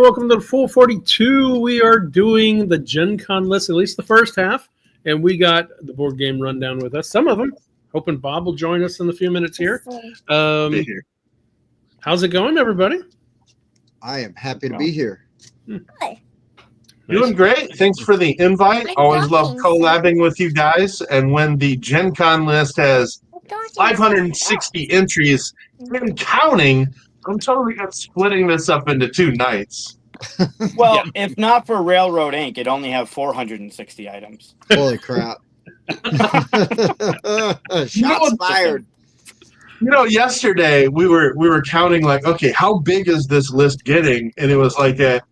welcome to the Full 42. We are doing the Gen Con list, at least the first half, and we got the board game rundown with us. Some of them. Hoping Bob will join us in a few minutes here. How's it going, everybody? I am happy to be here. Hi. Doing great. Thanks for the invite. Always love collabing with you guys. And when the Gen Con list has 560 entries and counting, I'm totally splitting this up into 2 nights. Well, if not for Railroad Inc., it'd only have 460 items. Holy crap. Shots fired. You know, yesterday we were counting like, okay, how big is this list getting? And it was like at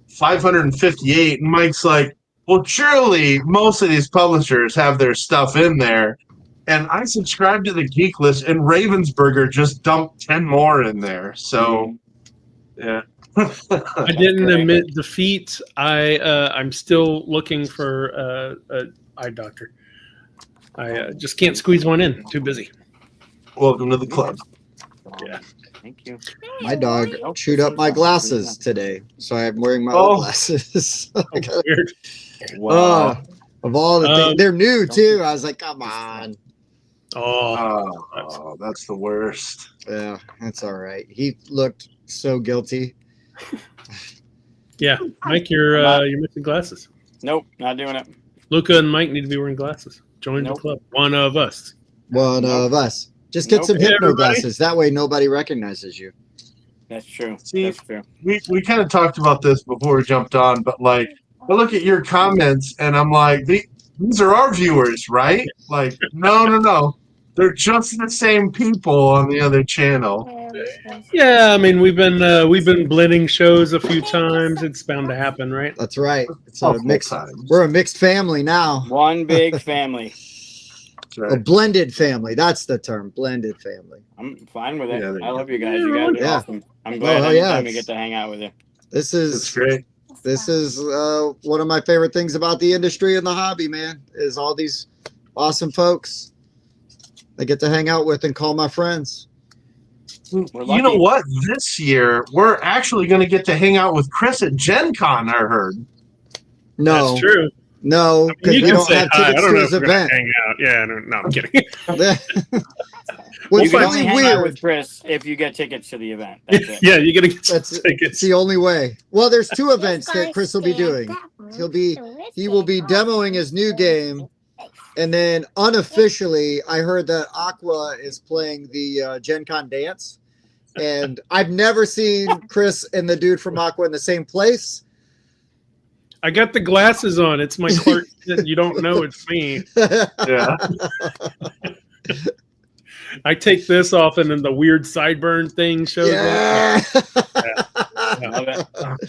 558. And Mike's like, well, surely most of these publishers have their stuff in there. And I subscribed to the Geek List, and Ravensburger just dumped 10 more in there. So, yeah. I didn't admit defeat. I'm still looking for an eye doctor. I just can't squeeze one in. Too busy. Welcome to the club. Yeah. Thank you. My dog chewed up my glasses today, so I'm wearing my old glasses. Weird. Wow. Of all the things, they're new too. I was like, come on. Oh, that's the worst. Yeah, that's all right. He looked so guilty. Yeah, Mike, you're missing glasses. Nope, not doing it. Luca and Mike need to be wearing glasses. Join the club. One of us. One of us. Just get some hypno glasses. That way nobody recognizes you. That's true. See, That's true. We kind of talked about this before we jumped on, but like, I look at your comments and I'm like, these are our viewers, right? Like, no. They're just the same people on the other channel. Yeah, I mean we've been blending shows a few times. It's bound to happen, right? That's right. It's a mixed. We're a mixed family now. One big family. Right. A blended family. That's the term. Blended family. I'm fine with it. Yeah, I love you guys. You guys are awesome. I'm glad anytime we get to hang out with you. This It's is great. This is one of my favorite things about the industry and the hobby, man, is all these awesome folks I get to hang out with and call my friends. You know what? This year, we're actually going to get to hang out with Chris at Gen Con, I heard. No. That's true. No, because we don't have tickets to his event. Hang out. Yeah, no, I'm kidding. What's you can only really hang out with weird. Chris if you get tickets to the event. That's it. Yeah, you got to get some That's tickets. the only way. Well, there's 2 events that Chris will be doing. He will be demoing his new game, and then unofficially, I heard that Aqua is playing the Gen Con dance, and I've never seen Chris and the dude from Aqua in the same place. I got the glasses on. It's my Clark. You don't know it's me. Yeah. I take this off, and then the weird sideburn thing shows up. I love it.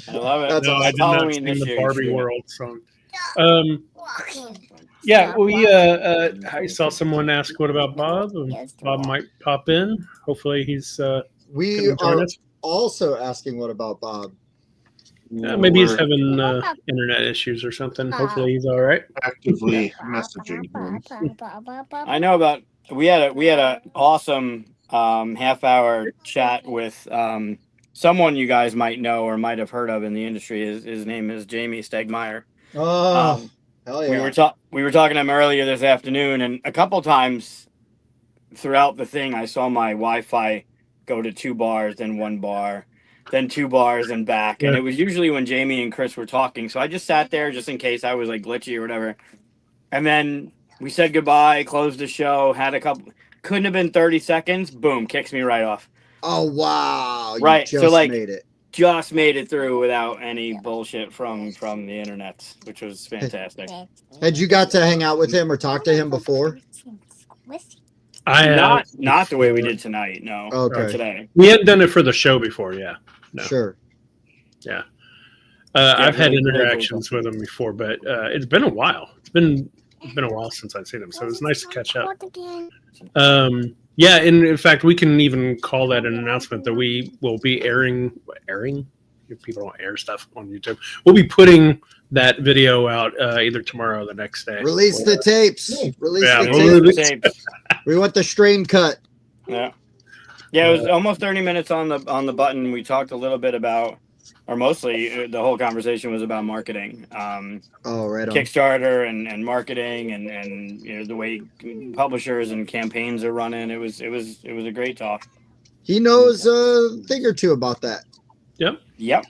I love it. That's No, I did Halloween not this sing the year. Barbie World song. Yeah, I saw someone ask, "What about Bob?" Bob might pop in. Hopefully, he's We gonna join are us. also asking, what about Bob? Maybe he's having internet issues or something. Hopefully, he's all right. Actively messaging him. I know about we had a awesome half-hour chat with someone you guys might know or might have heard of in the industry. His name is Jamie Stegmeyer. Oh, hell yeah. We were talking to him earlier this afternoon, and a couple times throughout the thing, I saw my Wi-Fi go to 2 bars, then 1 bar, then 2 bars and back. And it was usually when Jamie and Chris were talking. So I just sat there just in case I was like glitchy or whatever. And then we said goodbye, closed the show, had a couple, couldn't have been 30 seconds. Boom, kicks me right off. Oh, wow. You Right, just so, like, made it. Just made it through without any bullshit from the internet, which was fantastic. Had you got to hang out with him or talk to him before? I Not the way we did tonight, no. Okay. Or today. We hadn't done it for the show before. Yeah. No. Sure. Yeah. I've had really cool. interactions with him before, but it's been a while. It's been a while since I've seen him, so it's nice to catch up. Yeah, and in fact, we can even call that an announcement that we will be airing. People don't air stuff on YouTube. We'll be putting that video out either tomorrow or the next day. Release the tapes. Release Yeah, the we'll tapes. Tapes. We want the strain cut. Yeah. Yeah, it was almost 30 minutes on the button. We talked a little bit about or mostly the whole conversation was about marketing. Oh, right on. Kickstarter and marketing and you know the way publishers and campaigns are running. It was a great talk. He knows a thing or two about that. Yep. There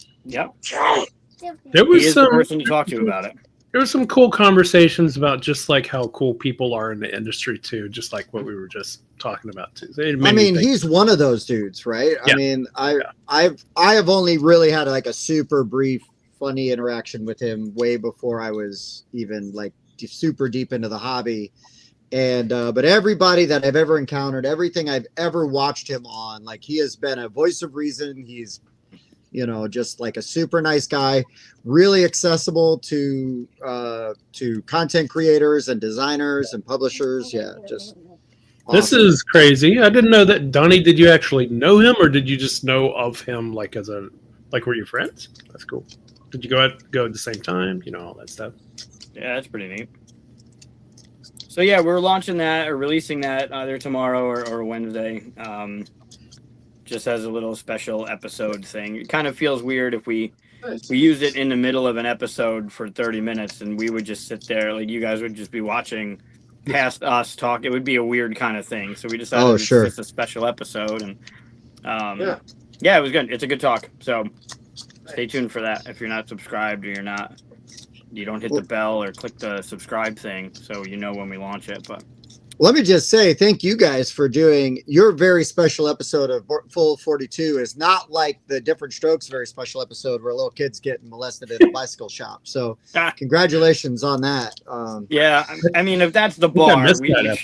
He was is the person to talk to about it. There were some cool conversations about just like how cool people are in the industry too, just like what we were just talking about too. It made I me mean, think. he's one of those dudes, right? Yeah. I mean, I have only really had like a super brief, funny interaction with him way before I was even like super deep into the hobby. And but everybody that I've ever encountered, everything I've ever watched him on, like he has been a voice of reason. He's, you know, just like a super nice guy, really accessible to content creators and designers and publishers. Yeah, just This awesome. is crazy. I didn't know that. Donnie, did you actually know him, or did you just know of him like as a were you friends? That's cool. Did you go at the same time? You know, all that stuff. Yeah, that's pretty neat. So yeah, we're launching that or releasing that either tomorrow or Wednesday. Just as a little special episode thing. It kind of feels weird if we used it in the middle of an episode for 30 minutes and we would just sit there, like you guys would just be watching past us talk. It would be a weird kind of thing. So we decided it's just a special episode, and yeah, it was good. It's a good talk. So stay tuned for that. If you're not subscribed or you don't hit the bell or click the subscribe thing, so you know when we launch it. But let me just say thank you guys for doing your very special episode of Full 42 is not like the Different Strokes very special episode where little kids getting molested at a bicycle shop. So congratulations on that. Yeah, I mean, if that's the bar, we try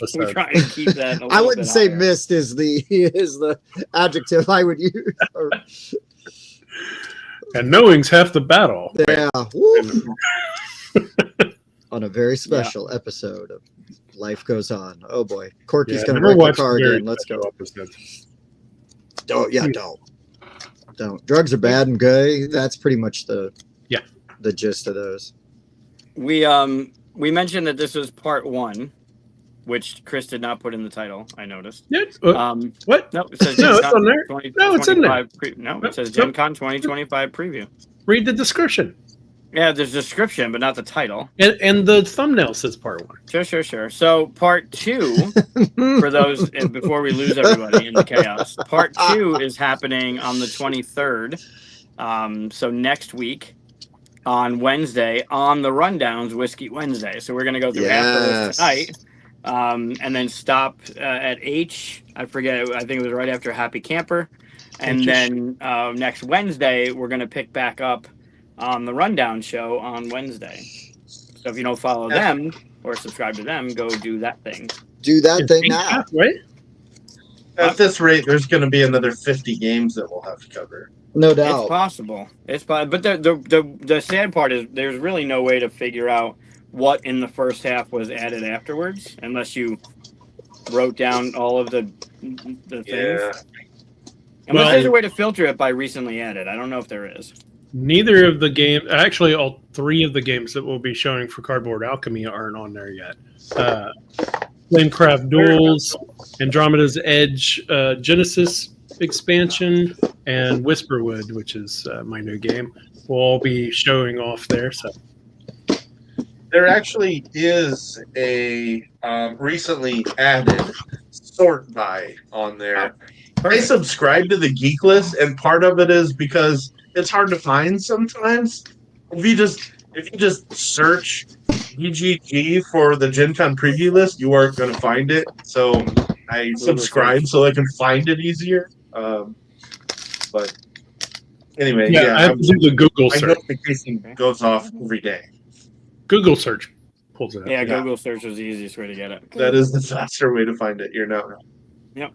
to keep that. I wouldn't say missed is the adjective I would use. And knowing's half the battle. Yeah. On a very special episode of Life Goes On. Oh boy, Corky's gonna break the car again. Let's go. Don't. Drugs are bad and good. That's pretty much the gist of those. We mentioned that this was part 1, which Chris did not put in the title. I noticed. Yeah. What? No, it says no, it's on there. No, it's in there. It says Gen Con 2025 preview. Read the description. Yeah, there's a description, but not the title. And the thumbnail says part 1. Sure. So part 2, for those, before we lose everybody in the chaos, part 2 is happening on the 23rd. So next week on Wednesday on the Rundowns Whiskey Wednesday. So we're going to go through half of this tonight. And then stop at H. I forget. I think it was right after Happy Camper. And then next Wednesday, we're going to pick back up on the Rundown show on Wednesday. So if you don't follow them or subscribe to them, go do that thing. Do that thing now. Right? At this rate, there's going to be another 50 games that we'll have to cover. No doubt. It's possible. But the sad part is there's really no way to figure out what in the first half was added afterwards, unless you wrote down all of the things. Yeah. Unless there's a way to filter it by recently added. I don't know if there is. Neither of the games, actually, all 3 of the games that we'll be showing for Cardboard Alchemy aren't on there yet. Flamecraft Duels, Andromeda's Edge Genesis expansion, and Whisperwood, which is my new game, will all be showing off there. So there actually is a recently added sort by on there. I subscribe to the Geek List, and part of it is because it's hard to find sometimes. If you just search EGG for the Gen Con preview list, you aren't going to find it. So I subscribe so I can find it easier. But anyway, I have to do the Google search. My notification goes off every day. Google search pulls it up. Yeah, Google search is the easiest way to get it. That is the faster way to find it. You're not wrong. Yep.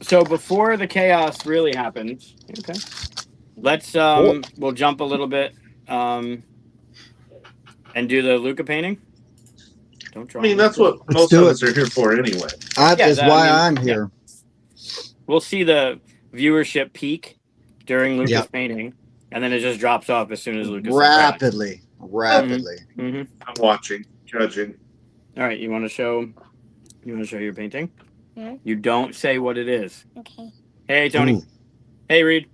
So before the chaos really happens, okay, let's we'll jump a little bit and do the Luca painting. Don't draw. I mean, that's what most of us are here for anyway. That is why I'm here. We'll see the viewership peak during Luca's painting, and then it just drops off as soon as Lucas rapidly. Mm-hmm. I'm watching, judging. All right, you want to show your painting? Yeah. You don't say what it is. Okay. Hey, Tony. Ooh. Hey, Reed.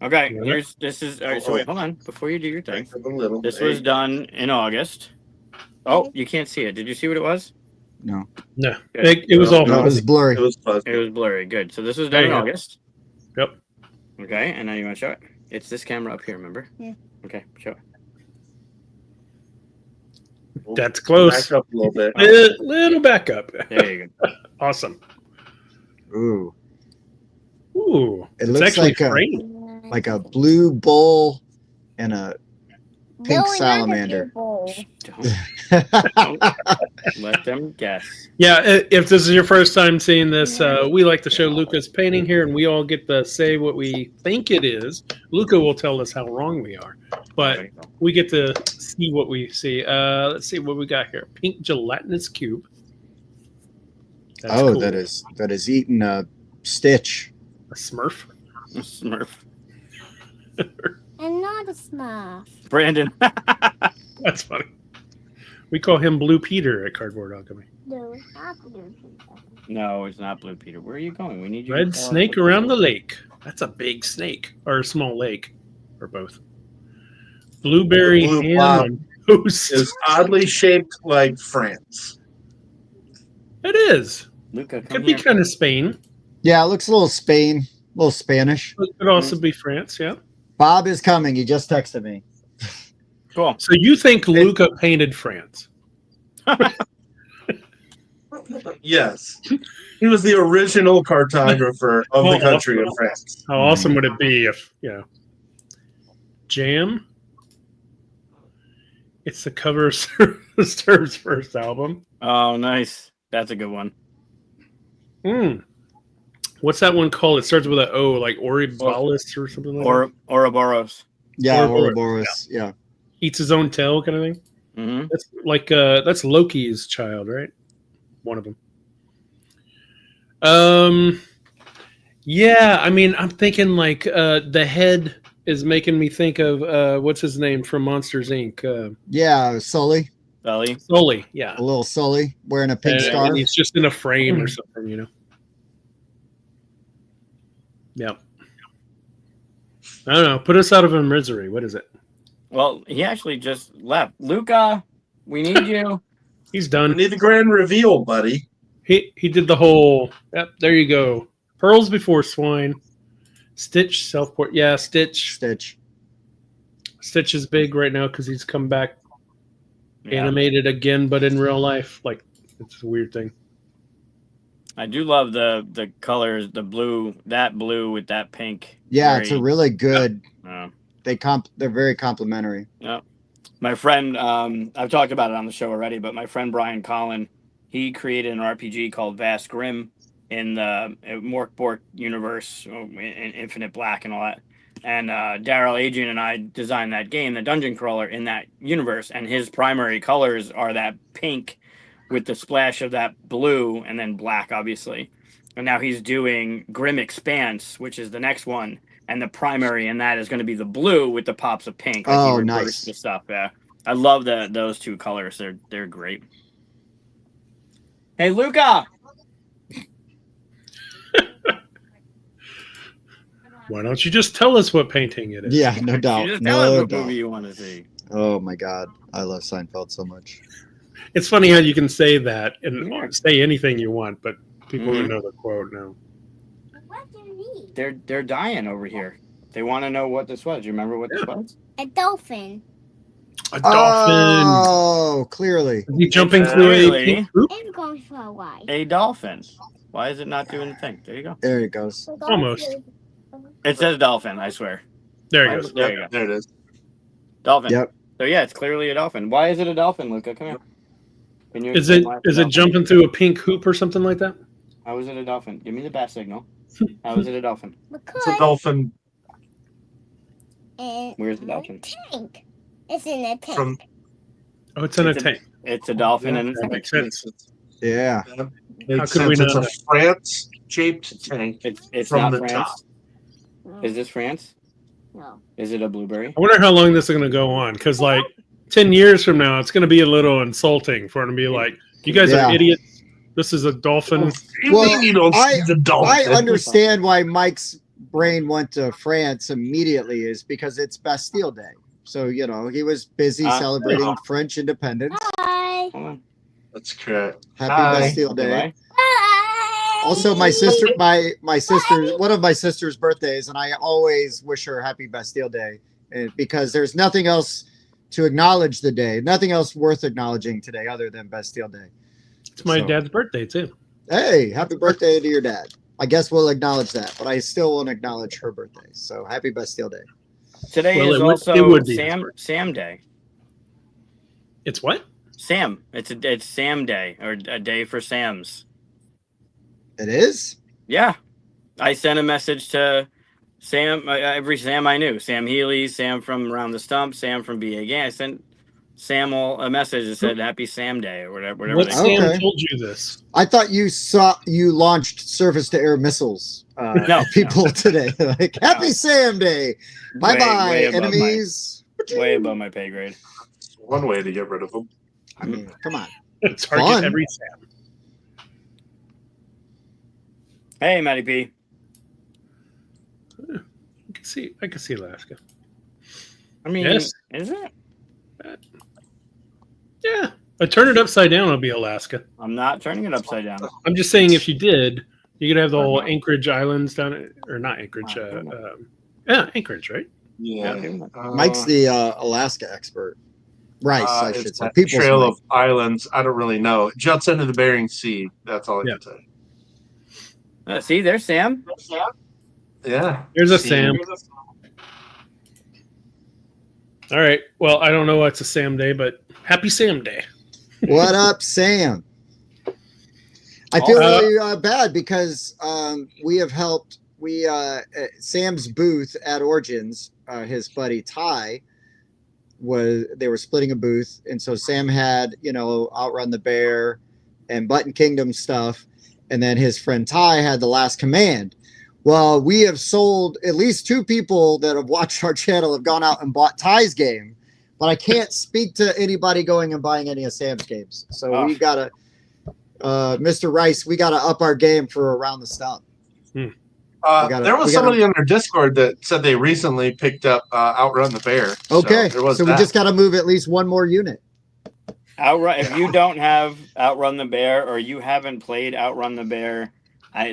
Okay, Yeah. this is all right. So wait, hold on. Before you do your thing, A little. this was done in August. Oh, you can't see it. Did you see what it was? No, No, Good. it was all no, it was fuzzy. blurry. It was fuzzy. It was blurry. Good. So this was There done in you go. August. Yep. Okay, and now you want to show it? It's this camera up here. Remember? Yeah. Okay, show it. That's close. Back up a little bit. Little back up. There you go. Awesome. Ooh, Ooh, It it's looks actually like a- framed. like a blue bowl and a pink No, salamander. Don't let them guess. Yeah, if this is your first time seeing this, we like to show Luca's painting here, and we all get to say what we think it is. Luca will tell us how wrong we are, but There you go. we get to see what we see. Let's see what we got here. Pink gelatinous cube. That's Oh, cool. that is eating a Stitch. A Smurf. Smurf. And not a Smurf. Brandon. That's funny. We call him Blue Peter at Cardboard Alchemy. No, it's not blue people. No, it's not Blue Peter. Where are you going? We need you. to Red tell us snake what around the it is. lake. That's a big snake or a small lake, or both. Blueberry The blue ham blob on toast. Is oddly shaped like France. It is. Luca, come Could be here. kind of Spain. Yeah, it looks a little Spain, a little Spanish. It could also be France. Yeah. Bob is coming. He just texted me. Cool. So you think Luca painted France? Yes. He was the original cartographer of the country of France. How awesome would it be if, Jam? It's the cover of Stur's first album. Oh, nice. That's a good one. What's that one called? It starts with an O, like Oribalis or something like that. Ouroboros. Yeah, Ouroboros, Ouroboros. Yeah. Eats his own tail kind of thing. Mm-hmm. That's like that's Loki's child, right? One of them. Yeah, I mean, I'm thinking like the head is making me think of what's his name from Monsters Inc. Yeah, Sully. Belly. Sully, yeah. A little Sully wearing a pink And scarf. he's just in a frame or something, Yep. I don't know. Put us out of our misery. What is it? Well, he actually just left. Luca, we need you. He's We done. need the grand reveal, buddy. He did the whole. Yep, there you go. Pearls before swine. Stitch self-port. Yeah, Stitch. Stitch. Stitch is big right now because he's come back Yeah. animated again, but in real life, like it's a weird thing. I do love the colors, the blue, that blue with that pink. Yeah, it's a Very- really good. uh, They're very complimentary. My friend, I've talked about it on the show already, but my friend Brian Collin, he created an RPG called Vast Grim in the Mork Bork universe, in Infinite Black and all that. And Daryl Adrian and I designed that game, the Dungeon Crawler, in that universe. And his primary colors are that pink with the splash of that blue and then black, obviously. And now he's doing Grim Expanse, which is the next one. And the primary in that is going to be the blue with the pops of pink. Like he Oh, reversed nice. the stuff. Yeah, I love those two colors. They're great. Hey, Luca. Why don't you just tell us what painting it is? Yeah, no You doubt. just tell us No what doubt. movie you want to see. Oh my God, I love Seinfeld so much. It's funny how you can say that and Yeah. say anything you want, but people who Mhm. know the quote know. What do you need? They're dying over here. They want to know what this was. You remember what this was? A dolphin. A dolphin. Oh, clearly. Is he jumping It's through a really- pink hoop? It's going for a while. A dolphin. Why is it not doing the thing? There you go. There it goes. Almost. It says dolphin, I swear. There he goes. There you go. There it is. Dolphin. Yep. So yeah, it's clearly a dolphin. Why is it a dolphin, Luca? Come here. Can you Is explain it why it's a is it dolphin? jumping through a pink hoop or something like that? How is it a dolphin? Give me the bat signal. How is it a dolphin? It's a Because dolphin Where's the dolphin? tank. It's in a tank. from. Oh, it's in a It's a- tank. It's a dolphin and That makes sense. Yeah. How Makes could we sense. It's not? a France-shaped tank. it's From not the France. top. Is this France? No. Is it a blueberry? I wonder how long this is going to go on because, like, 10 years from now, it's going to be a little insulting for him to be like, "You guys Yeah. are idiots. This is a dolphin." You Well, mean you don't I- see the dolphin? I understand why Mike's brain went to France immediately is because it's Bastille Day. So, you know, he was busy celebrating French independence. Bye. Hold on. That's correct. Happy Hi. Bastille Okay, Day. bye. Bye. Also, my sister, one of my sister's birthdays, and I always wish her happy Bastille Day because there's nothing else to acknowledge the day, nothing else worth acknowledging today other than Bastille Day. It's my So- dad's birthday too. Hey, happy birthday to your dad. I guess we'll acknowledge that, but I still won't acknowledge her birthday. So happy Bastille Day. Today Well, is it would also be his birthday. Sam Day. It's what? Sam. It's Sam Day, or a day for Sams. It is? Yeah, I sent a message to Sam, every Sam I knew. Sam Healy, Sam from Around the Stump, Sam from BA Gang. I sent Sam a message that said Happy Sam Day or whatever. What they say. call it. Sam Okay. told you this? I thought you launched surface-to-air missiles. No, People today. Like, happy Sam Day. Bye-bye, way above enemies. Way above my pay grade. One way to get rid of them. I mean, come on. Target fun. every Sam. Hey, Matty P. I can see Alaska. I mean, Yes. is it? Yeah. But turn it upside down, it'll be Alaska. I'm not turning it upside down. I'm just saying if you did, you could have the whole Anchorage Islands down or not Anchorage. Anchorage, right? Yeah. Mike's the Alaska expert. Rice, I should it's say. that People's Trail Mike. of Islands. I don't really know. It juts into the Bering Sea. That's all I can say. See, there's Sam. Yeah. Here's a See, Sam. All right. Well, I don't know what's a Sam Day, but happy Sam Day. What up, Sam? I feel really bad because we have helped. Sam's booth at Origins, his buddy Ty, they were splitting a booth, and so Sam had Outrun the Bear and Button Kingdom stuff, and then his friend Ty had The Last Command. Well, we have sold at least 2 people that have watched our channel have gone out and bought Ty's game, but I can't speak to anybody going and buying any of Sam's games. So we gotta, Mr. Rice, we gotta up our game for Around the Stump. There was somebody on our Discord that said they recently picked up Outrun the Bear. Okay, there was so we just got to move at least one more unit. Outrun. If you don't have Outrun the Bear or you haven't played Outrun the Bear,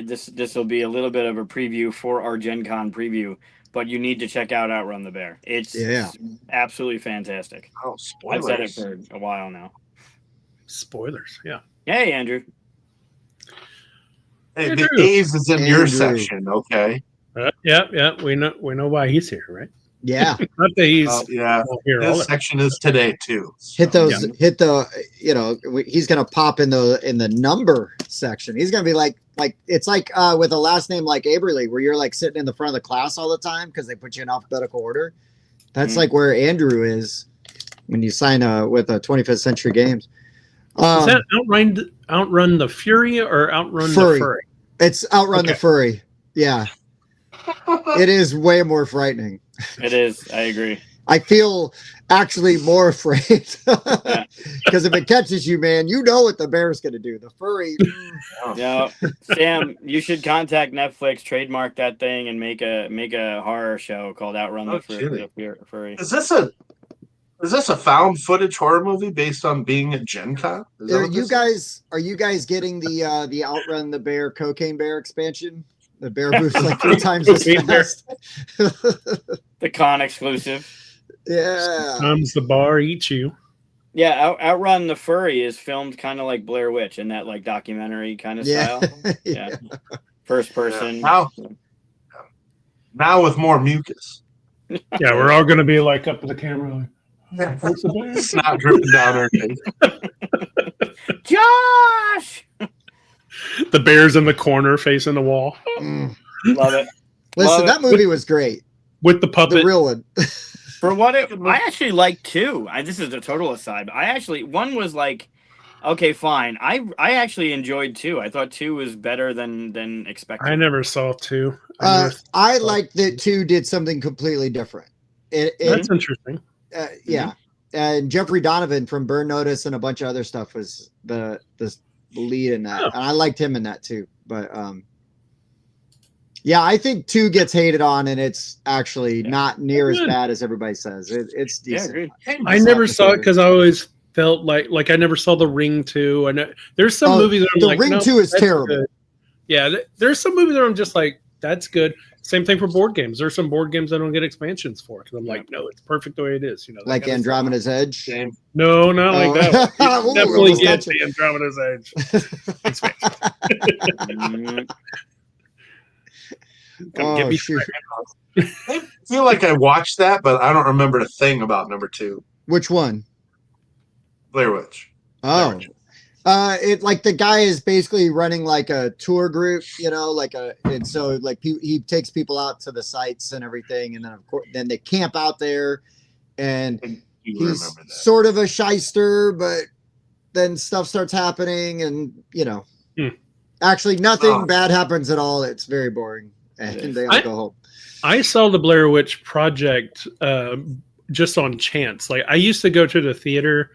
this will be a little bit of a preview for our Gen Con preview. But you need to check out Outrun the Bear. It's absolutely fantastic. Oh, I've spoilers. said it for a while now. Spoilers. Yeah. Hey, Andrew. Hey, Andrew. the A's is in your Andrew. section, okay? Yeah. We know why he's here, right? Yeah, Not that he's Yeah. here all This the section is today too. hit the. He's gonna pop in the number section. He's gonna be like it's like with a last name like Aberly, where you're like sitting in the front of the class all the time because they put you in alphabetical order. That's like where Andrew is when you sign with 25th Century Games. Is that outrun the Fury or outrun Furry. the Furry? It's Outrun the Okay. Furry. Yeah, it is way more frightening. It is. I agree. I feel actually more afraid because if it catches you, man, you know what the bear's going to do. The furry. No, Sam, you should contact Netflix, trademark that thing, and make a horror show called Outrun the Furry. Is this a found footage horror movie based on being at Gen Con? Is that Are what you this is? guys getting the Outrun the Bear Cocaine Bear expansion? The bear moves like 3 times as Cocaine Bear. fast. The con exclusive. Yeah. Comes the bar, eats you. Yeah, Outrun the Furry is filmed kind of like Blair Witch in that like documentary kind of Yeah. style. Yeah. First person. Yeah. Now with more mucus. Yeah, we're all going to be like up to the camera. Like, "What's the bear?" Snot dripping down her face. Josh! The bear's in the corner facing the wall Mm. Love it. Listen, Love that movie was great. with the puppet. The real one. For what I actually like 2. This is a total aside, but one was like, okay, fine. I actually enjoyed 2. I thought 2 was better than expected. I never saw 2. I like that 2 did something completely different. That's interesting. Yeah. And Jeffrey Donovan from Burn Notice and a bunch of other stuff was the lead in that. Oh. And I liked him in that too. But Yeah, I think 2 gets hated on, and it's actually Yeah. not near as Good. bad as everybody says. It's Yeah, decent. agreed. I never saw it because I always felt like I never saw The Ring 2. I know there's some movies that I'm The like, Ring no, 2 is that's terrible. good. Yeah, there's some movies that I'm just like, that's good. Same thing for board games. There's some board games I don't get expansions for because I'm like, no, it's perfect the way it is. That Like kind of Andromeda's Edge. Same. stuff. No, not like that. Oh. You Ooh, definitely almost get got you. the Andromeda's Edge. It's Mm, Come get Oh, me shoot. I feel like I watched that, but I don't remember a thing about number 2, Which one? Blair Witch. Oh, it like the guy is basically running like a tour group, and so like he takes people out to the sites and everything, and then of course then they camp out there, and I do he's remember that. sort of a shyster, but then stuff starts happening, and actually nothing bad happens at all. It's very boring, and they all go home. I saw the Blair Witch Project just on chance. Like I used to go to the theater.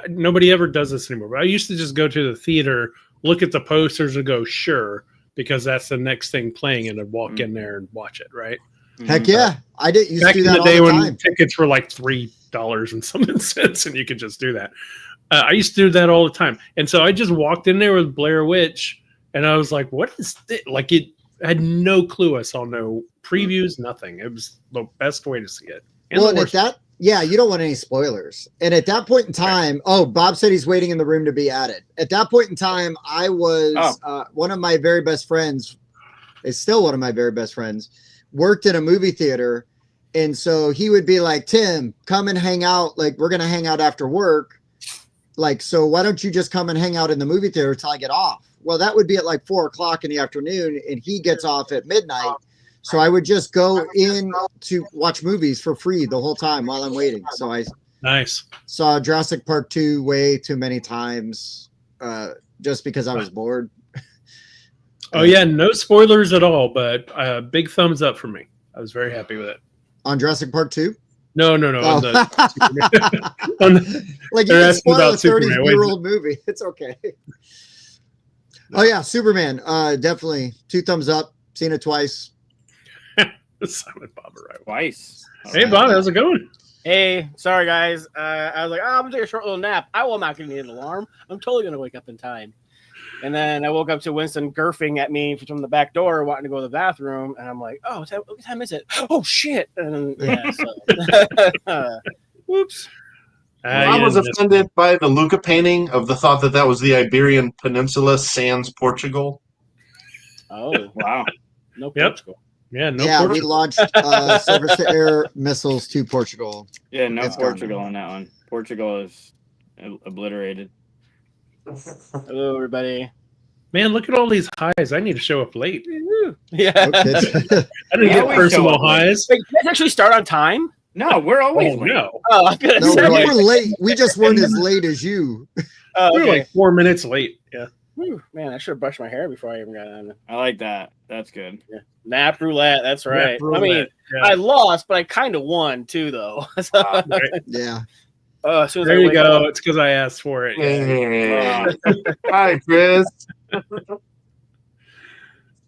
Nobody ever does this anymore. But I used to just go to the theater, look at the posters, and go, sure, because that's the next thing playing, and I'd walk in there and watch it. Right? Heck yeah, I did used Back to do in that the all day the when time. tickets were like $3 and something cents, and you could just do that. I used to do that all the time, and so I just walked in there with Blair Witch, and I was like, "What is this?" Like it I had no clue. I saw no previews, nothing. It was the best way to see it. Well, and at that, you don't want any spoilers. And at that point in time, Bob said he's waiting in the room to be added. At that point in time, I was one of my very best friends, is still one of my very best friends, worked in a movie theater. And so he would be like, Tim, come and hang out. Like, we're going to hang out after work. Like, so why don't you just come and hang out in the movie theater till I get off? Well, that would be at like 4:00 in the afternoon, and he gets off at midnight. So I would just go in to watch movies for free the whole time while I'm waiting. So I saw Jurassic Park 2 way too many times just because I was bored. Oh, yeah. No spoilers at all, but big thumbs up for me. I was very happy with it. On Jurassic Park 2? No. Oh. Like you They're can asking spoil a about Superman. 30-year-old movie. It's okay. Oh, yeah. Superman. Definitely 2 thumbs up. Seen it twice. Silent Bob arrived. Twice. Hey, Bob, how's it going? Hey, sorry guys. I was like, I'm gonna take a short little nap. I will not need an alarm. I'm totally gonna wake up in time. And then I woke up to Winston gurfing at me from the back door, wanting to go to the bathroom, and I'm like, "Oh, what time is it? Oh shit!" And whoops. I was offended by the Luca painting of the thought that was the Iberian Peninsula sans Portugal. Oh wow! No Yep. Portugal. Yeah, no. Yeah, Portugal. we launched surface-to-air missiles to Portugal. Yeah, no It's Portugal gone. on that one. Portugal is obliterated. Hello, everybody. Man, look at all these highs. I need to show up late. Yeah. Okay. I didn't Yeah, get we personal show up late. highs. Wait, you guys actually start on time? No, we're always Oh, late. no. Oh, I'm gonna No, say. we were late. We just weren't as late as you. Oh, We okay. were like 4 minutes late. Yeah. Whew, man, I should have brushed my hair before I even got on. I like that. That's good. Nap roulette. That's right. Yeah, I mean, yeah. I lost, but I kind of won too, though. So, Right. Yeah. as soon as There I you wake go. up- It's because I asked for it. Yeah. Hi, Chris.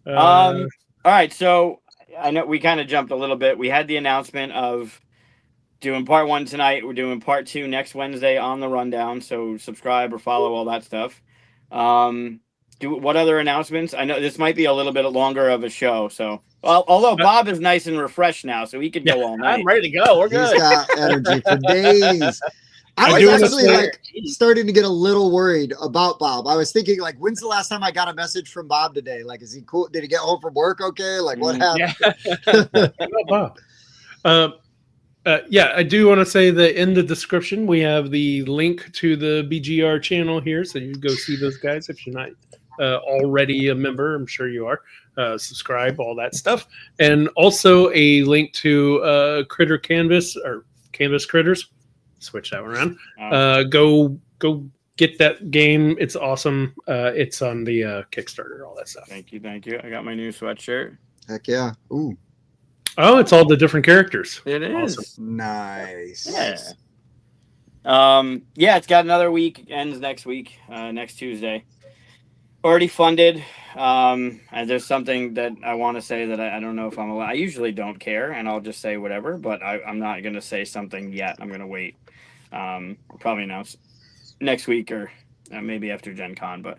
All right, so I know we kind of jumped a little bit. We had the announcement of doing part 1 tonight. We're doing part 2 next Wednesday on the rundown. So subscribe or follow all that stuff. What other announcements? I know this might be a little bit longer of a show. So, although Bob is nice and refreshed now, so he could go all night. I'm ready to go. We're He's good. got energy for days. I I was do wanna actually say- like starting to get a little worried about Bob. I was thinking like, when's the last time I got a message from Bob today? Like, is he cool? Did he get home from work okay? Like, what happened? Yeah. Oh, Bob. Yeah, I do want to say that in the description we have the link to the BGR channel here, so you can go see those guys if you're not already a member. I'm sure you are. Subscribe, all that stuff, and also a link to Critter Canvas or Canvas Critters. Switch that one around. Go get that game. It's awesome. It's on the Kickstarter, all that stuff. Thank you. I got my new sweatshirt. Heck yeah. Ooh, Oh, it's all the different characters. It is. Awesome. nice. Yeah. Yeah, it's got another week. Ends next week, next Tuesday. already funded. And there's something that I want to say that I don't know if I'm allowed. I usually don't care, and I'll just say whatever. But I'm not going to say something yet. I'm going to wait. I'll probably announce next week or maybe after Gen Con. But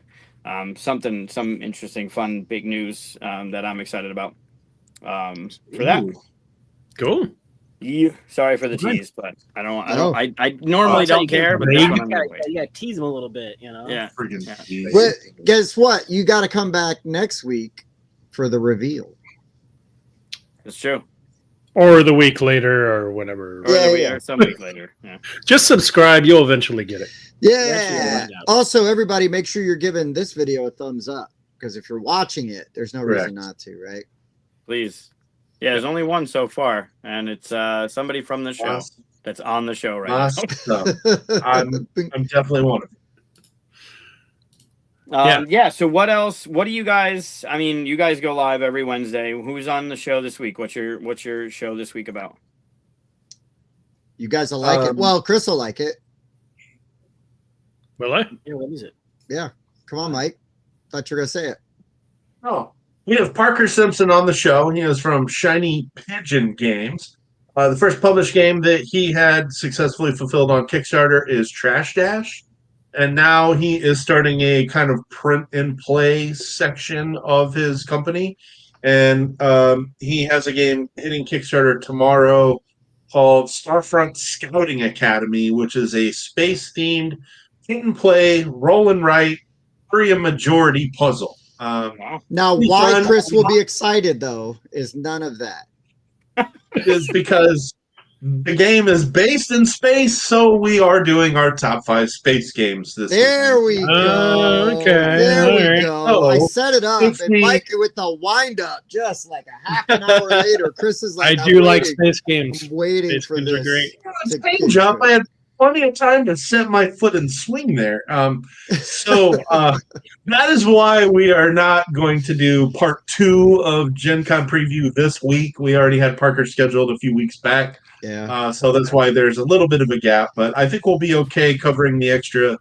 some interesting, fun, big news that I'm excited about for that. Ooh. Cool. Yeah. Sorry for the Right. tease, but I normally That's how don't you care, but Vague. this one I'm gonna You wait. gotta tease them a little bit, you know. Yeah. Friggin' Yeah. jeez. But guess what? You got to come back next week for the reveal. It's true. Or the week later or whatever. Or, Yeah, the week, yeah. or some week later. Yeah. Just subscribe. You'll eventually get it. Eventually Yeah. we'll find out. Also, everybody, make sure you're giving this video a thumbs up because if you're watching it, there's no reason Correct. not to, right? Please. Yeah, there's only one so far, and it's somebody from the show that's on the show right Awesome. I'm definitely one of them. now. Yeah. So what else? What do you guys? I mean, you guys go live every Wednesday. Who's on the show this week? What's your show this week about? You guys will like it. Well, Chris will like it. Will I? Yeah, what is it? Come on, Mike. Thought you were gonna say it. Oh, we have Parker Simpson on the show. He is from Shiny Pigeon Games. The first published game that he had successfully fulfilled on Kickstarter is Trash Dash. And now he is starting a kind of print and play section of his company. And he has a game hitting Kickstarter tomorrow called Starfront Scouting Academy, which is a space-themed hit and play, roll and write, area majority puzzle. Wow. Now, He's why done- Chris will be excited though is none of that. Is because the game is based in space, so we are doing our top 5 space games this There we week. go. okay, There we alright. go. I So, set it up, if and we- Mike with the wind up just like a half an hour later. Chris is like, I I'm do like waiting. space games. I'm waiting Space for games are this. great. to Change get up. to I it. had plenty of time to set my foot and swing there. So that is why we are not going to do part 2 of Gen Con preview this week. We already had Parker scheduled a few weeks back. Yeah. So that's why there's a little bit of a gap. But I think we'll be okay covering the extra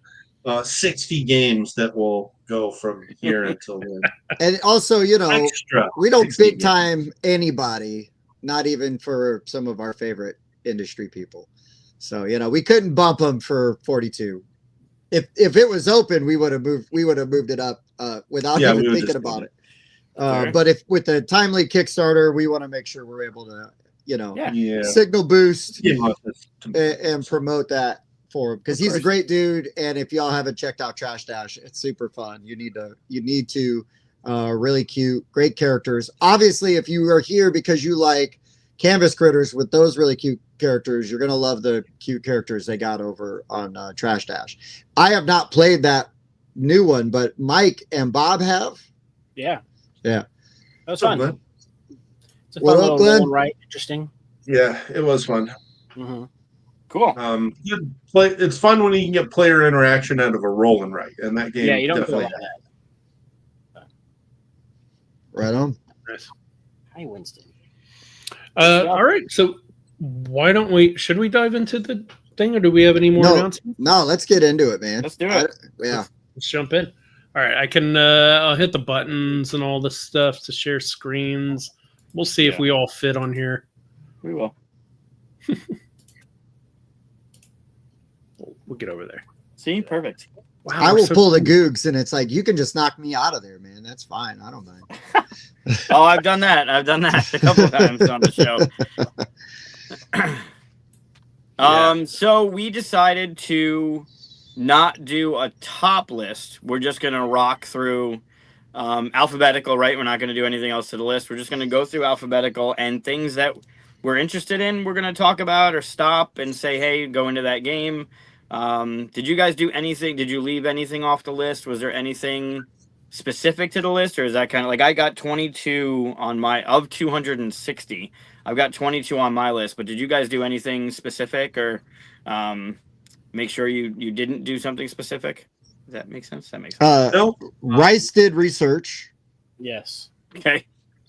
60 games that will go from here until then. And also, you know, Extra. we don't 60 big time anybody, not even for some of our favorite industry people. So, you know, we couldn't bump them for 42. If it was open, we would have moved it up without Yeah, we even would thinking just about move it. Sure. But if with the timely Kickstarter, we want to make sure we're able to, you know, Yeah. Yeah. signal boost Give us this- and promote that for him because he's a course. great dude. And if y'all haven't checked out Trash Dash, it's super fun. You need to really cute, great characters. Obviously, if you are here because you like Canvas Critters with those really cute characters, you're gonna love the cute characters they got over on Trash Dash. I have not played that new one, but Mike and Bob have. Yeah. Yeah. That was So fun. good. It's a What fun up, little Glenn? roll and write, interesting. Yeah, it was fun. Mm-hmm. Cool. It's fun when you can get player interaction out of a roll and write, and that game Yeah, you don't get a definitely lot of that. Right on. Nice. Hi, Winston. All right. So why don't we? Should we dive into the thing, or do we have any more No. announcements? No, let's get into it, man. Let's do it. Yeah. Let's jump in. All right. I can. I'll hit the buttons and all this stuff to share screens. We'll see if Yeah. we all fit on here. We will. We'll get over there. See, perfect. Wow. I we're will so- pull the googs, and it's like you can just knock me out of there, man. That's fine. I don't mind. Oh, I've done that. I've done that a couple times on the show. So we decided to not do a top list. We're just gonna rock through alphabetical, right? We're not gonna do anything else to the list. We're just gonna go through alphabetical and things that we're interested in. We're gonna talk about or stop and say, hey, go into that game. Did you guys do anything? Did you leave anything off the list? Was there anything specific to the list, or is that kind of like I got 22 on my of 260? I've got 22 on my list, but did you guys do anything specific or make sure you didn't do something specific? Does that make sense? That makes sense. No, Rice did research. Yes. Okay.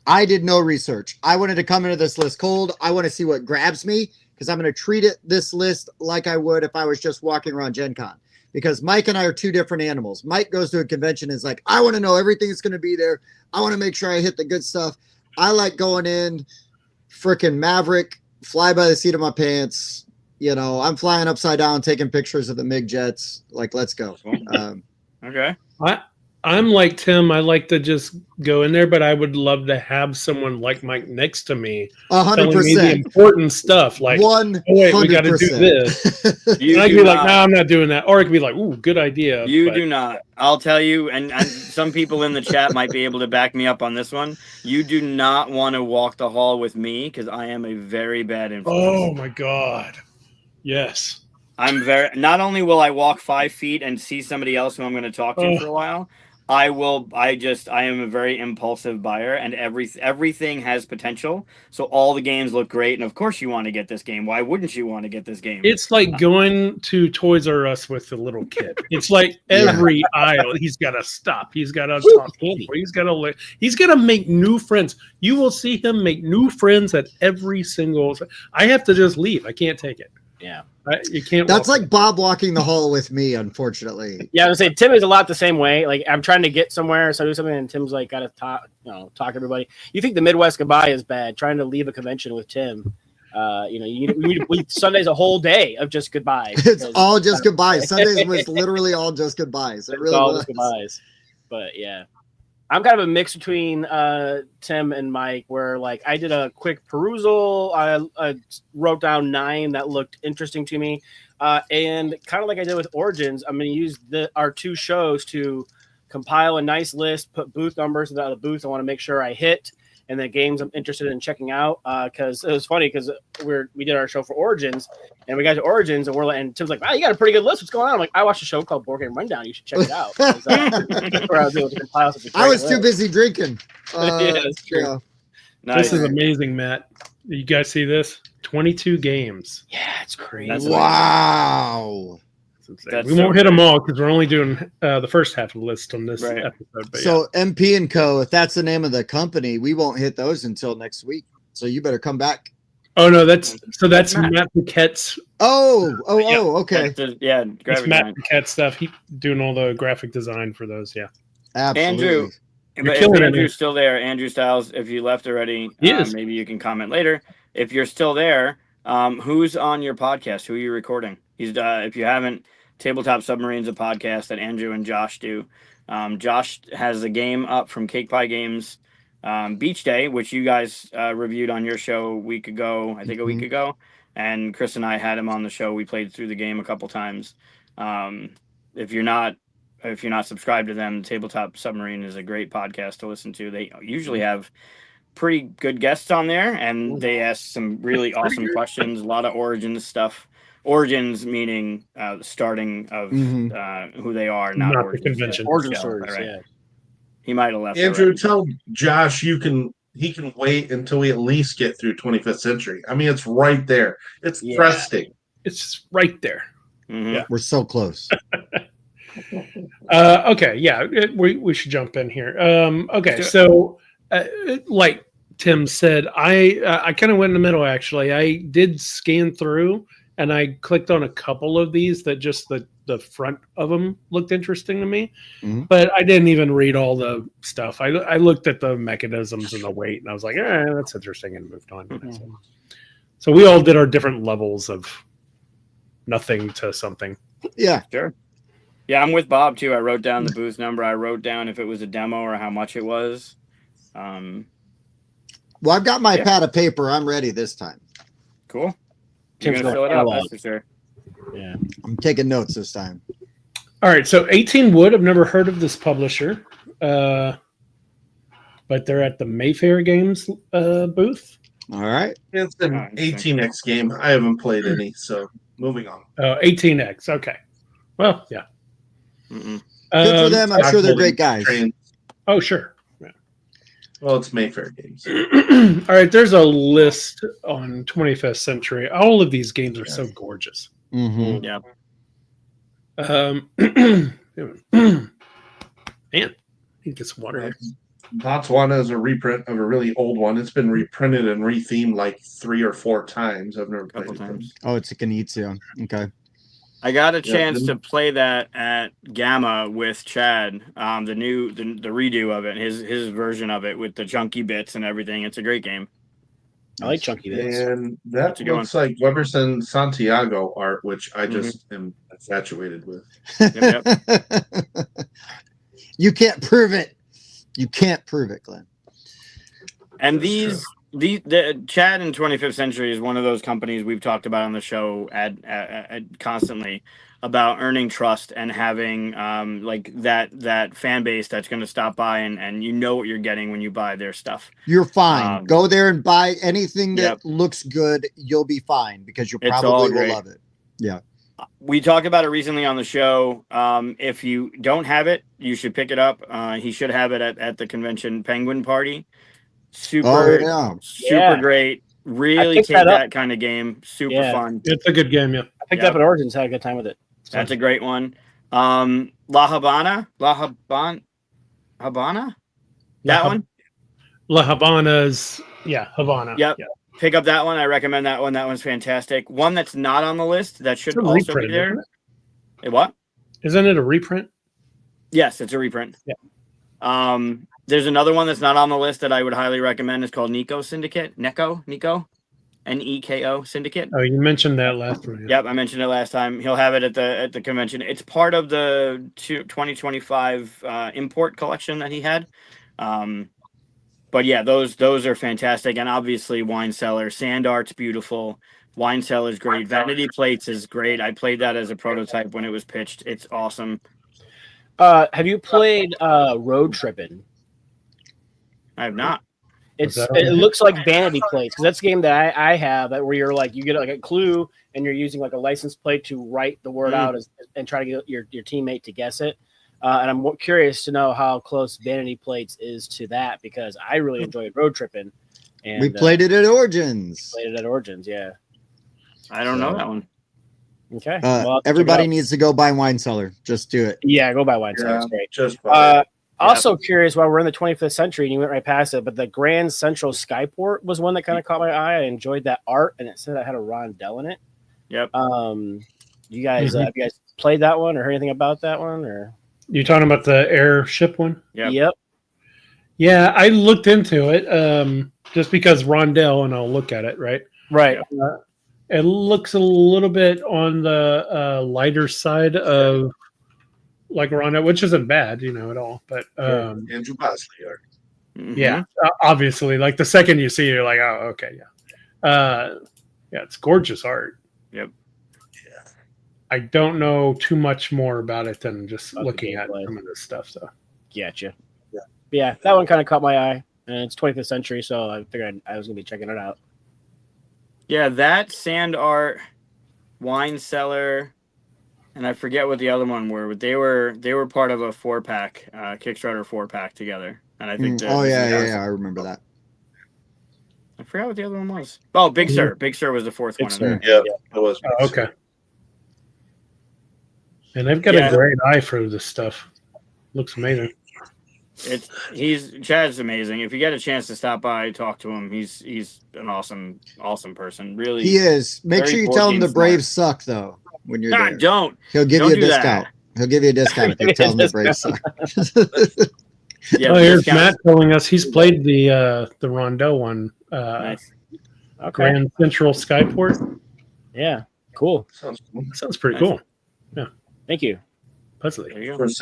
I did no research. I wanted to come into this list cold. I want to see what grabs me because I'm going to treat this list like I would if I was just walking around Gen Con. because Mike and I are two different animals. Mike goes to a convention and is like, I want to know everything that's going to be there. I want to make sure I hit the good stuff. I like going in freaking Maverick, fly by the seat of my pants. You know, I'm flying upside down, taking pictures of the MiG jets. Like, let's go. Okay. I'm like Tim. I like to just go in there, but I would love to have someone like Mike next to me, telling me the 100%. important stuff. Like, 100%. oh, wait, we got to do this. You And I could do be like, not. no, I'm not doing that. Or it could be like, ooh, good idea. You but- do not. I'll tell you, and some people in the chat might be able to back me up on this one. You do not want to walk the hall with me because I am a very bad influence. Oh my God. Yes. I'm very. Not only will I walk 5 feet and see somebody else who I'm going to talk to for a while, I will. I am a very impulsive buyer, and everything has potential. So all the games look great, and of course you want to get this game. Why wouldn't you want to get this game? It's like going to Toys R Us with the little kid. It's like every aisle, he's got to stop. He's got to talk. He's got to make new friends. You will see him make new friends at every single. I have to just leave. I can't take it. Yeah. You can't. That's walk like Bob walking the hall with me, unfortunately. Yeah, I was gonna say Tim is a lot the same way. Like I'm trying to get somewhere, so I do something, and Tim's like, gotta talk to everybody. You think the Midwest goodbye is bad? Trying to leave a convention with Tim, we Sunday's a whole day of just goodbyes. It's all just goodbyes. Sundays was literally all just goodbyes. It really all was. just goodbyes. But yeah, I'm kind of a mix between Tim and Mike, where like I did a quick perusal. I wrote down 9 that looked interesting to me, and kind of like I did with Origins, I'm going to use our 2 shows to compile a nice list, put booth numbers about the booth I want to make sure I hit, and the games I'm interested in checking out. Because it was funny because we did our show for Origins, and we got to Origins, and Tim's like, "Wow, you got a pretty good list. What's going on?" I'm like, "I watched a show called Board Game Rundown. You should check it out." Where I was able to compile such a I was great too list. busy drinking. Yeah, that's true. Yeah. Nice. This is amazing, Matt. You guys see this? 22 games. Yeah, it's crazy. That's Wow. That's insane. That's We so won't hit them all because we're only doing the first half of the list on this Right. episode. But So MP and Co, if that's the name of the company, we won't hit those until next week. So you better come back. oh no, that's That's Matt Paquette's. Oh, Yeah. okay. Yeah, That's graphic Matt design. Paquette stuff. He doing all the graphic design for those. Yeah. Absolutely. Andrew, You're but if killing it, Andrew's man. still there, Andrew Styles, if you left already, He is. maybe you can comment later. If you're still there, who's on your podcast? Who are you recording? He's if you haven't, Tabletop Submarines, a podcast that Andrew and Josh do. Josh has a game up from Cake Pie Games, Beach Day, which you guys reviewed on your show a week ago, I think a week ago. And Chris and I had him on the show. We played through the game a couple times. If you're not subscribed to them, Tabletop Submarine is a great podcast to listen to. They usually have pretty good guests on there, and they ask some really awesome questions. A lot of Origins stuff. Origins meaning the starting of who they are, not Not the Origins. convention. Origin Yeah, stories. right. Yeah. He might have left. Andrew, already. tell Josh he can wait until we at least get through 25th century. I mean, it's right there. It's Yeah. thrusting. It's right there. Mhm. Yeah. We're so close. Okay, yeah, we should jump in here. Okay, so like Tim said, I kind of went in the middle. Actually, I did scan through, and I clicked on a couple of these that just the front of them looked interesting to me, but I didn't even read all the stuff. I looked at the mechanisms and the weight, and I was like, that's interesting, and moved on. So we all did our different levels of nothing to something. Yeah. Sure. Yeah, I'm with Bob too. I wrote down the booth number. I wrote down if it was a demo or how much it was. Well, I've got my pad of paper. I'm ready this time. Cool. You're Tim's gonna fill it going up, analog. that's for sure. Yeah. I'm taking notes this time. All right, so 18 Wood. I've never heard of this publisher, but they're at the Mayfair Games booth. All right. It's an Oh, interesting. 18x game. I haven't played any, so moving on. 18X. Okay. Well, yeah. Mm-mm. Good for them. I'm Not sure they're holding great guys. trains. Oh, sure. Well, it's Mayfair Games. All right, there's a list on 25th Century. All of these games are so gorgeous. Mm-hmm. Yeah. Man, need to get some water here. Botswana is a reprint of a really old one. It's been reprinted and rethemed like 3 or 4 times. I've never A couple played it. times. Oh, it's a Kanitsu. Okay. I got a Yeah, chance didn't- to play that at Gamma with Chad. The redo of it, his version of it with the chunky bits and everything. It's a great game. I like chunky bits. And that That's a good looks like Weberson Santiago art, which I just am infatuated with. Yep. You can't prove it. You can't prove it, Glenn. And That's the Chad in 25th Century is one of those companies we've talked about on the show constantly about earning trust and having like that fan base that's going to stop by and you know what you're getting when you buy their stuff. You're fine. Go there and buy anything that Yep. looks good. You'll be fine because you It's all probably will great. love it. Yeah. We talked about it recently on the show. If you don't have it, you should pick it up. He should have it at the convention Penguin Party. Super, Oh, yeah. super great. Really picked take that up. that kind of game. Super Yeah. fun. It's a good game, yeah. I picked Yeah. it up at Origins. Had a good time with it. That's a great one. La Habana. Habana? That La one? La Habana's, Havana. Yep. Yeah. Pick up that one. I recommend that one. That one's fantastic. One that's not on the list that should It's a also reprint, be there. isn't it? What? Isn't it a reprint? Yes, it's a reprint. Yeah. There's another one that's not on the list that I would highly recommend. It's called Nico Syndicate. Neko? Neko Syndicate. Oh, you mentioned that last one. Yeah. Yep, I mentioned it last time. He'll have it at the convention. It's part of the 2025 import collection that he had. But yeah, those are fantastic. And obviously Wine Cellar. Sand Art's beautiful. Wine Cellar's great. Vanity Plates is great. I played that as a prototype when it was pitched. It's awesome. Have you played Road Trippin'? I have not. It looks like Vanity Plates because that's a game that I have where you're like you get like a clue and you're using like a license plate to write the word out and try to get your teammate to guess it. And I'm curious to know how close Vanity Plates is to that because I really enjoyed Road Trippin'. And We played it at Origins. Played it at Origins, yeah. I don't know that one. Okay. Well, I'll check it Everybody out. needs to go buy Wine Cellar. Just do it. Yeah, go buy Wine Cellar. It's great. Just Also curious, while we're in the 25th century and you went right past it, but the Grand Central Skyport was one that kind of caught my eye. I enjoyed that art, and it said I had a rondelle in it. Yep. You guys, have you guys played that one or heard anything about that one? Or You talking about the airship one? Yep. Yeah, I looked into it just because Rondell, and I'll look at it, right? Right. It looks a little bit on the lighter side of like Rondell, which isn't bad, at all. But Andrew Bosley art. Mhm. yeah, obviously, like the second you see it, you're like, oh, okay, yeah. Yeah, it's gorgeous art. Yep. Yeah. I don't know too much more about it than just About the looking at gameplay. some of this stuff. So Gotcha. Yeah. Yeah, that one kind of caught my eye, and it's 25th century, so I figured I was gonna be checking it out. Yeah, that Sand Art, Wine Cellar, and I forget what the other one were, but they were part of a 4-pack, Kickstarter 4-pack together. And I think Oh, yeah. I remember that. I forgot what the other one was. Oh, Big Sur. Big Sur was the fourth Big one. Sur. Yeah, it was. oh, okay. And they've got Yeah. a great eye for this stuff. Looks amazing. Chad's amazing. If you get a chance to stop by, talk to him. He's an awesome person. Really. He is. Make Very sure you board tell him game the Braves suck, though, when you're Nah, there. don't. He'll give don't you a do that. discount. He'll give you a discount if you tell him the Braves suck. Yeah, Oh, here's discount- Matt telling us he's played the Rondell one. Nice. Okay. Grand Central Skyport. Yeah. Cool. Sounds cool. Sounds pretty Nice. cool. Thank you. Puzzly. There you Of go. course,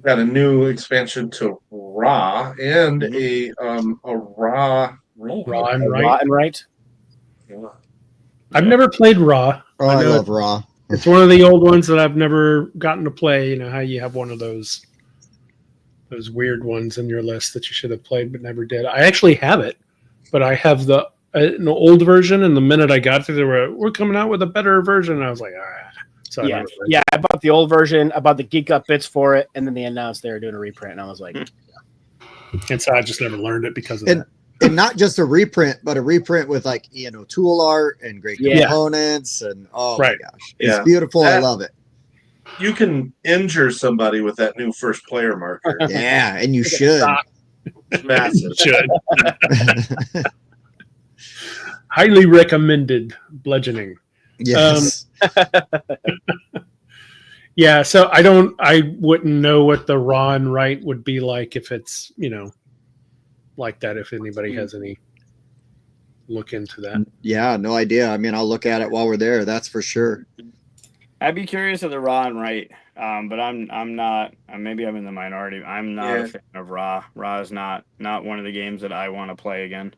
got a new expansion to Raw and a Raw. Raw and right. Rotten right. I've never played Raw. Oh, I know love Raw. It's one of the old ones that I've never gotten to play. You know how you have one of those weird ones in your list that you should have played but never did. I actually have it, but I have an old version. And the minute I got to it, we're coming out with a better version. And I was like, so I Yeah. never played Yeah. I bought the old version. I bought the Geek Up bits for it, and then they announced they were doing a reprint, and I was like, it. And so I just never learned it because of And- that. And not just a reprint, but a reprint with like Ian O'Toole art and great Yeah. components. And oh Right. my gosh. It's Yeah. beautiful. I That- love it. You can injure somebody with that new first player marker. Yeah. And you should. It's massive. Should. Highly recommended bludgeoning. Yes. Yeah, so I wouldn't know what the raw and write would be like if it's, like that, if anybody has any look into that. Yeah, no idea. I mean, I'll look at it while we're there. That's for sure. I'd be curious of the raw and right, but I'm not. Maybe I'm in the minority. I'm not a fan of raw. Raw is not one of the games that I want to play again.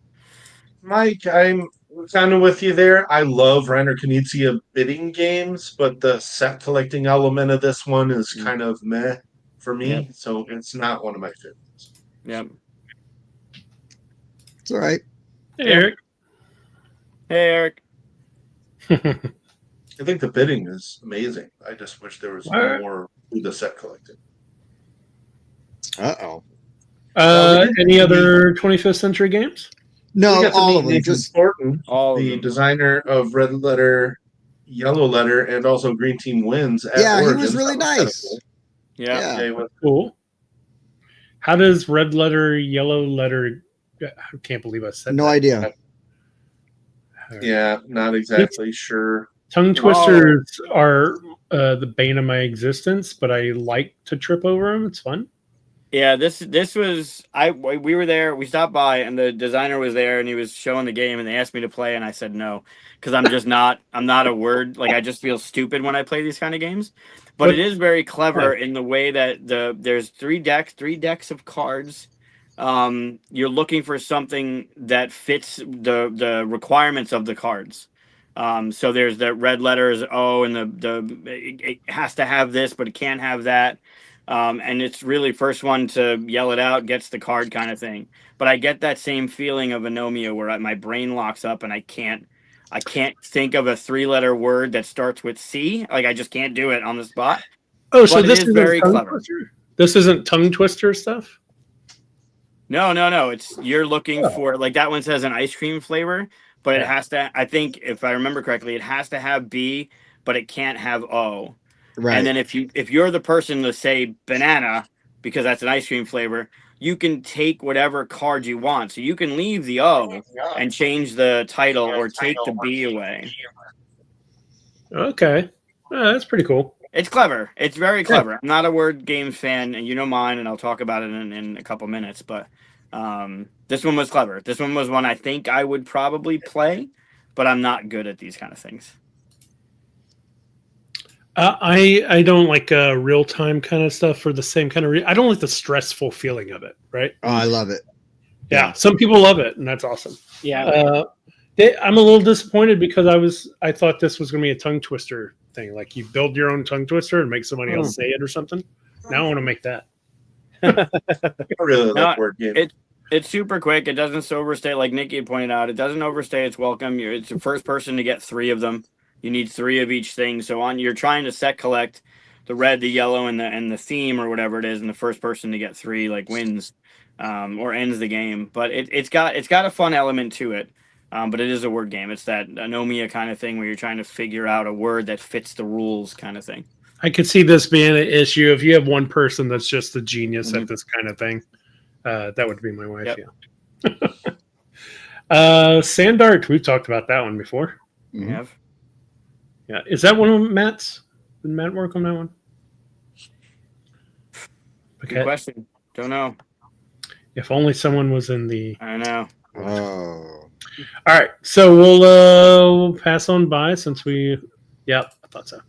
Mike, I'm kind of with you there. I love Reiner Knizia bidding games, but the set collecting element of this one is kind of meh for me. So it's not one of my favorites. Yep. It's all right. Hey, Eric. Hey, Eric. I think the bidding is amazing. I just wish there was more to the set collecting. Uh-oh. Any other 25th century games? No, all of them. Just Thornton, all the designer of Red Letter, Yellow Letter, and also Green Team Wins. At Origins. He was really nice. Cool. Yeah. He was cool. How does Red Letter, Yellow Letter? I can't believe I said no that. idea. Yeah, not exactly sure. Tongue twisters are the bane of my existence, but I like to trip over them. It's fun. Yeah, this was we were there. We stopped by, and the designer was there, and he was showing the game, and they asked me to play, and I said no because I'm not a word, like I just feel stupid when I play these kind of games. But it is very clever in the way that there's three decks of cards. You're looking for something that fits the requirements of the cards. So there's the red letters O, and it has to have this, but it can't have that. And it's really first one to yell it out gets the card kind of thing. But I get that same feeling of Anomia where my brain locks up and I can't think of a 3-letter word that starts with C. Like I just can't do it on the spot. Oh, so But this is is very clever. This isn't tongue twister stuff? No. It's you're looking for, like, that one says an ice cream flavor, but it has to, I think if I remember correctly, it has to have B, but it can't have O. Right. And then if you're the person to say banana because that's an ice cream flavor, you can take whatever card you want. So you can leave the O and change the title or take the B away. Okay. That's pretty cool. It's clever. It's very clever. I'm not a word games fan, and you know mine, and I'll talk about it in a couple minutes. But this one was clever. This one was one I think I would probably play, but I'm not good at these kind of things. I don't like real time kind of stuff for the same kind of I don't like the stressful feeling of it, right? Oh, I love it. Yeah, some people love it, and that's awesome. Yeah. I'm a little disappointed because I thought this was going to be a tongue twister thing. Like you build your own tongue twister and make somebody else say it or something. Now I want to make that. I really like word games. It's super quick. It doesn't overstay, like Nikki had pointed out. It doesn't overstay its welcome. It's the first person to get 3 of them. You need 3 of each thing. So you're trying to set collect the red, the yellow, and the theme or whatever it is, and the first person to get 3 wins or ends the game. But it's got a fun element to it. But it is a word game. It's that Anomia kind of thing where you're trying to figure out a word that fits the rules kind of thing. I could see this being an issue if you have one person that's just a genius at this kind of thing. That would be my wife. Yep. Yeah. Sandart, we've talked about that one before. You have? Yeah. Is that one of Matt's? Did Matt work on that one? Good question. Don't know. If only someone was in the. I know. Oh. All right, so we'll pass on by since we. Yep, I thought so.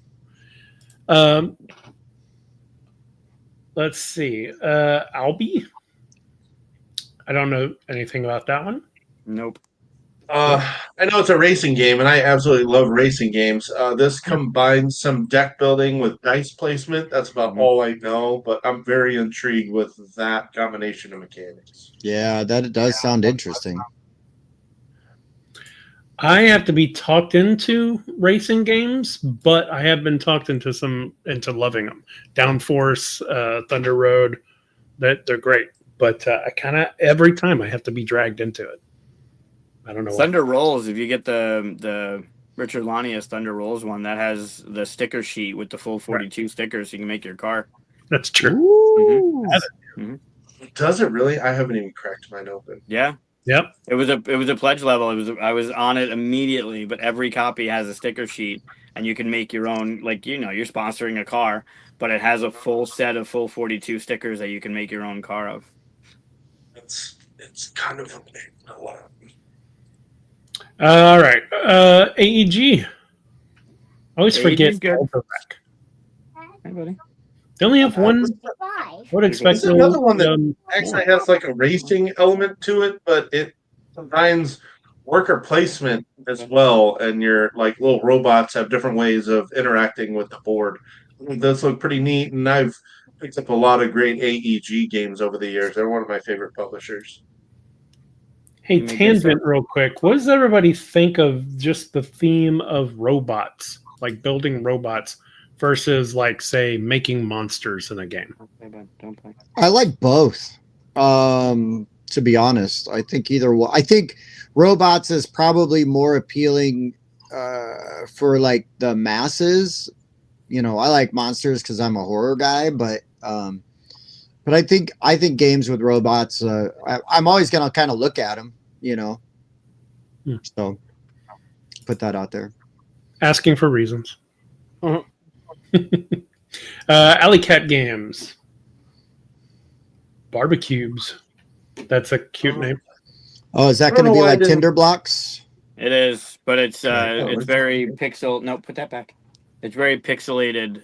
Let's see. Albi. I don't know anything about that one. Nope. I know it's a racing game, and I absolutely love racing games. This combines some deck building with dice placement. That's about all I know, but I'm very intrigued with that combination of mechanics. Yeah, that does sound interesting. I have to be talked into racing games, but I have been talked into loving them. Downforce, Thunder Road, they're great. But I kind of every time I have to be dragged into it. I don't know. Thunder Rolls. If you get the Richard Lanius Thunder Rolls one, that has the sticker sheet with the full 42 stickers, so you can make your car. That's true. Ooh. Mm-hmm. Does it really? I haven't even cracked mine open. Yeah. Yep. It was a pledge level. I was on it immediately, but every copy has a sticker sheet, and you can make your own. Like you're sponsoring a car, but it has a full set of full 42 stickers that you can make your own car of. It's kind of a lot. All right. AEG. I always forget. AEG 's good. Ultrapack. Hey, buddy. They only have one. Why? I would expect There's another one that um, actually has like a racing element to it, but it combines worker placement as well, and your like little robots have different ways of interacting with the board. It does look pretty neat, and I've picked up a lot of great AEG games over the years. They're one of my favorite publishers. Hey, Make tangent real quick. What does everybody think of just the theme of robots, like building robots versus like say making monsters in a game? Hey, bud, don't play. I like both. To be honest, I think either one. I think robots is probably more appealing for like the masses. You know, I like monsters because I'm a horror guy, but I think games with robots. I'm always gonna kind of look at them. You know, so put that out there. Asking for reasons. Mhm. Alley Cat Games. Barbecues. That's a cute name. Oh, is that I don't going to know be why I like didn't- Tinder blocks? It is, but it's it's very pixel. No, put that back. It's very pixelated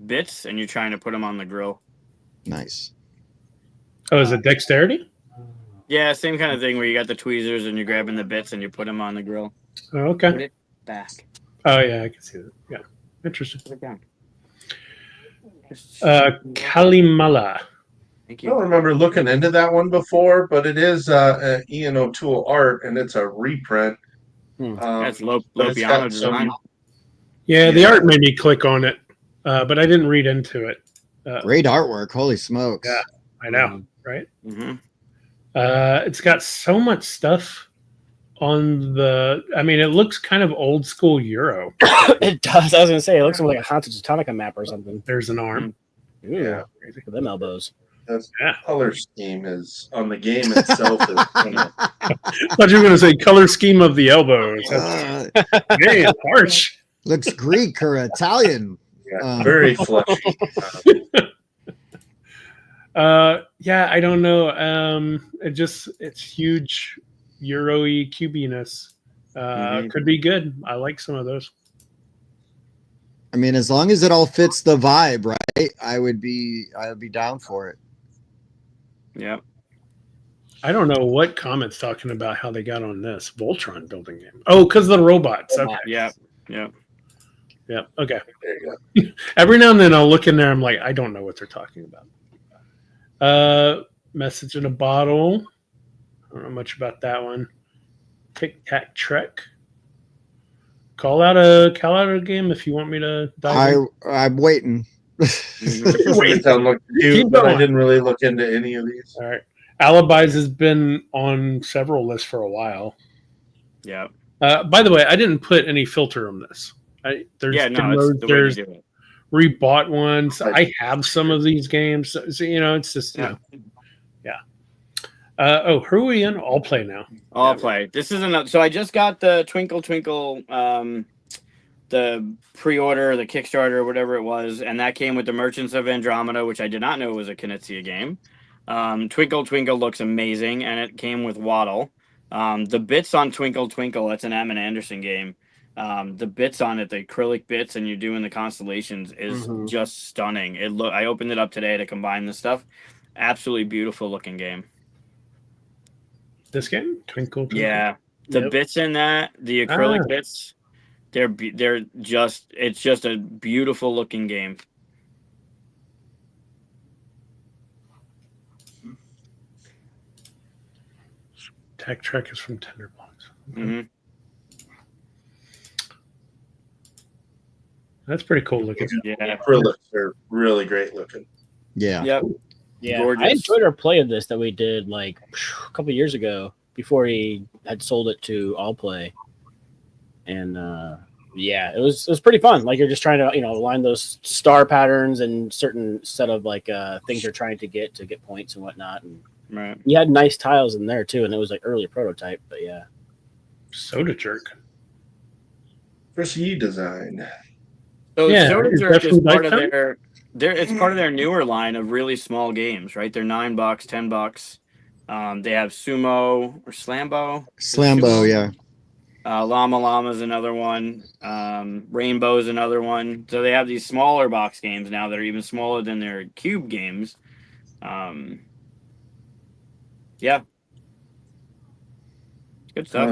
bits, and you're trying to put them on the grill. Nice. Oh, is it dexterity? Yeah, same kind of thing where you got the tweezers and you're grabbing the bits and you put them on the grill. Oh, Put okay. it back. Oh, yeah, I can see that. Yeah. Interesting. Put it down. Kalimala. Thank I don't you. remember looking into that one before, but it is Ian O'Toole art, and it's a reprint. That's but it's got Lopiano design. Yeah, the Yeah. art made me click on it, but I didn't read into it. Great artwork. Holy smokes. Yeah. I know, right? Mm-hmm. It's got so much stuff on the. I mean, it looks kind of old school Euro. It does. I was gonna say it looks like a Haunted Teutonica map or something. There's an arm. Ooh, Yeah. look at them elbows. The Yeah. color scheme is on the game itself. I thought you were going to say color scheme of the elbows. That's very harsh. Looks Greek or Italian. very fleshy. Yeah, I don't know. It's huge Euro-y cubiness. Could be good. I like some of those. I mean, as long as it all fits the vibe, right? I would be down for it. Yeah. I don't know what comments talking about how they got on this Voltron building game. Oh, because of the robots. Okay. Yeah. Yeah. Yeah. Okay. There you go. Every now and then I'll look in there. I'm like, I don't know what they're talking about. Message in a bottle. I don't know much about that one. Tic Tac Trek. Call out a game if you want me to dive in. I'm waiting. Wait, sound look cute, Keep but I going. didn't really look into any of these. All right. Alibis has been on several lists for a while. Yeah. By the way, I didn't put any filter on this. There's Yeah. No, demos, it's the way there's to do it. rebought ones. Right. I have some of these games. So, it's just, Yeah. who are we in? I'll play now. I'll play. This is another. So I just got the Twinkle Twinkle, the pre-order, the Kickstarter, whatever it was, and that came with the Merchants of Andromeda, which I did not know was a Knizia game. Twinkle Twinkle looks amazing, and it came with Waddle. The bits on Twinkle Twinkle, that's an Emin Anderson game. The bits on it, the acrylic bits, and you're doing the constellations is just stunning. I opened it up today to combine this stuff. Absolutely beautiful looking game. This game? Twinkle, Twinkle. Yeah, the Yep. bits in that, the acrylic Ah. bits, it's just a beautiful looking game. Tech Trek is from Tinderbox. hmm That's pretty cool looking. Yeah. Acrylics are really great looking. Yeah. Yep. Yeah, Gorgeous. I enjoyed our play of this that we did like a couple years ago before he had sold it to All Play, and yeah, it was pretty fun. Like you're just trying to align those star patterns and certain set of like things you're trying to get points and whatnot. And Right. You had nice tiles in there too, and it was like early prototype. But yeah, Soda Jerk. Chris Yee design. So Yeah, Soda is Jerk that is from part of Dice Town? it's part of their newer line of really small games, right? They're $9, $10. They have Sumo or Slambo. Is it Slambo, Sumo? yeah. Llama Llama's another one. Rainbow's another one. So they have these smaller box games now that are even smaller than their cube games. Yeah, good stuff.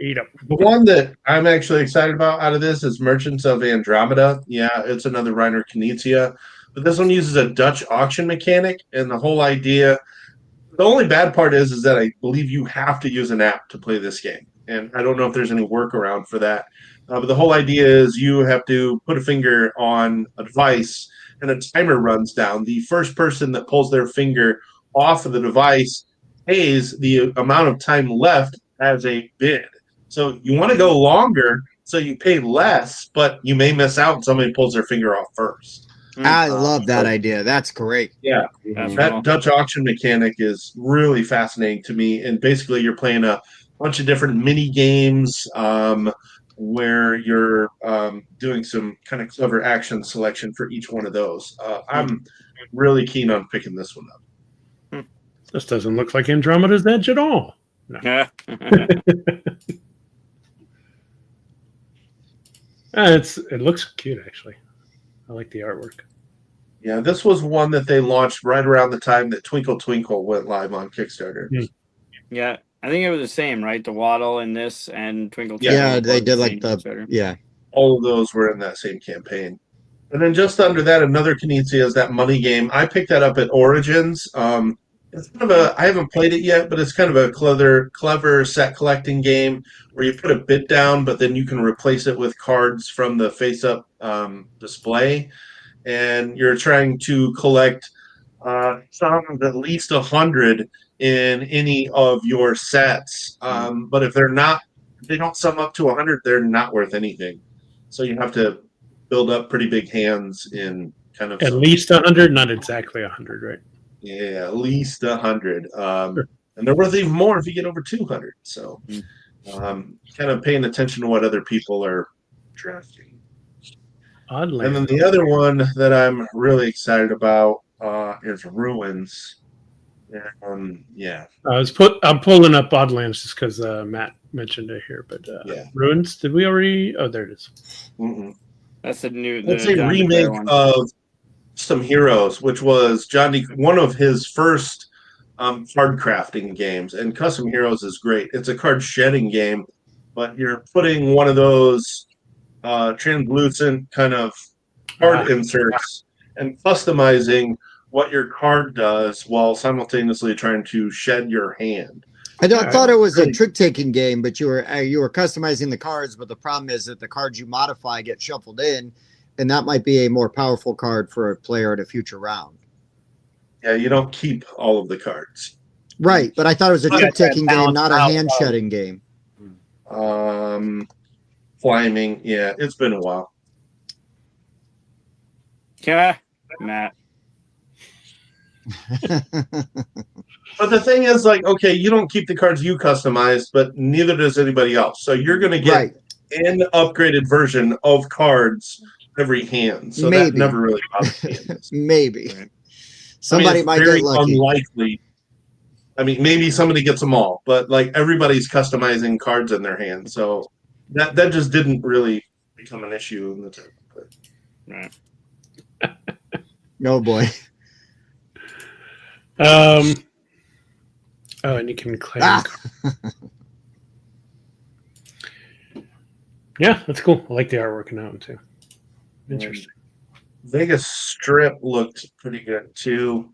Eat up. The one that I'm actually excited about out of this is Merchants of Andromeda. Yeah, it's another Reiner Knizia, but this one uses a Dutch auction mechanic, and the whole idea. The only bad part is that I believe you have to use an app to play this game, and I don't know if there's any workaround for that. But the whole idea is you have to put a finger on a device, and a timer runs down. The first person that pulls their finger off of the device pays the amount of time left as a bid. So you want to go longer, so you pay less, but you may miss out and somebody pulls their finger off first. I love that idea. That's great. Yeah, That's that cool. Dutch auction mechanic is really fascinating to me. And basically, you're playing a bunch of different mini games where you're doing some kind of clever action selection for each one of those. I'm really keen on picking this one up. This doesn't look like Andromeda's Edge at all. Yeah. It looks cute actually. I like the artwork. Yeah, this was one that they launched right around the time that Twinkle Twinkle went live on Kickstarter. Yeah, I think it was the same, right? The Waddle in this and Twinkle. Yeah, Twinkle they was did like same the Kickstarter. yeah. All of those were in that same campaign. And then just under that, another Knizia is that money game. I picked that up at Origins. It's kind of I haven't played it yet, but it's kind of a clever set collecting game where you put a bid down, but then you can replace it with cards from the face-up display. And you're trying to collect some of at least 100 in any of your sets. But if they don't sum up to 100, they're not worth anything. So you have to build up pretty big hands in kind of At least 100, not exactly 100, right? Yeah, at least 100. And they're worth even more if you get over 200. So kind of paying attention to what other people are drafting. Oddly. And then the other one that I'm really excited about is Ruins. Yeah. I'm pulling up Oddlands just because Matt mentioned it here, but Yeah. Ruins, did we already? Oh, there it is. Mm-mm. That's the new. It's the a John remake DeClaire one. of Some Heroes, which was one of his first card crafting games. And Custom Heroes is great. It's a card shedding game, but you're putting one of those translucent kind of card inserts and customizing what your card does while simultaneously trying to shed your hand. I thought it was a trick-taking game, but you were customizing the cards. But the problem is that the cards you modify get shuffled in, and that might be a more powerful card for a player at a future round. Yeah, you don't keep all of the cards. Right, but I thought it was a Yeah, trick-taking balance game, not a out, hand-shedding game. Climbing, yeah, it's been a while. Yeah, Matt. But the thing is, like, okay, you don't keep the cards you customize, but neither does anybody else. So you're going to get Right. an upgraded version of cards every hand. So that Maybe. never really bothers me. Maybe. Right. Somebody it's might very get lucky. unlikely. I mean, maybe somebody gets them all, but like everybody's customizing cards in their hand. So that just didn't really become an issue in the time. Right. No boy. And you can claim. Ah! Yeah, that's cool. I like the artwork in that one too. Interesting. Vegas Strip looked pretty good too.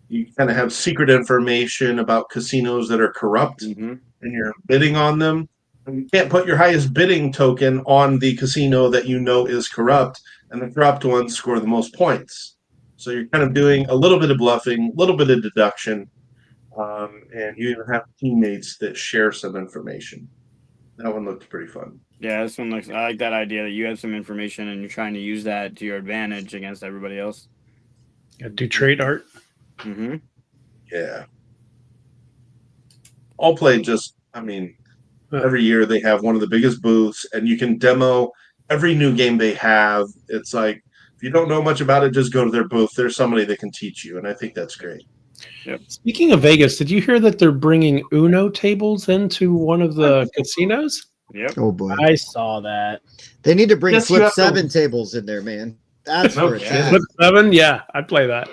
You kind of have secret information about casinos that are corrupt, Mm-hmm. and you're bidding on them. And you can't put your highest bidding token on the casino that you know is corrupt, and the corrupt ones score the most points. So you're kind of doing a little bit of bluffing, a little bit of deduction, and you even have teammates that share some information. That one looked pretty fun. Yeah, this one looks. I like that idea that you have some information and you're trying to use that to your advantage against everybody else. Do trade art. Mm-hmm. Yeah. All Play just, I mean, every year they have one of the biggest booths, and you can demo every new game they have. It's like, if you don't know much about it, just go to their booth. There's somebody that can teach you, and I think that's great. Speaking of Vegas, did you hear that they're bringing Uno tables into one of the casinos? Yep. Oh boy, I saw that. they need to bring Yes, you Flip have to- 7 tables in there, man. That's No where it's kidding. at. Flip 7? Yeah, I'd play that.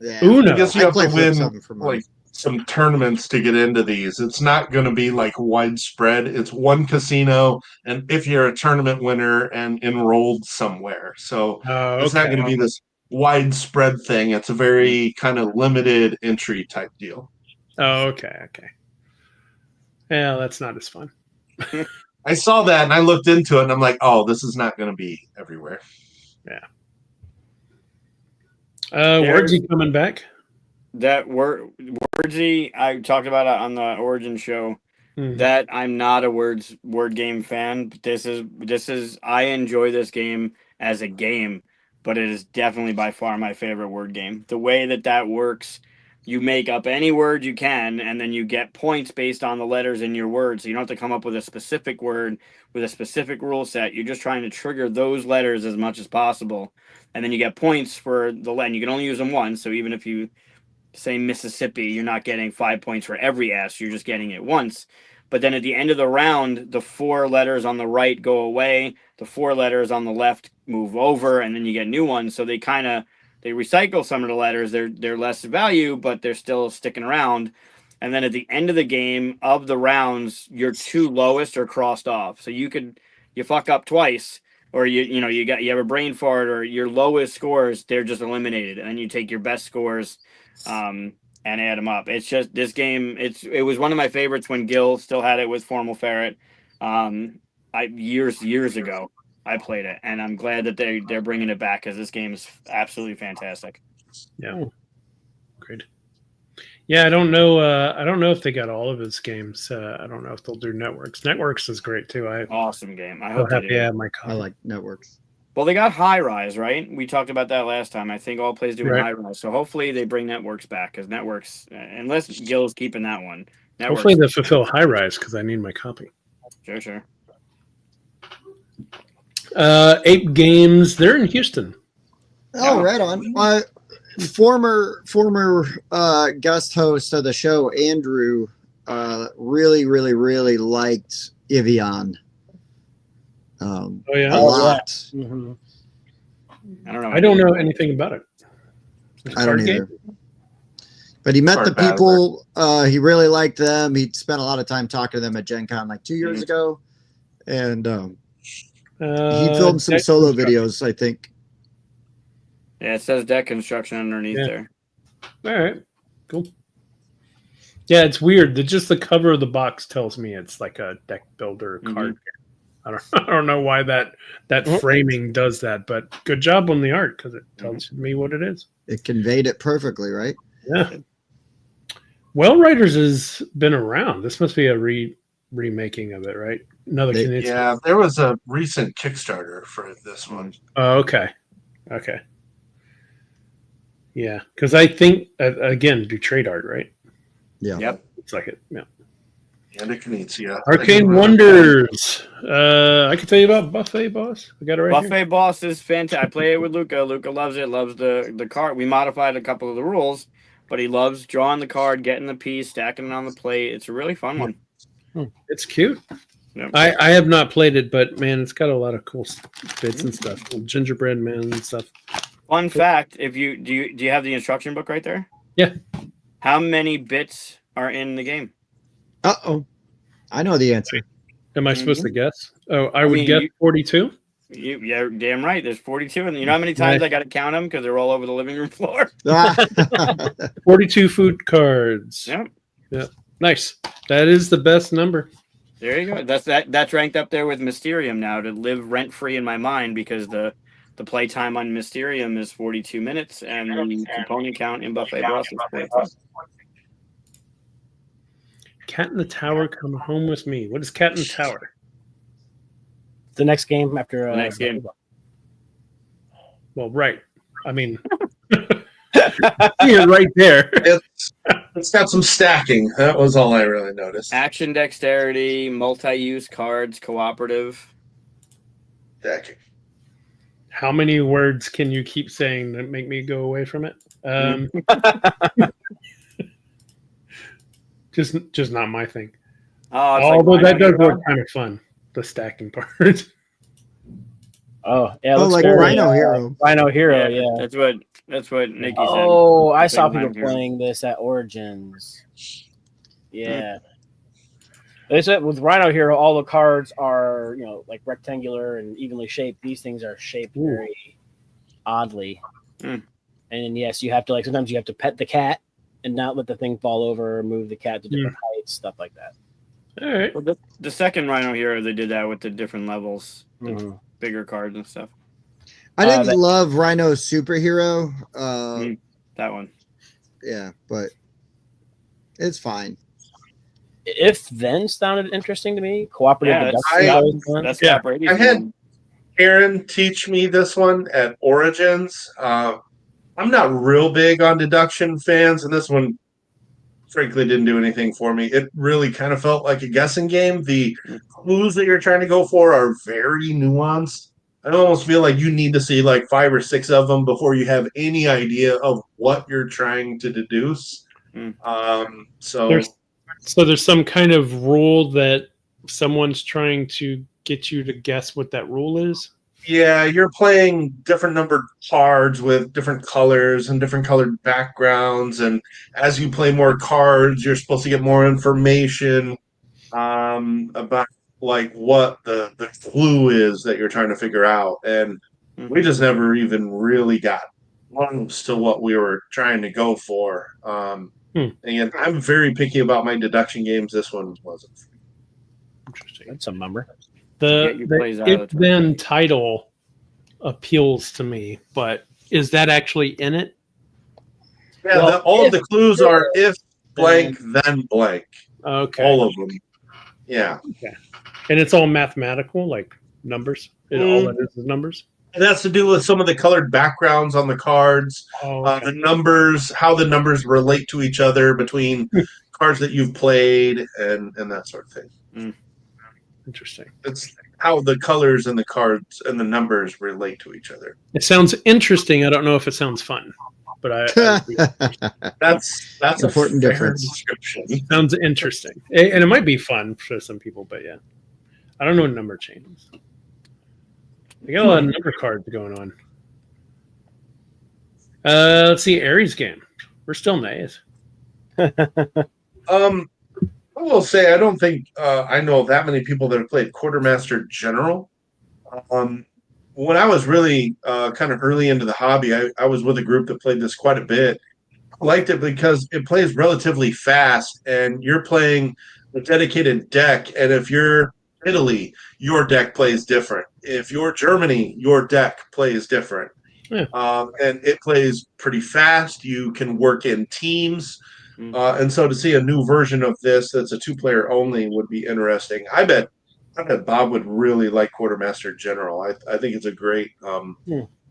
Yeah. Uno. I guess you I have play to Flip win 7 for money. like some tournaments to get into these. It's not going to be like widespread. It's one casino, and if you're a tournament winner and enrolled somewhere, so Oh, it's not okay. going to be this widespread thing. It's a very kind of limited entry type deal. Oh, okay. Yeah, that's not as fun. I saw that and I looked into it, and I'm like, oh, this is not going to be everywhere. Wordsy coming back. That Wordsy, I talked about it on the Origin show. Mhm. That I'm not a word game fan. But this is I enjoy this game as a game, but it is definitely by far my favorite word game. The way that works, you make up any word you can, and then you get points based on the letters in your word. So you don't have to come up with a specific word with a specific rule set. You're just trying to trigger those letters as much as possible, and then you get points for the letter. You can only use them once, so even if you say Mississippi, you're not getting 5 points for every S. You're just getting it once. But then at the end of the round, the 4 letters on the right go away, the 4 letters on the left move over, and then you get new ones. So they recycle some of the letters. They're less value, but they're still sticking around. And then at the end of the game, of the rounds, your 2 lowest are crossed off. So you fuck up twice, or you have a brain fart, or your lowest scores, they're just eliminated, and then you take your best scores and add them up. It's just this game. It was one of my favorites when Gil still had it with Formal Ferret. Years ago, I played it, and I'm glad that they're bringing it back, because this game is absolutely fantastic. Yeah. Great. Yeah, I don't know. I don't know if they got all of his games. I don't know if they'll do Networks. Networks is great too. Awesome game. I I'm hope they happy do. I have my I copy. like Networks. Well, they got High Rise, right? We talked about that last time. I think All Play's doing Right. High Rise, so hopefully they bring Networks back, because Networks, unless Gil's keeping that one, Networks. Hopefully they fulfill High Rise because I need my copy. Sure. Ape Games. They're in Houston. Oh, Yeah. right on. Former guest host of the show, Andrew, really liked Evian. Oh yeah. A lot. Mm-hmm. I don't know. I don't know anything about it. It's a I card don't game? either. But he met Card the people. He really liked them. He spent a lot of time talking to them at Gen Con like 2 years ago. And he filmed some Deck solo Construction. videos, I think. Yeah, it says deck construction underneath Yeah. there. All right, cool. Yeah, it's weird. Just the cover of the box tells me it's like a deck builder card game. I don't know why that framing does that, but good job on the art because it tells me what it is. It conveyed it perfectly, right? Yeah. Well Writers has been around. This must be a remaking of it, right? Another Canadian. Yeah, there was a recent Kickstarter for this one. Oh, okay. Yeah, because I think again do trade art, right? Yeah. Yep. It's like it. Yeah. And it needs, yeah. Arcane Wonders. I can tell you about Buffet Boss. I got it right Buffet Boss is fantastic. I play it with Luca. Luca loves it. Loves the card. We modified a couple of the rules, but he loves drawing the card, getting the piece, stacking it on the plate. It's a really fun one. here. It's cute. Yep. I have not played it, but man, it's got a lot of cool bits and stuff. Gingerbread man and stuff. Fun fact: if you do you have the instruction book right there? Yeah. How many bits are in the game? Uh-oh. I know the answer. Am I supposed to guess? Oh, I would mean, guess you- 42. Yeah, damn right. There's 42, and you know how many times I got to count them because they're all over the living room floor. 42 food cards. Yep. Nice. That is the best number. There you go. That's ranked up there with Mysterium now to live rent free in my mind, because the play time on Mysterium is 42 minutes and the component count in Buffet Boss is 42. Cat in the Tower, come home with me. What is Cat in the Tower? The next game after The next game. Well, right. I mean, See it right there. It's got some stacking. That was all I really noticed. Action dexterity, multi-use cards, cooperative. Stacking. How many words can you keep saying that make me go away from it? Just not my thing. Oh, it's Although like that does Rhino look kind of fun, the stacking part. Oh, yeah. it Oh, looks like very, Rhino Hero. Rhino Hero. Hero, yeah. That's what Nikki said. Oh, I saw Rhino people Hero. playing this at Origins. Yeah. They said with Rhino Hero, all the cards are, like rectangular and evenly shaped. These things are shaped very oddly. Mm. And yes, you have to sometimes you have to pet the cat and not let the thing fall over or move the cat to different heights, stuff like that. All right. Well, the second Rhino Hero, they did that with the different levels, Mhm. bigger cards and stuff. I didn't that- love Rhino Superhero. That one. Yeah, but it's fine. If then sounded interesting to me. Cooperative Yeah, deduction is always fun. That's Yeah. Brady's I had- one. Aaron teach me this one at Origins. I'm not real big on deduction fans, and this one frankly didn't do anything for me. It really kind of felt like a guessing game. The clues that you're trying to go for are very nuanced. I almost feel like you need to see like 5 or 6 of them before you have any idea of what you're trying to deduce. So There's some kind of rule that someone's trying to get you to guess what that rule is. yeah, you're playing different numbered cards with different colors and different colored backgrounds, and as you play more cards, you're supposed to get more information about like what the clue is that you're trying to figure out. And we just never even really got close to what we were trying to go for. And I'm very picky about my deduction games. This one wasn't. Interesting. That's a number. Get your plays out of It the time. then title appeals to me, but is that actually in it? Yeah, Well, all of the clues are if blank, then blank. Okay. All of them. Yeah. And it's all mathematical, like numbers. All it is numbers. It has to do with some of the colored backgrounds on the cards, Oh, the numbers, how the numbers relate to each other between cards that you've played, and that sort of thing. interesting. It's how the colors and the cards and the numbers relate to each other. It sounds interesting. I don't know if it sounds fun, but That's Important a fair difference. description. it sounds interesting, and it might be fun for some people. But yeah, I don't know what number chains. They got a lot of number cards going on. Let's see, Aries game. We're still nice. I will say I don't think I know that many people that have played Quartermaster General. When I was really kind of early into the hobby, I was with a group that played this quite a bit. I liked it because it plays relatively fast, and you're playing a dedicated deck. And if you're Italy, your deck plays different. If you're Germany, your deck plays different. Yeah. And it plays pretty fast. You can work in teams. And so to see a new version of this that's a 2-player only would be interesting. I bet Bob would really like Quartermaster General. I think it's a great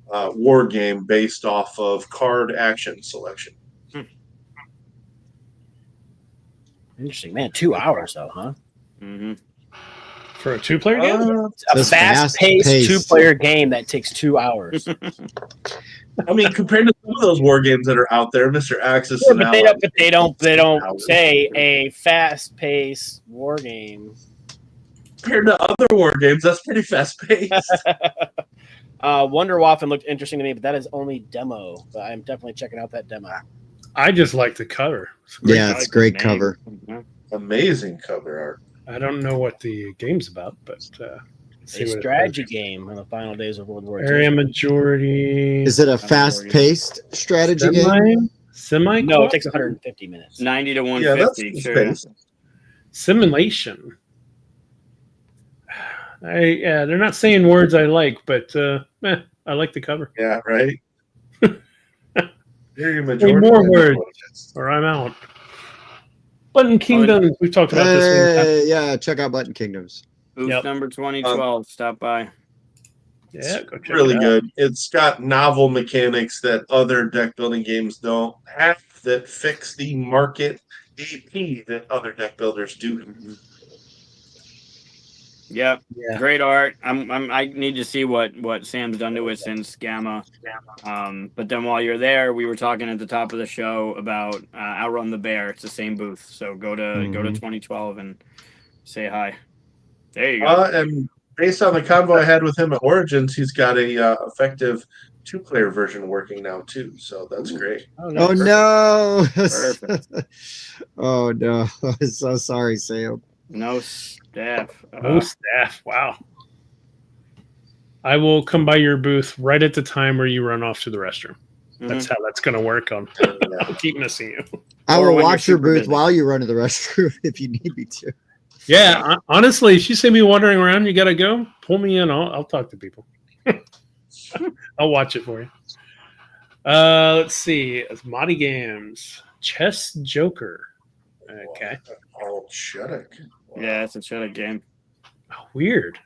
war game based off of card action selection. Interesting, man. 2 hours though, huh? Mm-hmm. For a 2-player game? A That's fast-paced fast-paced. 2-player game that takes 2 hours. I mean, compared to some of those war games that are out there, Mr. Axis Yeah, and but Allies, they don't Hours. say a fast-paced war game. compared to other war games, that's pretty fast paced. Wonder Waffen looked interesting to me, but that is only demo. But I'm definitely checking out that demo. I just like the cover. Yeah, it's great cover. Amazing cover art. I don't know what the game's about, but let's see A what it strategy says. game in the final days of World War II. Area majority. Is it a fast-paced strategy game? Semi? No, it takes 150 minutes. 90 to Yeah, that's 150. the Sure. space. Simulation. Yeah, they're not saying words I like, but I like the cover. Yeah, right. Area Any majority. more words, or I'm out. Button Kingdoms. We've talked about this. Yeah, check out Button Kingdoms. Booth Yep. number 2012. Stop by. Yeah, go check Really it out. good. It's got novel mechanics that other deck building games don't have that fix the market AP that other deck builders do. Yep. Yeah. Great art. I need to see what Sam's done to it since Gamma. But then while you're there, we were talking at the top of the show about Outrun the Bear. It's the same booth. So go to 2012 and say hi. There you go. And based on the convo I had with him at Origins, he's got a effective 2-player version working now too. So that's great. Oh no! Perfect. Oh no! I'm so sorry, Sam. No staff. No staff. Wow. I will come by your booth right at the time where you run off to the restroom. That's how that's going to work. I'll keep missing you. I Or will when you're watch your super booth busy. while you run to the restroom if you need me to. Yeah, honestly, if you see me wandering around, you got to go. Pull me in. I'll talk to people. I'll watch it for you. Let's see. Asmati Games. Chess Joker. Okay. Oh, Shudik. Yeah, it's a shut game. Oh, weird.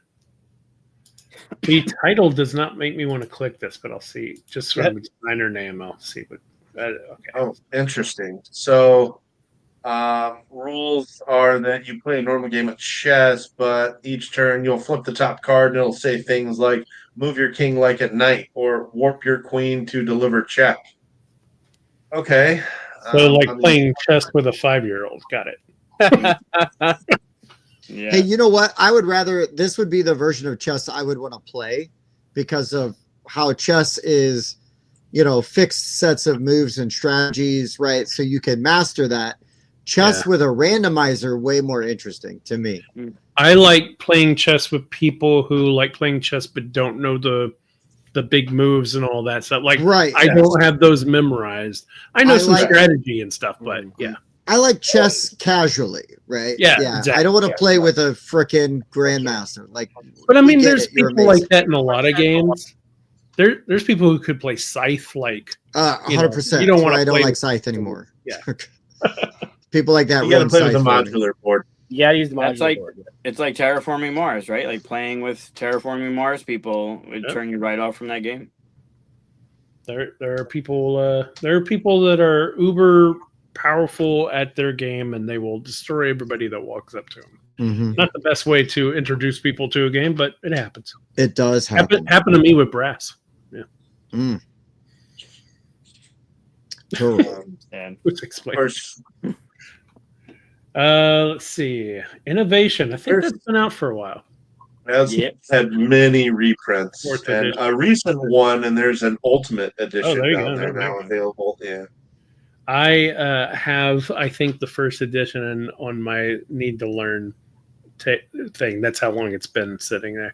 The title does not make me want to click this, but I'll see. Just from the designer name, I'll see. But okay. Oh, interesting. So, rules are that you play a normal game of chess, but each turn you'll flip the top card and it'll say things like "move your king like at night" or "warp your queen to deliver check." Okay. So, like I mean, playing chess with a 5-year-old. Got it. Yeah. Hey, you know what? I would rather this would be the version of chess I would want to play because of how chess is, fixed sets of moves and strategies, right? So you can master that. Chess with a randomizer, way more interesting to me. I like playing chess with people who like playing chess but don't know the big moves and all that stuff. Like, Right. I don't have those memorized. I know some strategy and stuff, but yeah. I like chess casually, right? Yeah, I exactly. don't want to play with a freaking grandmaster. Like, But I we mean, get there's it, you're people like amazing. that in a lot of games. There's people who could play Scythe like 100%. you don't That's wanna why I don't play like with- Scythe anymore. Yeah. People like that you got to run play with the Scythe for me. modular board. You gotta use the That's modular like- board. It's like Terraforming Mars, right? Like playing with Terraforming Mars people would Yep. turn you right off from that game. There are people that are uber powerful at their game and they will destroy everybody that walks up to them. Mhm. Not the best way to introduce people to a game, but it happens. It does happen. Happened to me with Brass. Mm. Cool. And Which Of explains. course, Let's see. Innovation. I think There's- that's been out for a while. has Yep. had many reprints, Fourth and edition. a recent one, and there's an Ultimate Edition there you down go. there There now you go. available. Yeah. I have, I think, the first edition on my need to learn thing. That's how long it's been sitting there.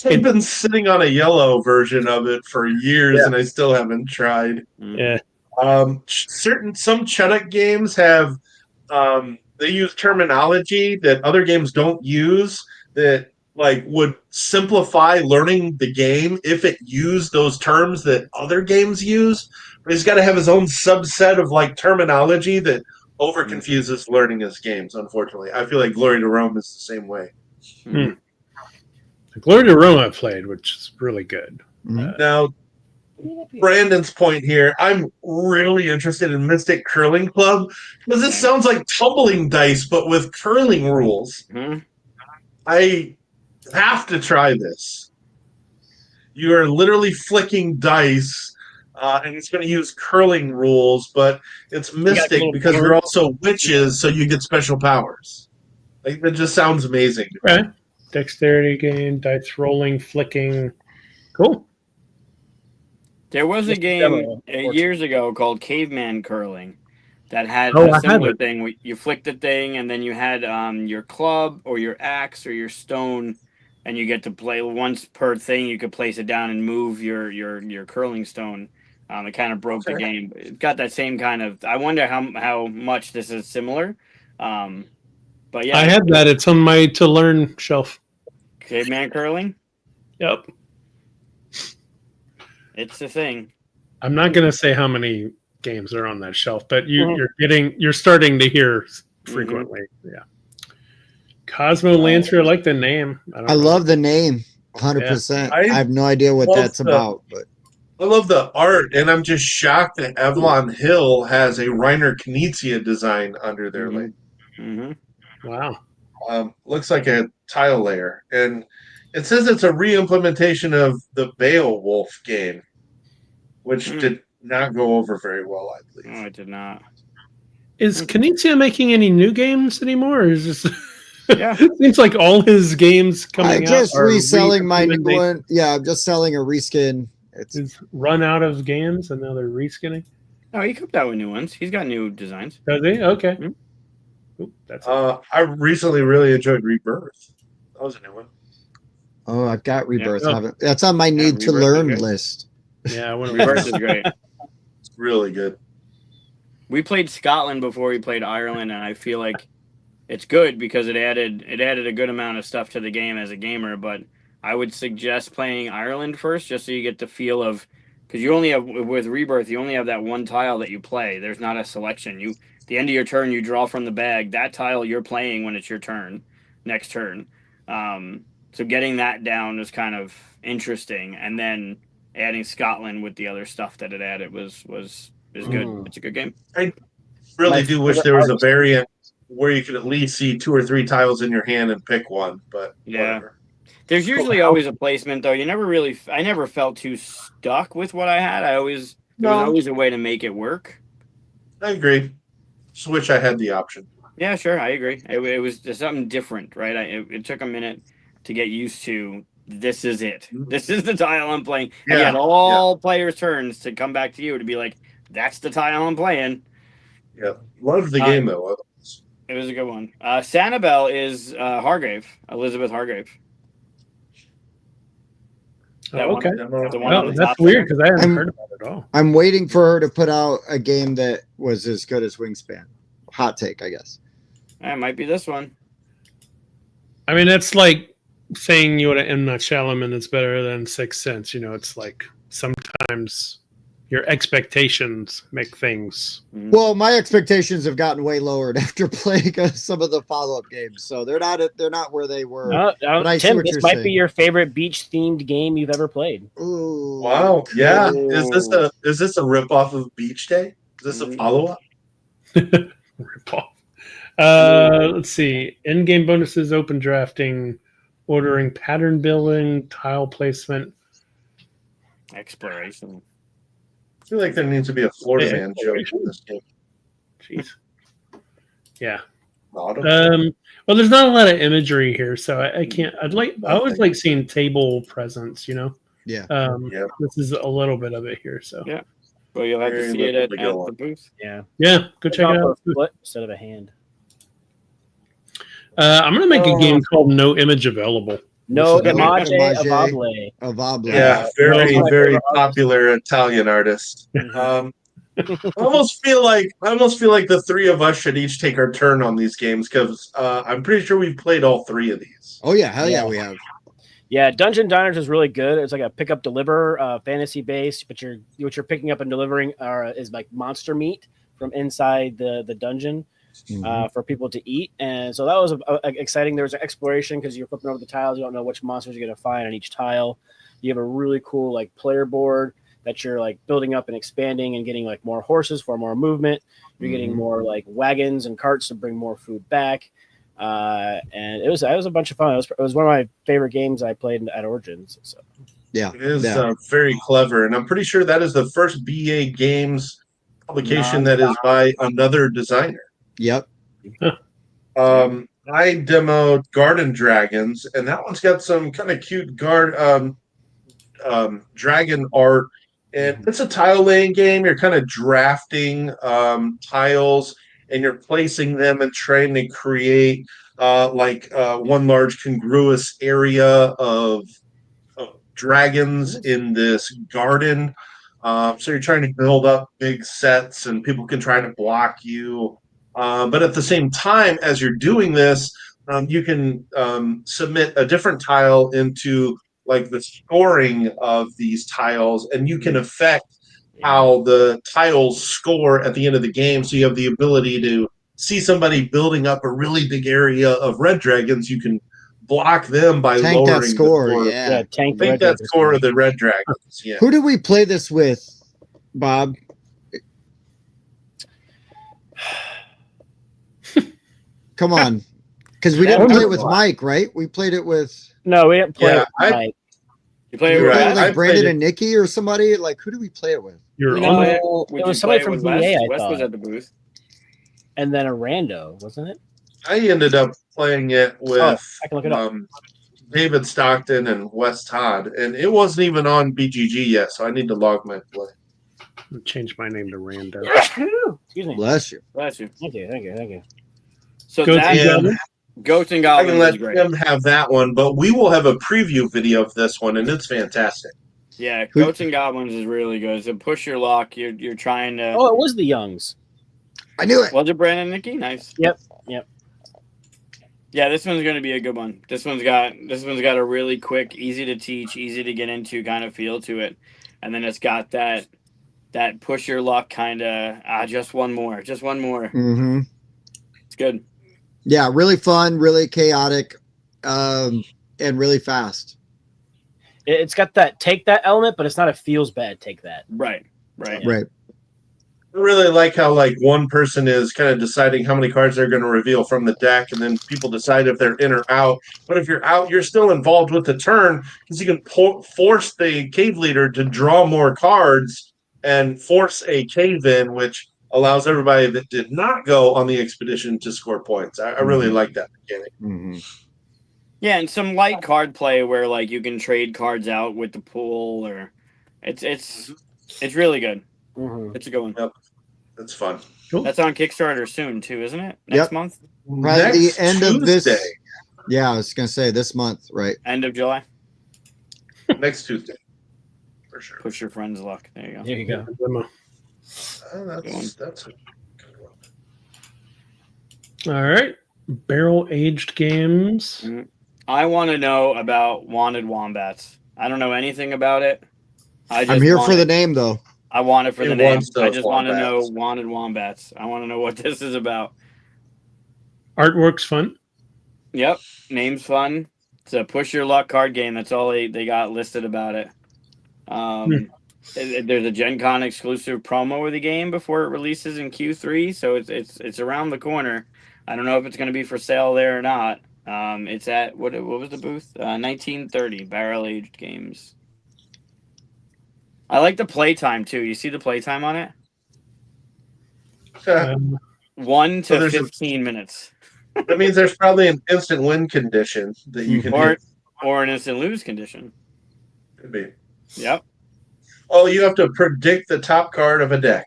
I've been sitting on a yellow version of it for years, and I still haven't tried. Yeah. Some Chuduk games have they use terminology that other games don't use that like would simplify learning the game if it used those terms that other games use. But he's got to have his own subset of like terminology that over confuses learning his games. Unfortunately, I feel like Glory to Rome is the same way. The Glory to Rome I played, which is really good. Now, Brandon's point here, I'm really interested in Mystic Curling Club because this sounds like tumbling dice, but with curling rules. Mhm. I have to try this. You are literally flicking dice, and it's going to use curling rules, but it's Mystic little because bird. you're also witches, so you get special powers. Like, that just sounds amazing. Okay. Dexterity game, dice rolling, flicking. Cool. There was a Just a game demo. years ago called Caveman Curling that had Oh, I a have similar it. thing. You flick the thing, and then you had your club or your axe or your stone, and you get to play once per thing. You could place it down and move your curling stone. It kind of broke the game. It got that same kind of. I wonder how much this is similar. But yeah, I have that. It's on my to learn shelf. Caveman Curling. Yep. It's the thing. I'm not going to say how many games are on that shelf, but you're starting to hear frequently. Yeah. Cosmo Lancer, I like the name. I love the name. 100%. I I have no idea what love that's the- about, but I love the art, and I'm just shocked that Avalon Hill has a Reiner Knizia design under their Mhm. lane. Mm-hmm. Wow. Looks like a tile layer, and it says it's a re-implementation of the Beowulf game, which Hmm. did not go over very well, I believe. No, I did not. Is Knizia making any new games anymore? Or is this? Yeah. Seems like all his games coming I'm out just are reselling my new re-implementing- one. Yeah, I'm just selling a reskin. It's Is run out of games and now they're reskinning. No, he comes out with new ones. He's got new designs. Does he? Okay. Mhm. Oop, that's I recently really enjoyed Rebirth. That was a new one. oh, I've got Rebirth. Yeah. Haven't That's on my need to Rebirth is learn great. list. yeah. I want Reverse is great. It's really good. We played Scotland before we played Ireland, and I feel like it's good because it added a good amount of stuff to the game as a gamer. But I would suggest playing Ireland first, just so you get the feel of, because you only have with Rebirth, you only have that one tile that you play. There's not a selection. You the end of your turn, you draw from the bag that tile you're playing when it's your turn, next turn. So getting that down is kind of interesting, and then adding Scotland with the other stuff that it added is good. Mm. It's a good game. Really My do wish favorite there was a artist- variant where you could at least see 2 or 3 tiles in your hand and pick one, but Yeah. whatever. There's usually always a placement, though. I never felt too stuck with what I had. There was always a way to make it work. I agree. Just wish I had the option. Yeah, sure, I agree. It was just something different, right? It took a minute to get used to. This is it. This is the tile I'm playing. And you Yeah, had all players' turns to come back to you to be like, "That's the tile I'm playing." Yeah. Loved the game, though. It was a good one. Sanibel is Hargrave, Elizabeth Hargrave. That Oh, one. okay. The one Well, on the that's top weird because I haven't I'm- heard about it at all. I'm waiting for her to put out a game that was as good as Wingspan. Hot take, I guess. It might be this one. I mean, that's like saying you want to M. Night Shyamalan that's better than Sixth Sense. You know, it's like sometimes your expectations make things. Well, my expectations have gotten way lowered after playing some of the follow-up games, so they're not where they were. But I see Tim, what this you're might saying. be your favorite beach-themed game you've ever played. Ooh, Wow. Yeah. Ooh. Is this a ripoff of Beach Day? Is this a follow up? Rip off. Let's see. In-game bonuses, open drafting, ordering, pattern building, tile placement. Exploration. I feel like there needs to be a Florida Yeah. Man joke in this game. Jeez. Yeah. Autumn? Well, there's not a lot of imagery here, so I can't. I always like seeing table presence. You know. Yeah. Yeah. This is a little bit of it here, so Yeah. Well, you'll have to Very see it at little to go the on. booth. Yeah. yeah, go check it Off out. a foot instead of a hand. I'm gonna make a game called No Image Available. No, This is Image Image Avable. Avable. Yeah, very, Well, very popular Italian artist. I almost feel like the three of us should each take our turn on these games because I'm pretty sure we've played all 3 of these. Oh yeah, hell yeah, we have. Yeah, Dungeon Diners is really good. It's like a pick up deliver, fantasy based, but what you're picking up and delivering is like monster meat from inside the dungeon for people to eat. And so that was exciting. There was an exploration because you're flipping over the tiles. You don't know which monsters you're going to find on each tile. You have a really cool like player board that you're like building up and expanding and getting like more horses for more movement. You're getting more like wagons and carts to bring more food back. And it was a bunch of fun. It was one of my favorite games I played at Origins. So Yeah, It is yeah. very clever, and I'm pretty sure that is the first BA Games publication that is by another designer. Yep. I demoed Garden Dragons, and that one's got some kind of cute dragon art. And it's a tile laying game. You're kind of drafting tiles, and you're placing them and trying to create one large congruous area of dragons in this garden. So you're trying to build up big sets, and people can try to block you. But at the same time, as you're doing this, you can submit a different tile into like the scoring of these tiles, and you can affect how the tiles score at the end of the game. So you have the ability to see somebody building up a really big area of red dragons. You can block them by Tank lowering that score. the score. Yeah. Yeah, tank the I think Red that Dragons. score of the Red Dragons. Yeah. Who did we play this with, Bob? Come on, because we didn't play it with Mike, right? We played it with. No, we didn't play. Yeah, it with Mike. You play We with played right. with Wes? like I Brandon played it- and Nikki or somebody. Like, who did we play it with? You're No, on. it Would was you somebody play from with VA, Wes? I Wes was thought. at the booth. And then a rando, wasn't it? I ended up playing it with I can look it up. David Stockton and Wes Todd, and it wasn't even on BGG yet, so I need to log my play. Change my name to Rando. Excuse me. Bless you. Bless you. Thank you. So Goats that and Goblins? Ghosts and I Goblins can let is great. him have that one, but we will have a preview video of this one, and it's fantastic. Yeah, Goats and Goblins is really good. So push your luck. You're trying to. Oh, it was the Youngs. I knew it. Was it Brandon and Nikki? Nice. Yep. Yeah, this one's going to be a good one. This one's got a really quick, easy to teach, easy to get into kind of feel to it, and then it's got that push your luck kind of just one more. Mm-hmm. It's good. Yeah, really fun, really chaotic, and really fast. It's got that take that element, but it's not a feels bad take that. Right. Right. I really like how one person is kind of deciding how many cards they're going to reveal from the deck, and then people decide if they're in or out. But if you're out, you're still involved with the turn because you can force the cave leader to draw more cards and force a cave in, which allows everybody that did not go on the expedition to score points. I really like that mechanic. Mm-hmm. Yeah, and some light card play where like you can trade cards out with the pool, or it's really good. Mm-hmm. It's a good one. Yep. That's fun. Cool. That's on Kickstarter soon too, isn't it? Next Yep. month, Right at Next the end of this. Tuesday. Yeah, I was gonna say this month, right? end of July. Next Tuesday. For sure. Push your friend's luck. There you go. There you go. Demo. That's a good one. All right. Barrel aged games. I want to know about Wanted Wombats. I don't know anything about it. I'm here for the name though. I want it for It the name. wants I those just want to know wombats. Wanted Wombats. I want to know what this is about. Artwork's fun. Yep. Name's fun. It's a push your luck card game. That's all they got listed about it. There's a Gen Con exclusive promo of the game before it releases in Q3, so it's around the corner. I don't know if it's going to be for sale there or not. It's at what was the booth? 1930 Barrel Aged Games. I like the playtime too. You see the playtime on it? 1 to So there's 15 minutes, That means there's probably an instant win condition that you can hit. or an instant lose condition. Could be. Yep. Oh, you have to predict the top card of a deck.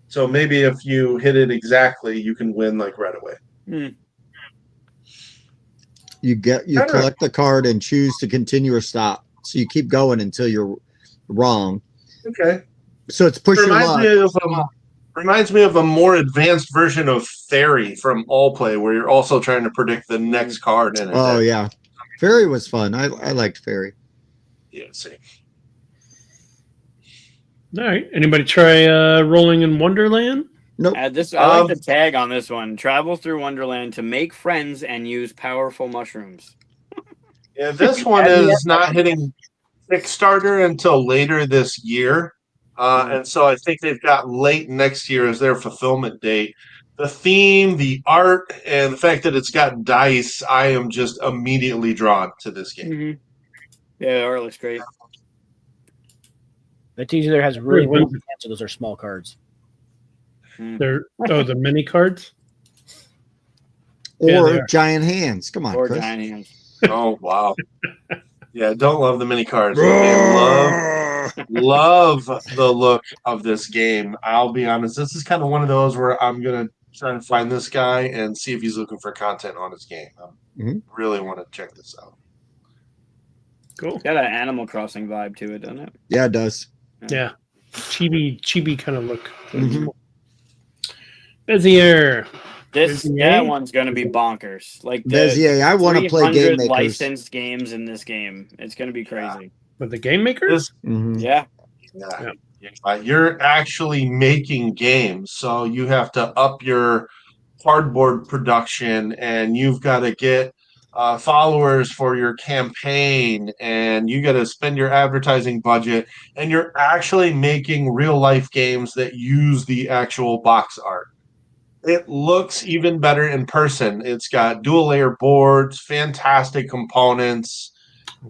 So maybe if you hit it exactly, you can win like right away. You Kinda. collect the card and choose to continue or stop. So you keep going until you're wrong. Okay. So it's push your luck. Reminds me of a more advanced version of Fairy from All Play, where you're also trying to predict the next card in it. Oh yeah, Fairy was fun. I liked Fairy. Yeah. See. All right. Anybody try Rolling in Wonderland? Nope. I like the tag on this one. Travel through Wonderland to make friends and use powerful mushrooms. Yeah, this one is not hitting Kickstarter until later this year. And so I think they've got late next year as their fulfillment date. The theme, the art, and the fact that it's got dice, I am just immediately drawn to this game. Mm-hmm. Yeah, the art looks great. The teaser there has really Wait, big hands, so those are small cards. They're the mini cards. Or Yeah, they are. giant hands. Come on, Or Chris. giant hands. Oh, wow. Yeah, don't love the mini cards. But they love the look of this game. I'll be honest. This is kind of one of those where I'm going to try to find this guy and see if he's looking for content on his game. I really want to check this out. Cool. It's got an Animal Crossing vibe to it, doesn't it? Yeah, it does. Yeah. Chibi kind of look. Mhm. Bezier. That one's going to be bonkers. Like the Bezier, I want to play 300 Game Makers. licensed games in this game. It's going to be crazy. With the game makers? Mhm. Yeah. You're actually making games, so you have to up your cardboard production, and you've got to get followers for your campaign, and you got to spend your advertising budget, and you're actually making real life games that use the actual box art. It looks even better in person. It's got dual layer boards, fantastic components.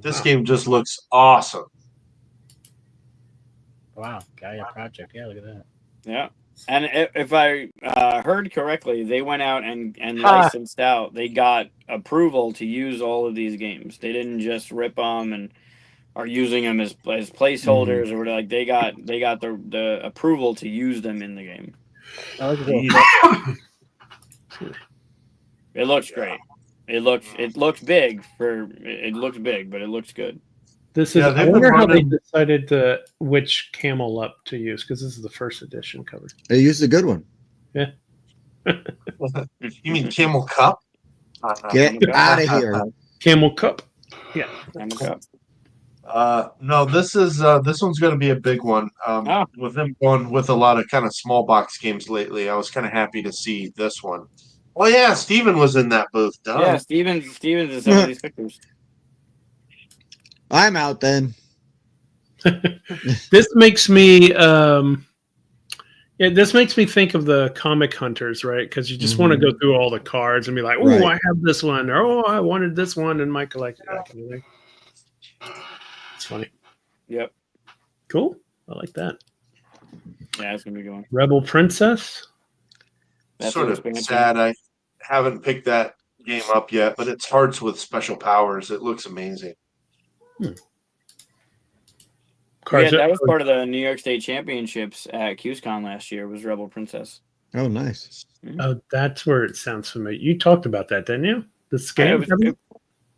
This game just looks awesome. Wow, Gaia Project. Yeah, look at that. Yeah. And if I heard correctly, they went out and licensed out. They got approval to use all of these games. They didn't just rip them and are using them as placeholders or whatever. Like they got the approval to use them in the game. I like it. It looks great. It looks big but it looks good. This is. Yeah, I they've been wonder how they running- decided which camel up to use, because this is the first edition cover. They used a good one. You mean Camel Cup? Get out of here. Camel Cup. Yeah. No, this one's going to be a big one. With them going with a lot of kind of small box games lately, I was kind of happy to see this one. Oh yeah, Steven was in that booth. Duh. Yeah, Steven's in some of these pictures. I'm out then. This makes me this makes me think of the comic hunters, right? Because you just want to go through all the cards and be like, oh, Right. I have this one, or oh, I wanted this one in my collection. That kind of thing. It's funny. Yep. Cool. I like that. Yeah, it's gonna be going. Rebel Princess. That's Sort an of expansion. sad. I haven't picked that game up yet, but it's Hearts with Special Powers. It looks amazing. Yeah, that was part of the New York State Championships at QSCon last year. Was Rebel Princess. Oh, nice. Oh, that's where it sounds familiar. You talked about that, didn't you? This game.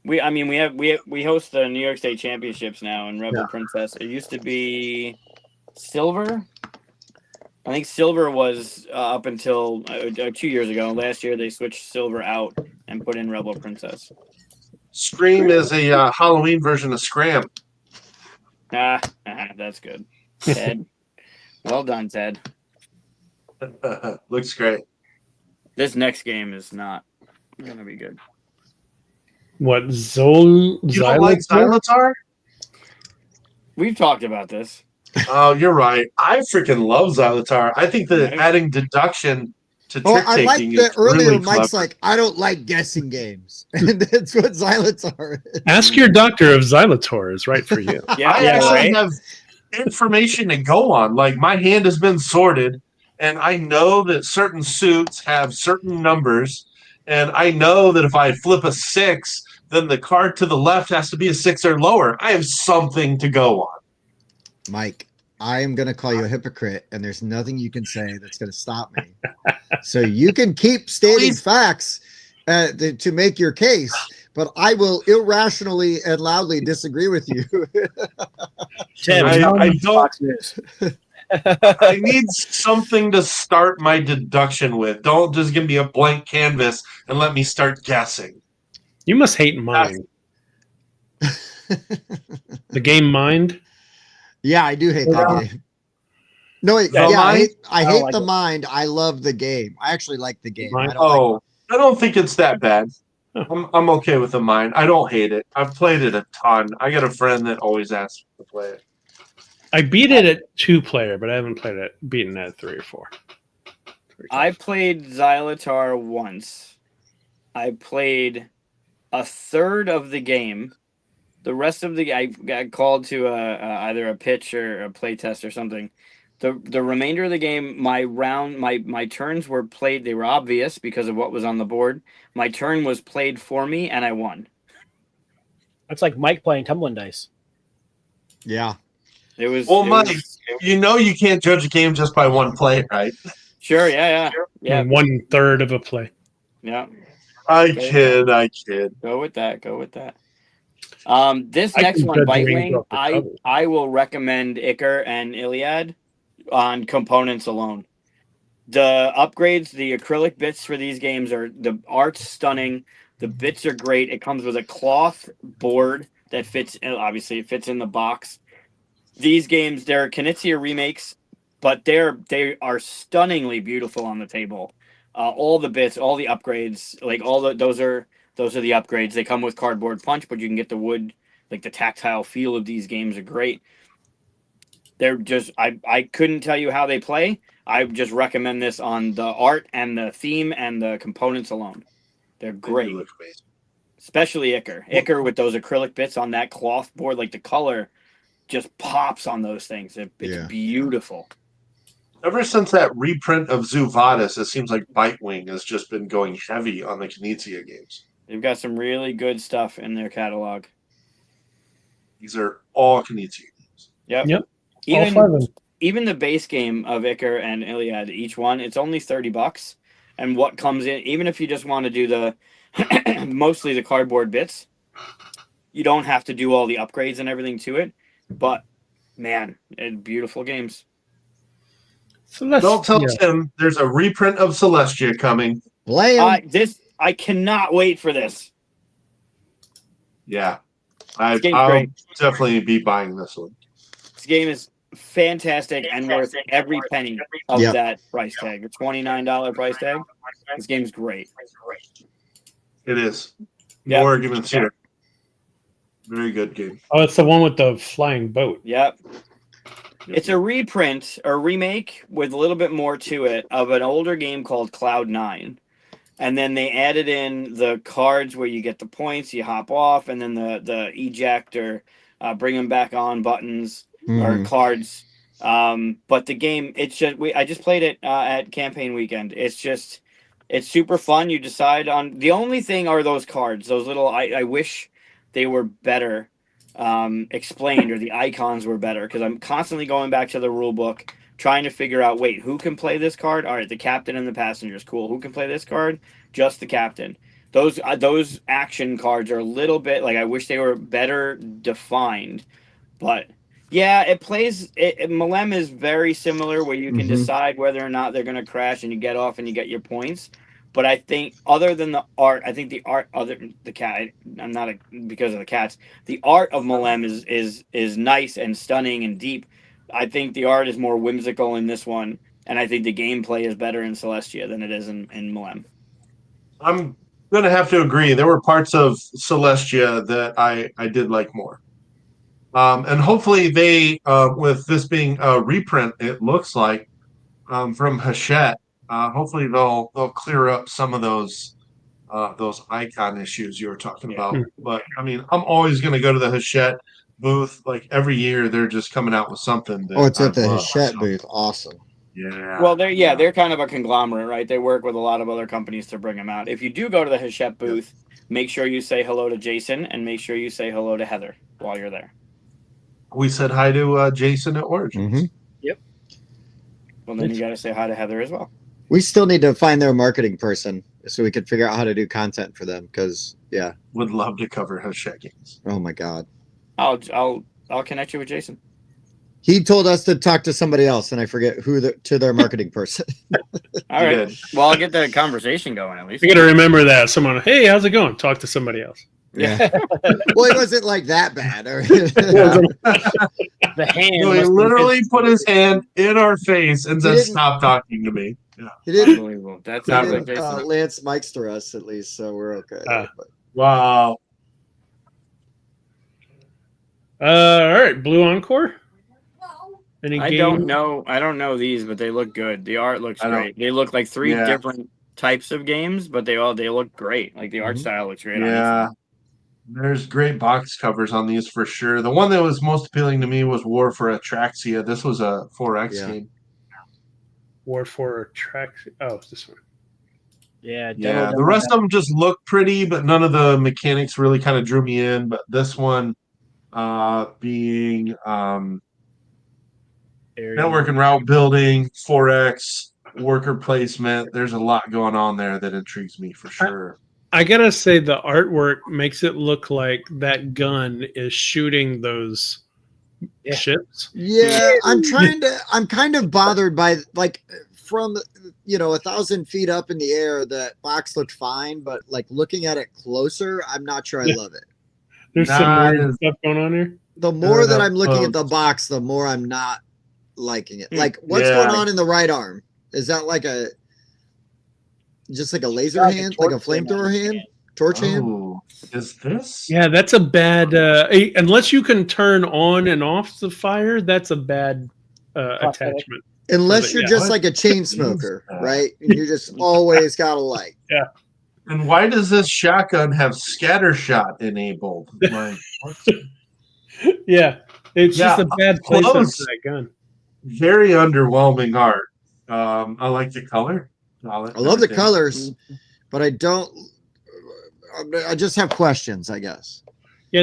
We host the New York State Championships now in Rebel Princess. It used to be Silver. I think Silver was up until 2 years ago. Last year they switched Silver out and put in Rebel Princess. Scream is a Halloween version of Scram. That's good. Ted. Well done, Ted. Looks great. This next game is not going to be good. What, You don't like Xylotar? We've talked about this. Oh, you're right. I freaking love Xylotar. I think that adding deduction to Oh, trick I like taking that is earlier really Mike's clever. like, I don't like guessing games. And that's what Xylotar is. Ask your doctor if Xylotor is right for you. Yeah, I actually have information to go on. Like my hand has been sorted, and I know that certain suits have certain numbers, and I know that if I flip a 6, then the card to the left has to be a 6 or lower. I have something to go on. Mike, I am going to call you a hypocrite, and there's nothing you can say that's going to stop me. So you can keep stating facts to make your case, but I will irrationally and loudly disagree with you. Tim, I don't. Fox News. I need something to start my deduction with. Don't just give me a blank canvas and let me start guessing. You must hate Mind. The game Mind. Yeah, I do hate that game. No, wait, Yeah, I Mind? hate like the it. mind. I love the game. I actually like the game. Mind? I don't like I don't think it's that bad. I'm okay with the mine. I don't hate it. I've played it a ton. I got a friend that always asks to play it. I beat it at 2-player, but I haven't beaten it at 3 or 4. I played Xylotar once. I played a third of the game. The rest of the I got called to either a pitch or a play test or something. The remainder of the game, my turns were played. They were obvious because of what was on the board. My turn was played for me, and I won. That's like Mike playing tumbling dice. Yeah. It was. Well, it Mike, was- you know you can't judge a game just by one play, right? Sure. Yeah. And 1/3 of a play. Yeah. I kid. Go with that. This I next can one, judge Bite range Wing, off the cover. I will recommend Icar and Iliad on components alone. The upgrades, the acrylic bits for these games the art's stunning. The bits are great. It comes with a cloth board that fits. Obviously, it fits in the box. These games, they're Knizia remakes, but they are stunningly beautiful on the table. all the bits, all the upgrades, like those are the upgrades. They come with cardboard punch, but you can get the wood, like the tactile feel of these games are great. They're just I couldn't tell you how they play. I just recommend this on the art and the theme and the components alone. They're They do great. look amazing. Especially Icar with those acrylic bits on that cloth board, like the color just pops on those things. It's Yeah. beautiful. Ever since that reprint of Zuvadis, it seems like Bitewing has just been going heavy on the Knizia games. They've got some really good stuff in their catalog. These are all Knizia games. Yep. Yep. All five of them. Even the base game of Icar and Iliad, each one, it's only $30. And what comes in, even if you just want to do the mostly the cardboard bits, you don't have to do all the upgrades and everything to it. But man, beautiful games. So that's, Don't tell Tim there's a reprint of Celestia coming. Play 'em. I cannot wait for this. Yeah. This game's I'll great. definitely be buying this one. This game is fantastic and worth every penny of Yep. that price tag. The $29 price tag. This game's great. It is. Yep. No arguments here. Very good game. Oh, it's the one with the flying boat. Yep. It's a reprint or remake with a little bit more to it of an older game called Cloud 9. And then they added in the cards where you get the points, you hop off, and then the eject or bring them back on buttons or Mhm. cards. But the game, it's just I just played it at campaign weekend. It's super fun. You decide on the only thing are those cards, those little. I wish they were better explained or the icons were better because I'm constantly going back to the rule book trying to figure out, wait, who can play this card? All right, the captain and the passengers, cool. Who can play this card? Just the captain. Those action cards are a little bit like I wish they were better defined, but yeah, it plays. Malem is very similar where you can Mhm. decide whether or not they're going to crash and you get off and you get your points. But I think other than the art, I think the art the cat. I'm not because of the cats. The art of Malem is nice and stunning and deep. I think the art is more whimsical in this one, and I think the gameplay is better in Celestia than it is in Malem. I'm going to have to agree. There were parts of Celestia that I did like more. And hopefully they, with this being a reprint, it looks like, from Hachette, hopefully they'll clear up some of those icon issues you were talking about. But I mean, I'm always going to go to the Hachette booth. Like every year, they're just coming out with something. That Oh, it's I at the love. Hachette So, booth. Awesome. Yeah. Well, they're kind of a conglomerate, right? They work with a lot of other companies to bring them out. If you do go to the Hachette booth, make sure you say hello to Jason and make sure you say hello to Heather while you're there. We said hi to Jason at Origins. Mhm. Well, then you got to say hi to Heather as well. We still need to find their marketing person so we can figure out how to do content for them. Because Would love to cover Hachette games. oh my god, I'll connect you with Jason. he told us to talk to somebody else, and I forget who to their marketing person. All You right. did. Well, I'll get the conversation going at least. You got to remember that. Someone, hey, how's it going? Talk to somebody else. Yeah. Well, it wasn't like that bad. The hand. No, he must be- literally put his hand in our face and said, didn't- "Stop talking to me." Yeah. He didn't, Unbelievable. That he sounds Not like didn't Jason. Lance mics to us at least, so we're okay. Ah. But Wow. All right, Blue Encore. Any I game? don't know. I don't know these, but they look good. The art looks I don't- great. They look like three Yeah. different types of games, but they look great. Like the art Mhm. style looks great. on Yeah. There's great box covers on these for sure. The one that was most appealing to me was War for Atraxia. This was a 4X Yeah. game. War for Track. Oh, it's this one. Yeah. Yeah. The rest of them just look pretty, but none of the mechanics really kind of drew me in. But this one being network and route building, 4X, worker placement. There's a lot going on there that intrigues me for sure. I gotta say the artwork makes it look like that gun is shooting those ships. yeah, I'm kind of bothered by like from 1,000 feet up in the air. That box looked fine, but like looking at it closer, I'm not sure I love it. There's Nah, some weird it's- stuff going on here. The more that no, I'm looking at the box, the more I'm not liking it. Like, what's Yeah. going on in the right arm? Is that like a just like a laser Like a hand, like a torch hand. flamethrower hand, torch hand. Oh, is this? Yeah, that's a bad. Unless you can turn on and off the fire, that's a bad Prosthetic. attachment. Unless you're Yeah. just like a chain smoker, right? And you just always got a light. And why does this shotgun have scatter shot enabled? Like, what's- Yeah, it's just Yeah, a bad placement close. for that gun. very underwhelming art. I like the color. I love the colors, but I don't. I just have questions, I guess. Yeah,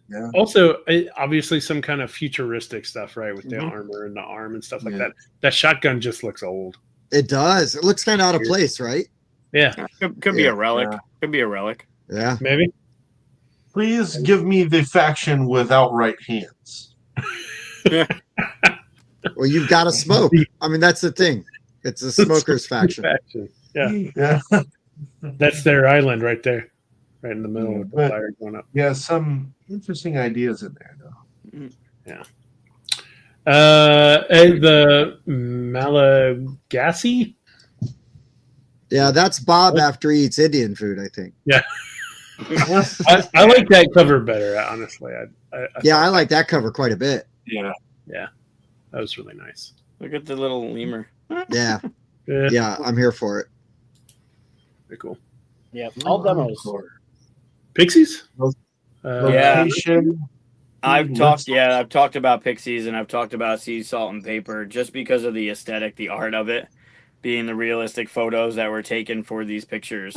Yeah. also obviously some kind of futuristic stuff, right, with the Mhm. armor and the arm and stuff like Yeah. that. That shotgun just looks old. It does. It looks kind of out of place, right? Yeah, Could be Yeah. a relic. Yeah. Could be a relic. Yeah. maybe. Please give me the faction without right hands. Well, you've got to smoke. I mean, that's the thing. It's a smokers faction. Faction. Yeah, Yeah. that's their island right there, right in the middle with the But- fire going up. Yeah, some interesting ideas in there, though. The Malagasy. Yeah, that's Bob after he eats Indian food, I think. I like that cover better, honestly. Yeah, I like that cover quite a bit. Yeah. That was really nice. Look at the little lemur. Yeah. Yeah, Yeah, I'm here for it. very cool. Yeah, all demos. Pixies. Yeah. Location. I've talked about Pixies and I've talked about Sea Salt and Paper just because of the aesthetic, the art of it, being the realistic photos that were taken for these pictures.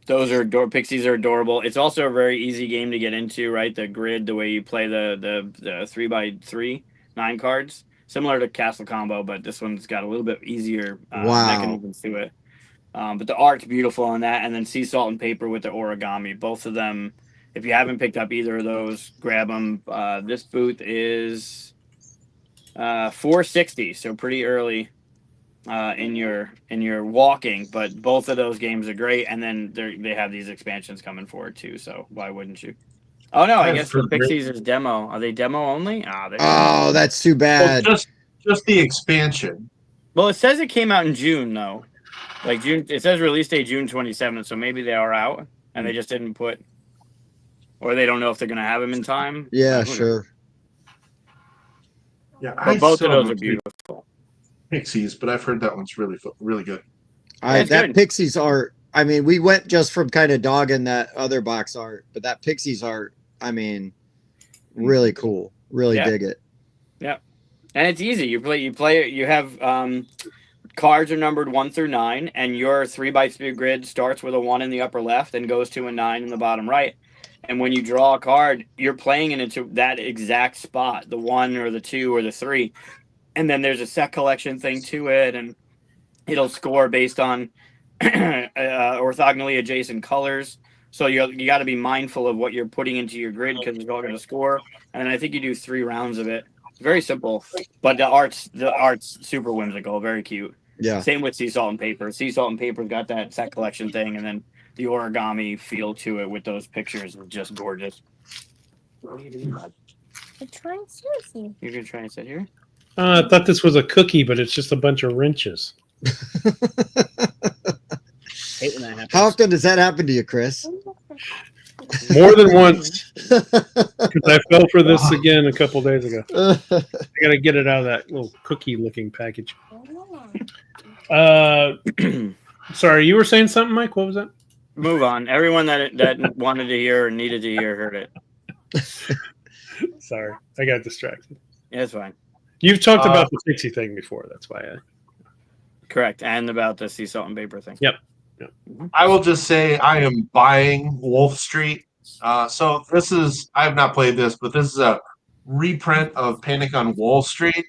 Those are Pixies are adorable. It's also a very easy game to get into, right? The grid, the way you play the 3x3 9 cards, similar to Castle Combo, but this one's got a little bit easier Wow. mechanisms to it. But the art's beautiful on that, and then Sea Salt and Paper with the origami. Both of them, if you haven't picked up either of those, grab them. This booth is $4.60, so pretty early in your walking. But both of those games are great, and then they have these expansions coming forward too. So why wouldn't you? Oh no, I guess the Pixies is demo. Are they demo only? Oh, that's too Well, bad. just the expansion. Well, it says it came out in June though. Like June, it says release date June 27th, so maybe they are out and they just didn't put, or they don't know if they're gonna have them in time. Yeah, Who knows? sure. Yeah, But both of those are beautiful. Pixies, but I've heard that one's really good. All right, That's that good. Pixies art. I mean, we went just from kind of dogging that other box art, but that Pixies art, I mean, really cool. Really Yeah. dig it. And it's easy. You have cards are numbered 1 through 9, and your 3x3 grid starts with a 1 in the upper left and goes to a 9 in the bottom right. And when you draw a card, you're playing it into that exact spot, the 1 or the 2 or the 3. And then there's a set collection thing to it, and it'll score based on orthogonally adjacent colors. So you got to be mindful of what you're putting into your grid because it's all going to score. And then I think you do 3 rounds of it. Very simple, but the art's super whimsical, very cute. Yeah. Same with Sea Salt and Paper. Sea Salt and Paper's got that set collection thing, and then the origami feel to it with those pictures is just gorgeous. I'm trying seriously. You're gonna try and sit here? I thought this was a cookie, but it's just a bunch of wrenches. Hate when that happens. How often does that happen to you, Chris? More than once, because I fell for this again a couple days ago. I got to get it out of that little cookie-looking package. Sorry, you were saying something, Mike? What was that? Move on. Everyone that wanted to hear or needed to hear heard it. Sorry, I got distracted. Yeah, it's fine. You've talked about the Pixie thing before. That's why I. Correct. And about the Sea Salt and Paper thing. Yep. I will just say I am buying Wolf Street. So this is, I have not played this, but this is a reprint of Panic on Wall Street.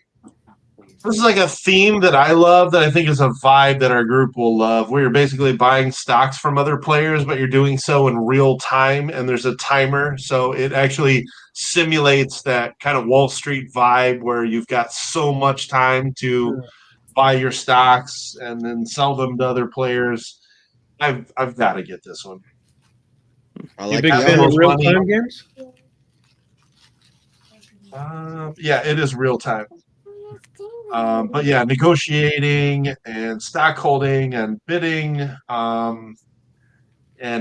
This is like a theme that I love, that I think is a vibe that our group will love, where you're basically buying stocks from other players, but you're doing so in real time, and there's a timer. So it actually simulates that kind of Wall Street vibe where you've got so much time to buy your stocks and then sell them to other players. I've got to get this one. I You like big that fan one. of real-time games? Yeah, it is real time. But yeah, negotiating and stockholding and bidding, and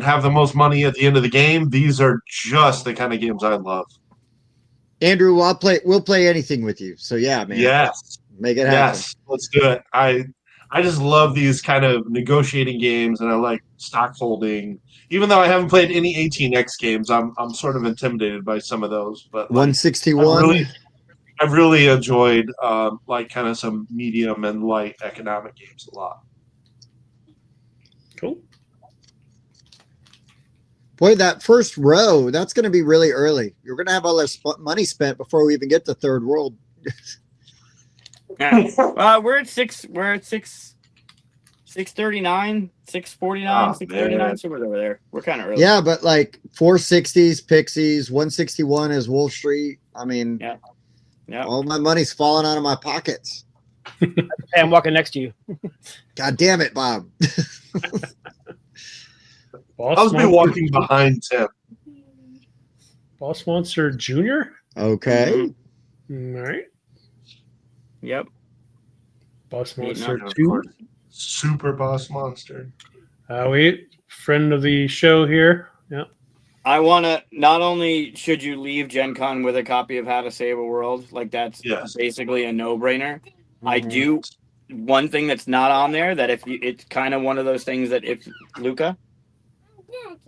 have the most money at the end of the game. These are just the kind of games I love. Andrew, we'll play anything with you. So yeah, man. Yes. Make it happen. Yes, let's do it. I just love these kind of negotiating games, and I like stockholding. Even though I haven't played any 18x games, I'm sort of intimidated by some of those. But like, 161. I've really enjoyed like kind of some medium and light economic games a lot. Cool. Boy, that first row, that's going to be really early. You're going to have all this money spent before we even get to third world. Yeah. We're at 639, 649, Oh, 639, man. somewhere over there. We're kind of early. Yeah, but like 460s, Pixies, 161 is Wolf Street. I mean, Yeah. Yeah. all my money's falling out of my pockets. Hey, I'm walking next to you. God damn it, Bob. I'll be walking behind Tim. Boss Monster Jr. Okay. Mhm. All right. Yep. Boss Yeah, Monster Of 2. course. Super Boss Monster. Friend of the show here. Yeah. I want to, not only should you leave Gen Con with a copy of How to Save a World, like that's Yes. basically a no-brainer. I Mhm. do, one thing that's not on there that if you, it's kind of one of those things that if, Luca,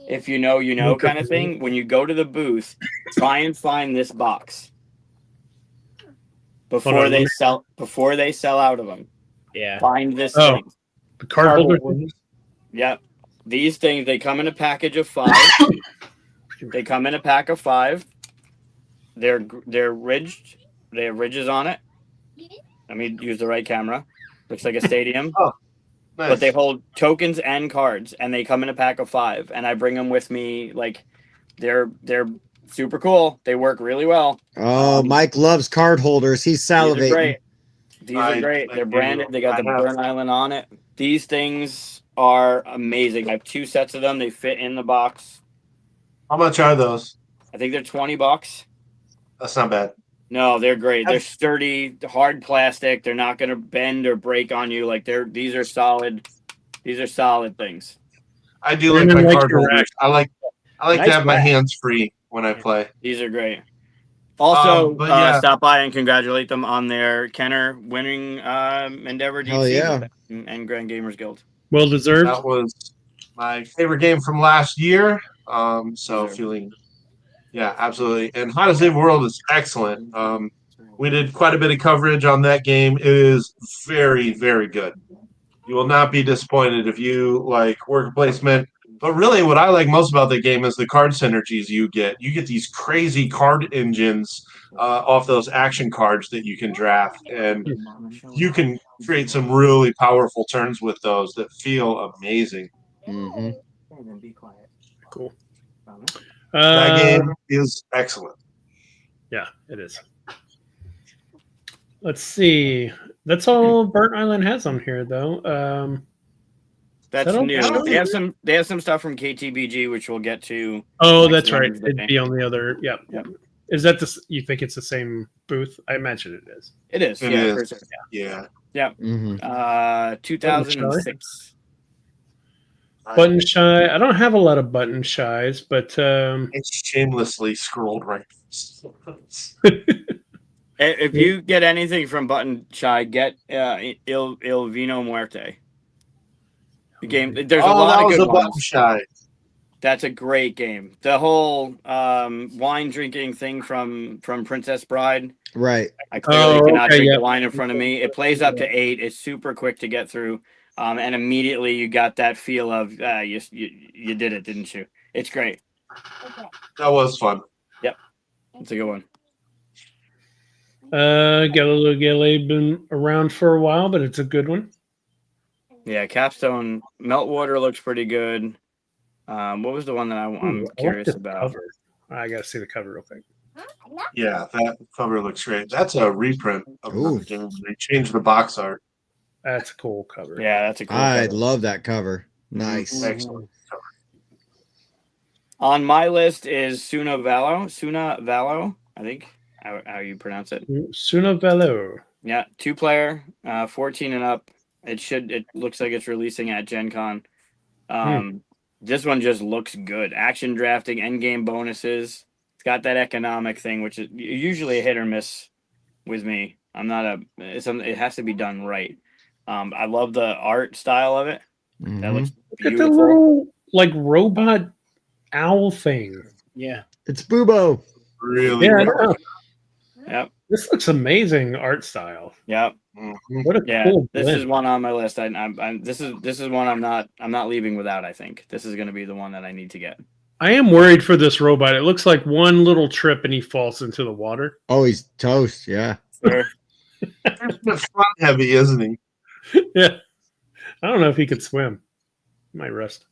if you know, Luca. kind of thing, when you go to the booth, try and find this box Hold before on, they let me- sell out of them. Yeah. Find this Oh. thing. The card holder. Yep. These things, they come in a package of 5. They come in a pack of 5. They're ridged. They have ridges on it. Let me use the right camera. Looks like a stadium. Nice. But they hold tokens and cards, and they come in a pack of 5. And I bring them with me. Like they're super cool. They work really well. Oh, Mike loves card holders. He's These are salivating. great. These are great. They're branded. They got the Burn Island on it. These things are amazing. I have 2 sets of them. They fit in the box. How much are those? I think they're $20. That's not bad. No, they're great. They're sturdy, hard plastic. They're not going to bend or break on you. Like these are solid. These are solid things. I do like Brandon my likes card your holders. I like Nice to have my rack. hands free when I play. These are great. Also, But yeah. stop by and congratulate them on their Kenner winning Endeavor DC Hell yeah. and Grand Gamers Guild. Well deserved. That was my favorite game from last year. So Deserved. feeling, yeah, absolutely. And How to Save the World is excellent. We did quite a bit of coverage on that game. It is very, very good. You will not be disappointed if you like worker placement. But really, what I like most about the game is the card synergies you get. You get these crazy card engines off those action cards that you can draft, and you can create some really powerful turns with those that feel amazing. Mhm. Cool. That game is excellent. Yeah, it is. Let's see. That's all Burnt Island has on here, though. That's Settle new. down. They have some stuff from KTBG, which we'll get to. Oh, Next that's right. Wednesday. It'd be on the other. Yeah, yeah. Is that this? You think it's the same booth? I imagine it is. It is. It yeah, is. for sure. Yeah. Mhm. 2006. Button shy. I don't have a lot of button shies, but I shamelessly scrolled right. If you get anything from Button Shy, get Il Vino Muerte. The game. There's a lot that of was good a button ones. shy. That's a great game. The whole wine drinking thing from Princess Bride. Right. I clearly cannot okay, drink yeah. the wine in front of me. It plays up to 8. It's super quick to get through, and immediately you got that feel of you did it, didn't you? It's great. That was fun. It's a good one. Galileo Galilei been around for a while, but it's a good one. Yeah, Capstone Meltwater looks pretty good. What was the one that I'm Ooh, I like curious the about? cover. I gotta see the cover real quick. Yeah, that cover looks great. That's a reprint of Ooh. the game. They changed the box art. That's a cool cover. Yeah, that's a cool I cover. love that cover. Nice. Excellent. On my list is Suna Valo, I think how you pronounce it. Suna Velo. Yeah, 2-player, 14 and up. It looks like it's releasing at Gen Con. This one just looks good. Action drafting, endgame bonuses. It's got that economic thing, which is usually a hit or miss with me. It has to be done right. I love the art style of it. That looks Look at the beautiful. little like robot owl thing. Yeah. It's Boobo. Really? Yeah, I know. Yep. This looks amazing art style. Yep. Mhm. What a Yeah. cool This blend. is one on my list. This is one I'm not leaving without. I think this is going to be the one that I need to get. I am worried for this robot. It looks like one little trip and he falls into the water. Oh, he's toast. Yeah. Sure. He's a bit front heavy, isn't he? Yeah. I don't know if he could swim. He might rust.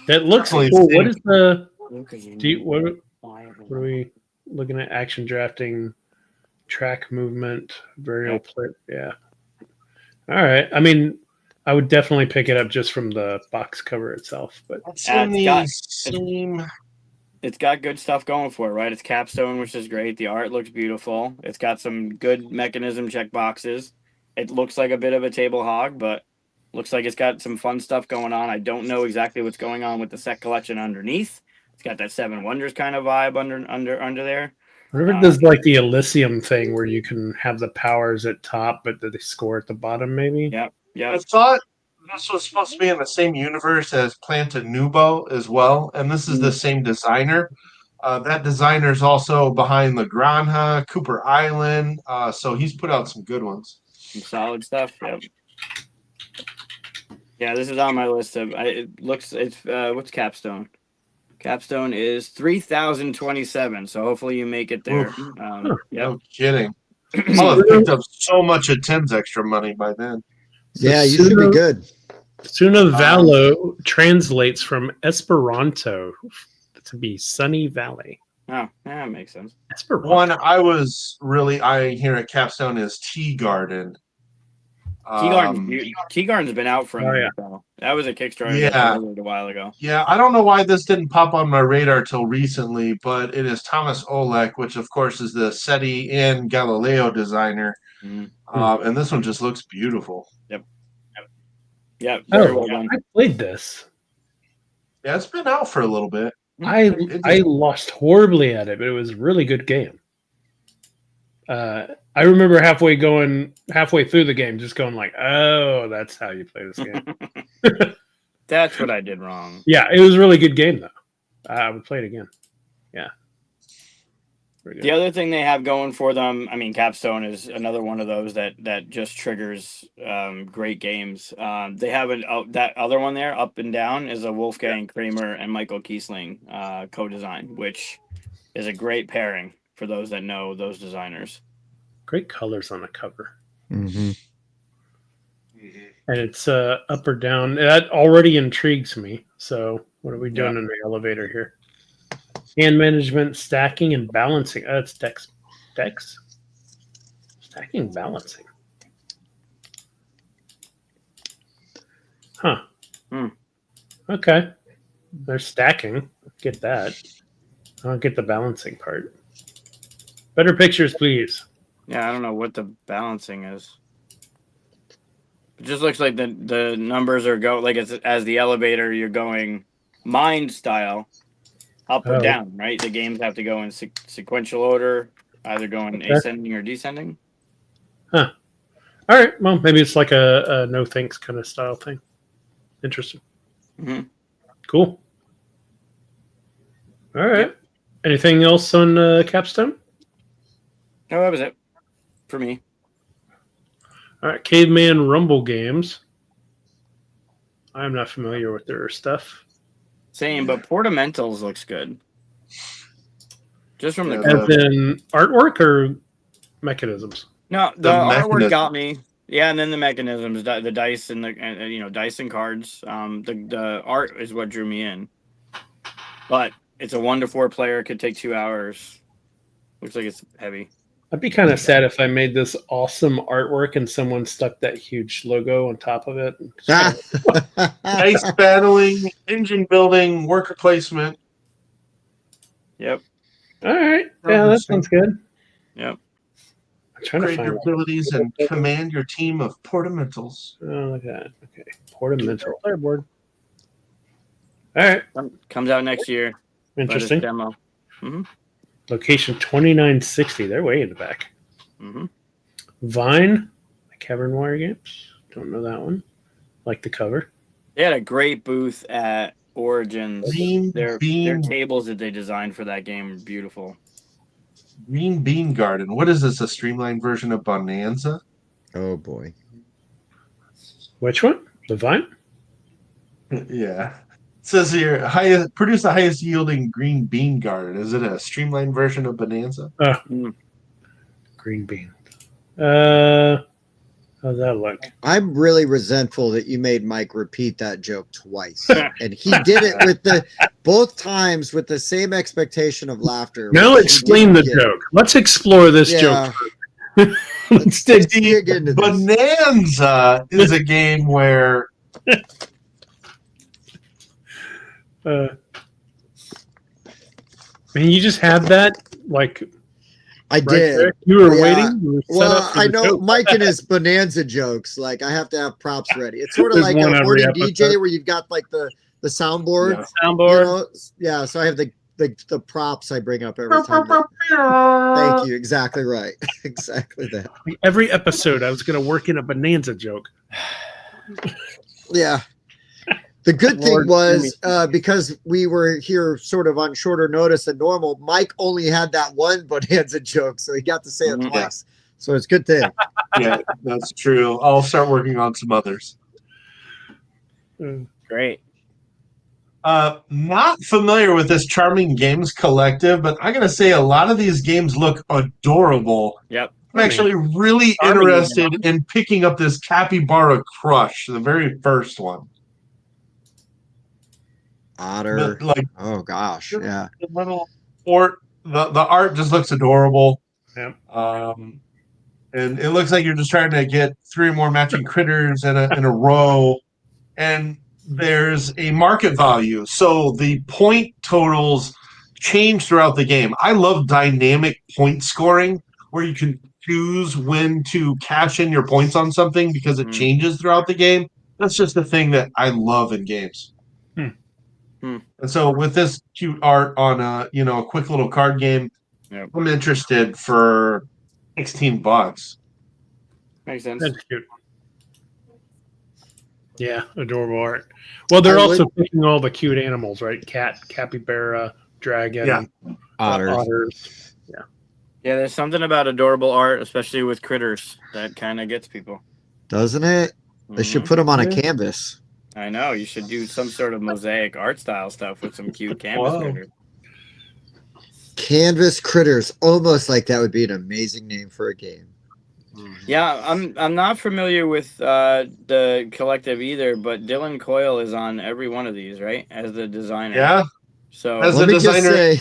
That looks Definitely cool. think- What is the what are we looking at? Action drafting, track movement, variable play. Yeah. All right. I mean, I would definitely pick it up just from the box cover itself. But It's Yeah, in it's the got- same. It's got good stuff going for it, right? It's capstone, which is great. The art looks beautiful. It's got some good mechanism check boxes. It looks like a bit of a table hog, but looks like it's got some fun stuff going on. I don't know exactly what's going on with the set collection underneath. It's got that Seven Wonders kind of vibe under there. whatever it does, like the Elysium thing where you can have the powers at top, but they score at the bottom, maybe. Yep. I Yep. thought this was supposed to be in the same universe as Planta Nubo as well, and this is the same designer. That designer is also behind La Granja, Cooper Island, so he's put out some good ones. Some solid stuff. Yep. Yeah, this is on my list of. What's capstone? Capstone is 3,027. So hopefully you make it there. Yep. No kidding. I'll have picked up so much of Tim's extra money by then. Yeah, you should be good. Suna Valo translates from Esperanto to be Sunny Valley. Oh, yeah, that makes sense. Esperanto. One I was really eyeing here at Capstone is Tea Garden. Tea Garden's been out for a Oh, minute. So that was a Kickstarter Yeah. that started a while ago. Yeah, I don't know why this didn't pop on my radar till recently, but it is Thomas Olek, which of course is the SETI and Galileo designer. Mhm. And this one just looks beautiful. Yeah, very well Oh, done. I played this. Yeah, it's been out for a little bit. I lost horribly at it, but it was a really good game. I remember halfway through the game, just going like, "Oh, that's how you play this game." That's what I did wrong. Yeah, it was a really good game though. I would play it again. Yeah. Pretty The good. other thing they have going for them, I mean, Capstone is another one of those that just triggers great games. They have that other one there, Up and Down, is a Wolfgang Kramer and Michael Kiesling co-design, which is a great pairing for those that know those designers. Great colors on the cover, Mhm. and it's up or down. That already intrigues me. So, what are we doing in the elevator here? Hand management, stacking, and balancing. Oh, it's Dex. Stacking, balancing. Huh. Okay. They're stacking. Get that. I don't get the balancing part. Better pictures, please. Yeah, I don't know what the balancing is. It just looks like the numbers are like as the elevator you're going mind style up or Oh. down, right? The games have to go in sequential order, either going Okay. ascending or descending. All right. Well, maybe it's like a no thanks kind of style thing. Interesting. Mhm. Cool. All right. Anything else on Capstone? No, that was it for me. All right. Caveman Rumble Games. I'm not familiar with their stuff. Same, but Portamentals looks good. Just from the Yeah, cover. As in artwork or mechanisms? No, the The artwork mechanism. got me. Yeah, and then the mechanisms, the dice and dice and cards. The art is what drew me in. But it's a 1-to-4 player. Could take 2 hours. Looks like it's heavy. I'd be kind of sad if I made this awesome artwork and someone stuck that huge logo on top of it. Ice battling, engine building, worker placement. Yep. All right. Yeah, that sounds good. Yep. I'm trying to Upgrade find your abilities and command your team of portamentals. Oh, look at that. Okay. Portamental. Player board. All right. Comes out next year. but it's Interesting. Demo. Location 2960. They're way in the back. Mm-hmm. Vine, Cavern Wire Games. Don't know that one. Like the cover. They had a great booth at Origins. Green Their Bean, tables that they designed for that game are beautiful. Green Bean Garden. What is this? A streamlined version of Bonanza? Oh boy. Which one? The Vine? Yeah. It says here, produce the highest yielding green bean garden. Is it a streamlined version of Bonanza? Green Bean. How's that look? I'm really resentful that you made Mike repeat that joke twice. And he did it with both times with the same expectation of laughter. Now which he explain the didn't get. joke. Let's explore this Yeah. joke. Let's dig deep. Dig into this. Bonanza is a game where And you just had that, like, I right did. there? You were Yeah. waiting? You were set Well, up for I the know joke. Mike and his bonanza jokes. Like I have to have props ready. It's sort of There's like one a every morning DJ episode. where you've got like the soundboard. Yeah. Soundboard. You know? Yeah, so I have the props I bring up every time. Thank you. Exactly right. Exactly that. Every episode, I was going to work in a Bonanza joke. Yeah. The good thing Lord was because we were here sort of on shorter notice than normal, Mike only had that one bonanza joke, so he got to say it Mhm. twice. So it's a good thing. yeah, that's true. I'll start working on some others. Great. Not familiar with this Charming Games Collective, but I gotta say a lot of these games look adorable. Yep. I'm actually really Charming interested in picking up this Capybara Crush, the very first one. Otter. Like Oh gosh. Yeah. the little or the art just looks adorable. Yep. And it looks like you're just trying to get 3 more matching critters in a row, and there's a market value, so the point totals change throughout the game. I love dynamic point scoring where you can choose when to cash in your points on something because it changes throughout the game. That's just the thing that I love in games. And so with this cute art on a quick little card game, Yep. I'm interested for $16. Makes sense. That's cute. Yeah, adorable art. Well, they're I also would- picking all the cute animals, right? Cat, capybara, dragon, Yeah. Otters. otters. Yeah, there's something about adorable art, especially with critters, that kind of gets people. Doesn't it? They should Mhm. put them on a canvas. I know. You should do some sort of mosaic art style stuff with some cute canvas Whoa. critters. Canvas critters. Almost like that would be an amazing name for a game. Yeah, I'm not familiar with the collective either, but Dylan Coyle is on every one of these, right? As the designer. Yeah. So As Let a me just designer- say,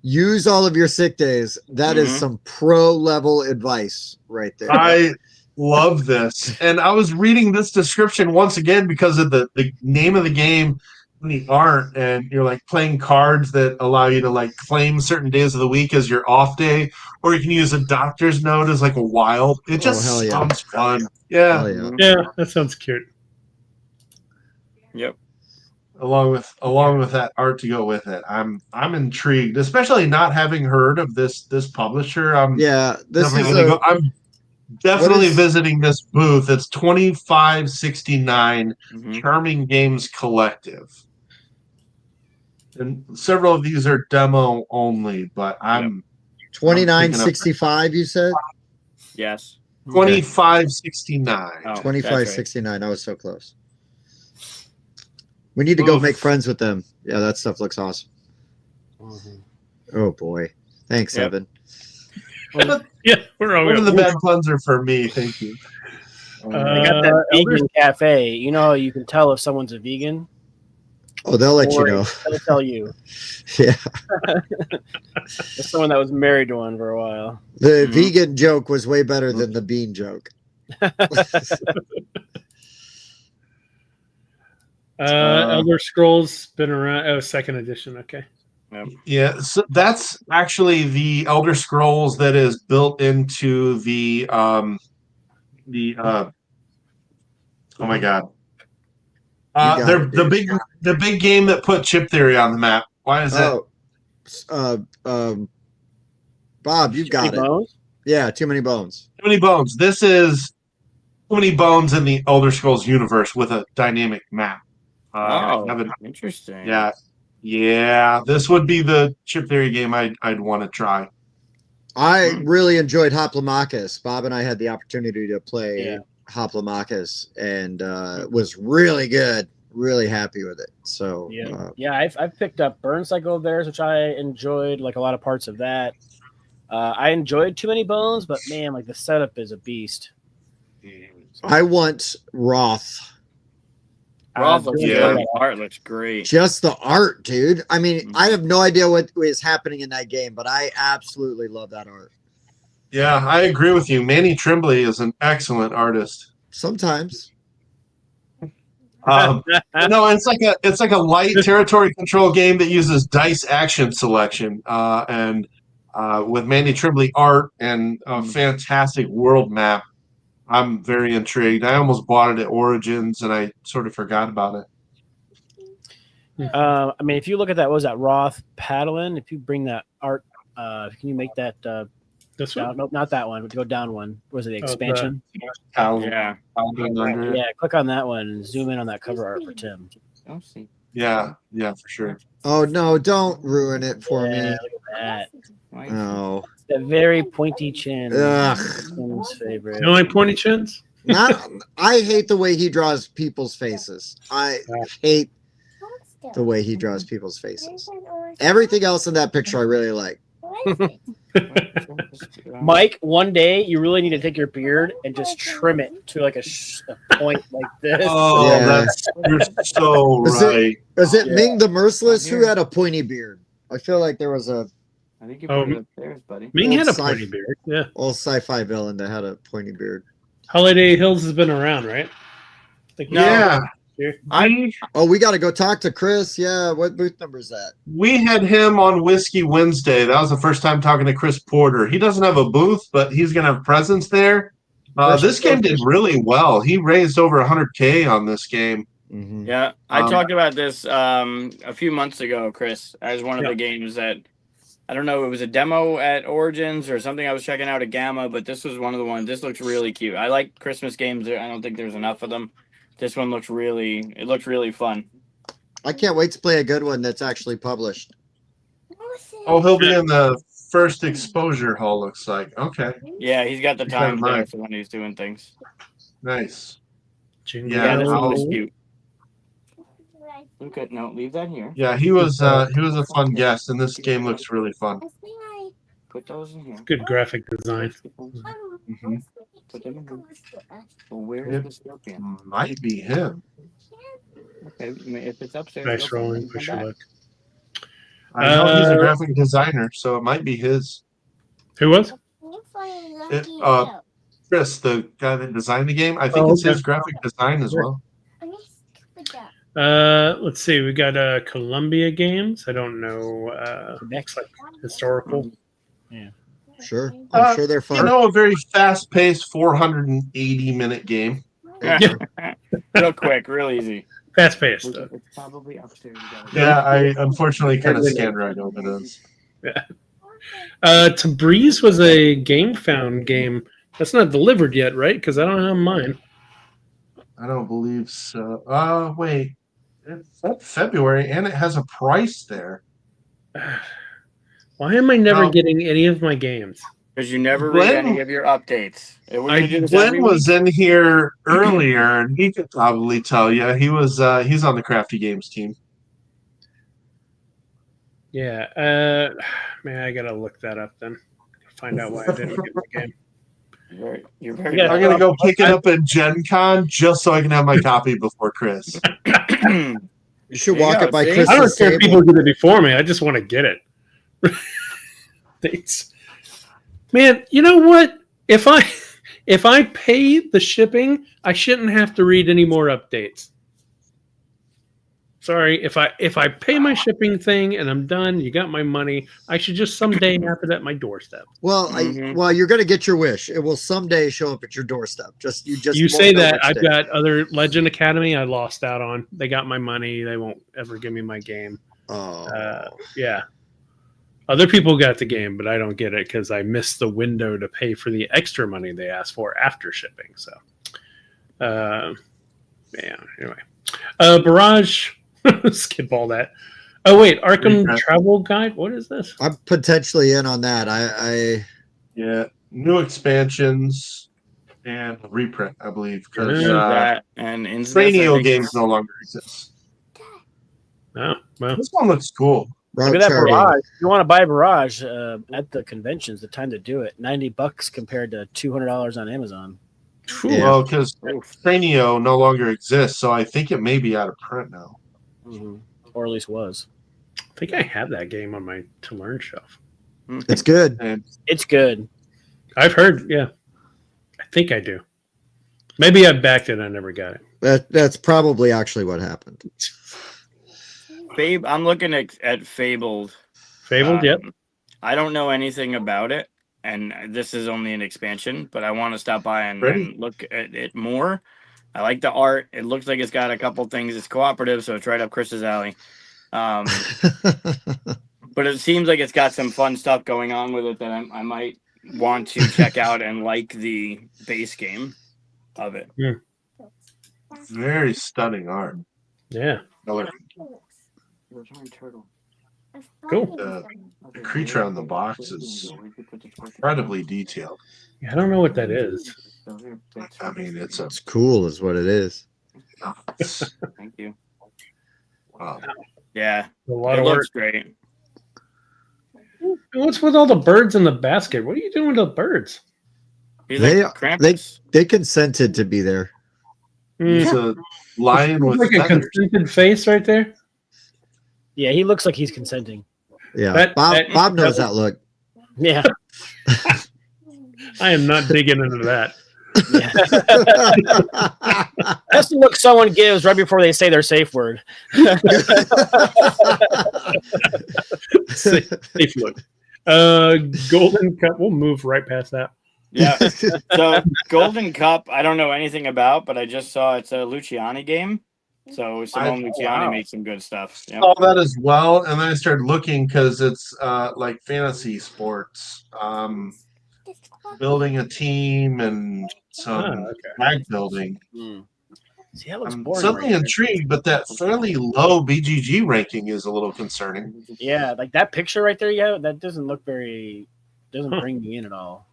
use all of your sick days. That is Mhm. some pro level advice right there. I love this. And I was reading this description once again because of the name of the game and the art. And you're like playing cards that allow you to like claim certain days of the week as your off day, or you can use a doctor's note as like a wild. It just hell yeah. sounds fun. Yeah. Oh, yeah. Yeah, that sounds cute. Yep. Along with that art to go with it. I'm intrigued, especially not having heard of this publisher. I'm Yeah, this definitely is gonna a go. I'm definitely is- visiting this booth. It's 2569 Mhm. Charming Games Collective. And several of these are demo only, but I'm 2965. You said Yes. 2569. Oh, that's 2569. I was so close. We need to go Oof. make friends with them. Yeah, that stuff looks awesome. Oh boy, thanks, Yep. Evan. Yeah, we're all One of the bad puns are for me. Thank you. They got that Elder- vegan cafe. You know how you can tell if someone's a vegan? Oh, they'll let you Or know. They'll tell you. Yeah, As someone that was married to one for a while. the Mhm. vegan joke was way better than the bean joke. Elder Scrolls been around. Oh, second edition. Okay. Yeah, so that's actually the Elder Scrolls that is built into the oh my god. got They're it, dude. the big game that put chip theory on the map. Why is it? Oh, Bob, you've got it. Bones? Yeah, Too Many Bones. Too Many Bones. This is Too Many Bones in the Elder Scrolls universe with a dynamic map. Interesting. Yeah. This would be the chip theory game I'd want to try. I really enjoyed Hoplomachus. Bob and I had the opportunity to play Yeah. Hoplomachus, and was really good. Really happy with it. So I've picked up Burn Cycle of theirs, which I enjoyed, like a lot of parts of that. I enjoyed Too Many Bones, but man, like the setup is a beast. I want Roth. Roth looks Yeah. good. Art looks great. Just the art, dude. I mean, I have no idea what is happening in that game, but I absolutely love that art. Yeah, I agree with you. Manny Tremblay is an excellent artist. Sometimes. No, it's like a light territory control game that uses dice action selection, and with Manny Tremblay art and a fantastic world map. I'm very intrigued. I almost bought it at Origins, and I sort of forgot about it. I mean, if you look at that, what was that Roth Paddling? If you bring that art, can you make that? This Down, one? nope, not that one. Go down one. Was it the the- expansion? Yeah. Yeah, click on that one and zoom in on that cover art for Tim. I'll see. Yeah, for sure. Oh no, don't ruin it for Yeah, me. look at that. No. That very pointy chin. Ugh. Tim's favorite. You don't like pointy chins? I hate the way he draws people's faces. I hate the way he draws people's faces. Everything else in that picture I really like. Mike, one day you really need to take your beard and just trim it to like a point like this. Oh, Yeah. you're so Is it- right. Is it Yeah. Ming the Merciless who had a pointy beard? I feel like there was a I think you Oh, put it upstairs, buddy. Ming had a Sci- pointy beard. Yeah. old sci-fi villain that had a pointy beard. Holiday Hills has been around, right? I think Yeah. I Oh, we got to go talk to Chris. Yeah, what booth number is that? We had him on Whiskey Wednesday. That was the first time talking to Chris Porter. He doesn't have a booth, but he's going to have presence there. This game did really well. He raised over 100K on this game. Mm-hmm. Yeah, I Um, talked about this a few months ago, Chris, as one of the games that I don't know, it was a demo at Origins or something I was checking out at Gamma, but this was one of the ones. This looks really cute. I like Christmas games. I don't think there's enough of them. This one looks really fun. I can't wait to play a good one that's actually published. Oh, he'll be in the first exposure hall, looks like. Okay, Yeah, he's got the Keep that in time there mind. for when he's doing things. nice. Jingle Yeah, this one bells. looks cute. Okay, no, leave that here. Yeah, he was a fun guest, and this game looks really fun. Put those in here. Good graphic design. Mhm. Put them in here. Well, where Yep. is the scorpion? Might be him. Okay, if it's upstairs. Dice go for it rolling, and push come your back. luck. I know he's a Uh, graphic designer, so it might be his. Who was? Chris, the guy that designed the game. I think Oh, it's okay. his graphic design as well. Let's see. We got Columbia Games. I don't know. Looks like historical. Sure. I'm sure they're You fun. know, a very fast-paced 480-minute game. Yeah. Real quick, real easy. Fast paced. It's probably upstairs. You gotta- Yeah, I unfortunately kind of scanned right over those. Tabriz was a Game Found game. That's not delivered yet, right? Because I don't have mine. I don't believe so. Wait. It's up February, and it has a price there. Why am I never No. getting any of my games? Because you never read Glenn- any of your updates. We're gonna do this every Glenn was week. in here earlier, and he could probably tell you. He was he's on the Crafty Games team. Yeah. Man, I gotta look that up then. Find out why I didn't get the game. You're very Yeah. I'm gonna go pick it up at Gen Con just so I can have my copy before Chris. You should There you walk go, it by see? Chris's I don't care if table. people get it before me. I just want to get it. Thanks. Man, you know what? If I pay the shipping, I shouldn't have to read any more updates. Sorry, if I pay my shipping thing and I'm done, you got my money. I should just someday have it at my doorstep. Well, Mhm. you're gonna get your wish. It will someday show up at your doorstep. You You won't say know that which I've day. got other Legend Academy I lost out on. They got my money. They won't ever give me my game. Oh, Yeah. Other people got the game, but I don't get it because I missed the window to pay for the extra money they asked for after shipping. So, yeah. Anyway, Barrage, skip all that. Oh wait, Arkham Okay. Travel Guide. What is this? I'm potentially in on that. I Yeah, new expansions and reprint, I believe, because That and Innsmouth, I Trainio think, games is- no longer exist. Oh well, This one looks cool. Look Route at that charting. Barrage. If you want to buy Barrage at the convention's the time to do it. $90 compared to $200 on Amazon. Phew. Yeah. Well, because Trainio no longer exists, so I think it may be out of print now. Or at least was. I think I have that game on my to learn shelf. It's good. And It's good. I've heard. Yeah, I think I do. Maybe I backed it. I never got it. That's probably actually what happened. I'm looking at Fabled. Fabled. Yep. I don't know anything about it, and this is only an expansion, but I want to stop by and Ready? look at it more. I like the art. It looks like it's got a couple things. It's cooperative, so it's right up Chris's alley. But it seems like it's got some fun stuff going on with it that I might want to check out and like the base game of it. very stunning art. Yeah. Color. Cool. The creature on the box is incredibly detailed. I don't know what that is. I mean, it's a It's cool, is what it is. Thank you. wow. Yeah, A lot it of work. looks great. What's with all the birds in the basket? What are you doing with the birds? He's They- like Krampus. They consented to be there. It's a lion with like a feathers. consented face right there. Yeah, he looks like he's consenting. Yeah, That- Bob knows that look. Yeah. I am not digging into that. That's the look someone gives right before they say their safe word. Safe look. Golden Cup. We'll move right past that. Yeah. So Golden Cup, I don't know anything about, but I just saw it's a Luciani game. So Simone Luciani wow. makes some good stuff. Yep. All that as well, and then I started looking because it's like fantasy sports, building a team and some okay. flag building. See, that looks I'm boring. suddenly right there. intrigued, but that fairly low BGG ranking is a little concerning. Yeah, like that picture right there. Yeah, that doesn't look very. Doesn't Huh. bring me in at all.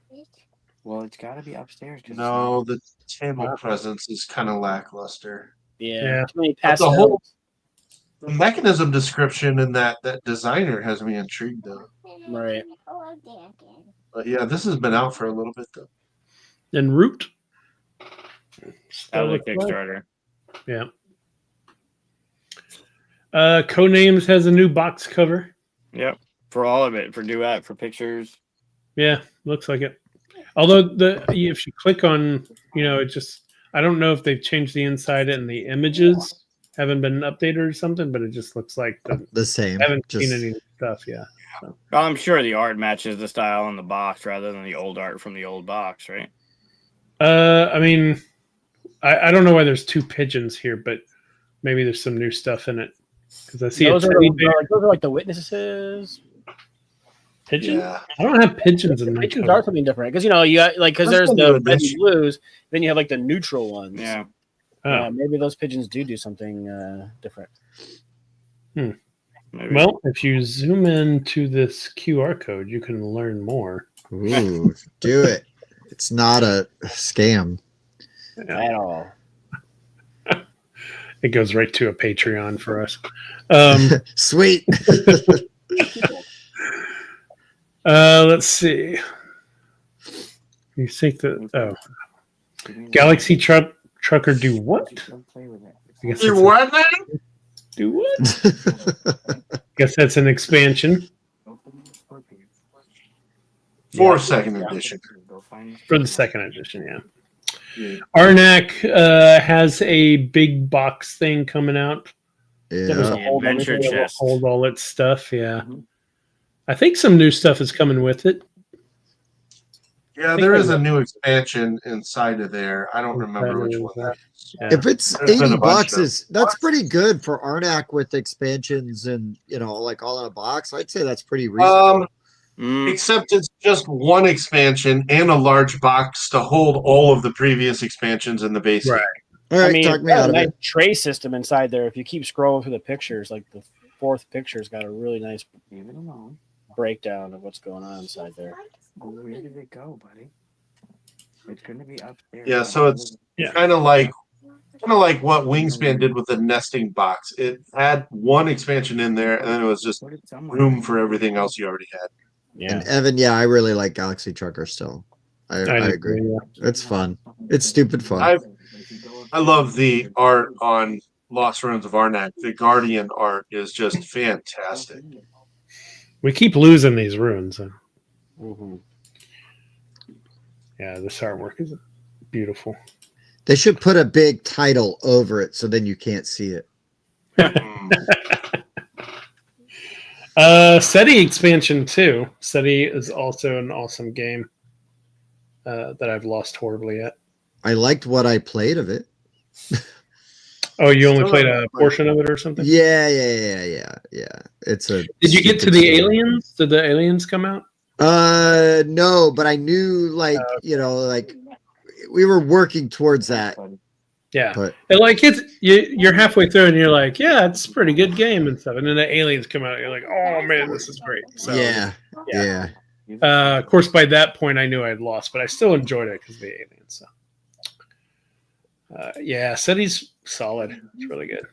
Well, it's got to be upstairs. No, the table presence is kind of lackluster. Yeah, Yeah. too many But the pastels. whole the mechanism description and that designer has me intrigued though. Right. But yeah, this has been out for a little bit though. And Root. That Still was a looks like- Kickstarter. Yeah. Codenames has a new box cover. Yep. For all of it, for Duet, for pictures. Yeah, looks like it. Although if you click on, it just I don't know if they've changed the inside and the images haven't been updated or something, but it just looks like The same. I haven't Just, seen any stuff. Yeah. Well, I'm sure the art matches the style on the box rather than the old art from the old box, right? I mean, I don't know why there's two pigeons here, but maybe there's some new stuff in it because I see Those a are, teddy the, bear those are like the witnesses. pigeon. Yeah. I don't have pigeons in my Pigeons cover. are something different because you got because That's there's a the new red and addition. blues, then you have like the neutral ones. Yeah. Oh. Maybe those pigeons do something different. Maybe. Well, if you zoom into this QR code, you can learn more. ooh, do it. It's not a scam. At all. It goes right to a Patreon for us. Sweet. Let's see. You think that Galaxy Trucker do what? I guess You it's what now? do what? Guess that's an expansion For second edition. for the second edition. Yeah. Yeah. Arnak has a big box thing coming out. Yeah. Hold Adventure everything. chest. Hold all its stuff. Yeah, Mhm. I think some new stuff is coming with it. Yeah, think there I is a know. new expansion inside of there. I don't remember which one that is. Yeah. If it's There's been 80 a bunch bucks, of them. that's pretty good for Arnak with expansions and like all in a box. I'd say that's pretty reasonable. Except it's just one expansion and a large box to hold all of the previous expansions in the base Right. game. All right, I mean, talk it's me got out a of nice it. tray system inside there. If you keep scrolling through the pictures, like the fourth picture's got a really nice Leave it alone. breakdown of what's going on inside there. Where did it go, buddy? It's going to be upstairs. Yeah, so it's Yeah. kind of like what Wingspan did with the nesting box. It had one expansion in there, and then it was just Put it somewhere. room for everything else you already had. Yeah. And Evan, I really like Galaxy Trucker still. I do agree. too, It's fun. It's stupid fun. I love the art on Lost Ruins of Arnak. The Guardian art is just fantastic. We keep losing these runes. Mhm. Yeah, this artwork is beautiful. They should put a big title over it so then you can't see it. Mm. SETI expansion 2. SETI is also an awesome game that I've lost horribly at. I liked what I played of it. Oh, you only Still played not a portion of it or something? Yeah. It's a. Did you get to stupid the story. aliens? Did the aliens come out? No, but I knew like we were working towards that. Yeah. But And like you're halfway through and you're like, yeah, it's a pretty good game and stuff. And then the aliens come out and you're like, oh man, this is great. So yeah. of course by that point I knew I'd lost, but I still enjoyed it because of the aliens. So yeah, SETI's solid. It's really good.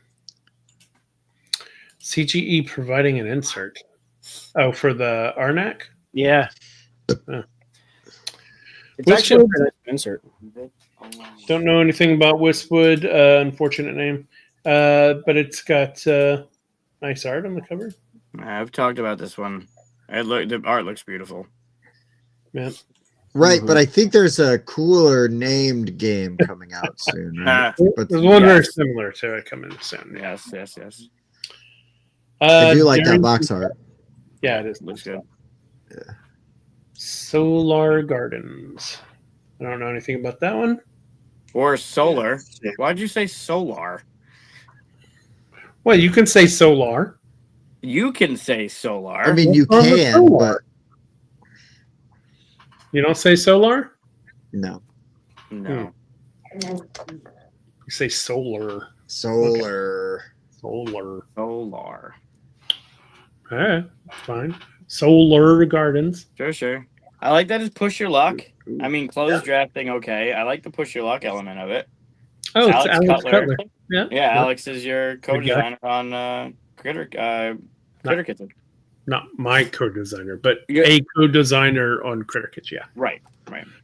CGE providing an insert. Oh, for the Arnak? Yeah. Yeah. It's actually a Westwood- pretty nice insert. Don't know anything about Westwood, unfortunate name. But it's got nice art on the cover. I've talked about this one. The art looks beautiful. Yeah. Right, Mhm. but I think there's a cooler named game coming out soon. Right? But There's one very Yes. similar to it coming soon. Yes. I do like that Darren- box art. Yeah, it is. Looks good. Solar Gardens. I don't know anything about that one. Or solar. Why'd you say solar? Well, you can say solar. You can say solar. I mean, you What's wrong with can, but solar? You don't say solar? no. no. You say solar. Solar. Solar. Solar. All right, fine. Solar Gardens. Sure. I like that it's push your luck. I mean, close drafting, okay. I like the push your luck element of it. Oh, it's Alex Cutler. Yeah. Yeah, Alex is your Good guy. co-designer on Critter Kitchen. Not my co-designer, but Yeah. a co-designer on Critter Kitch. Yeah, Right.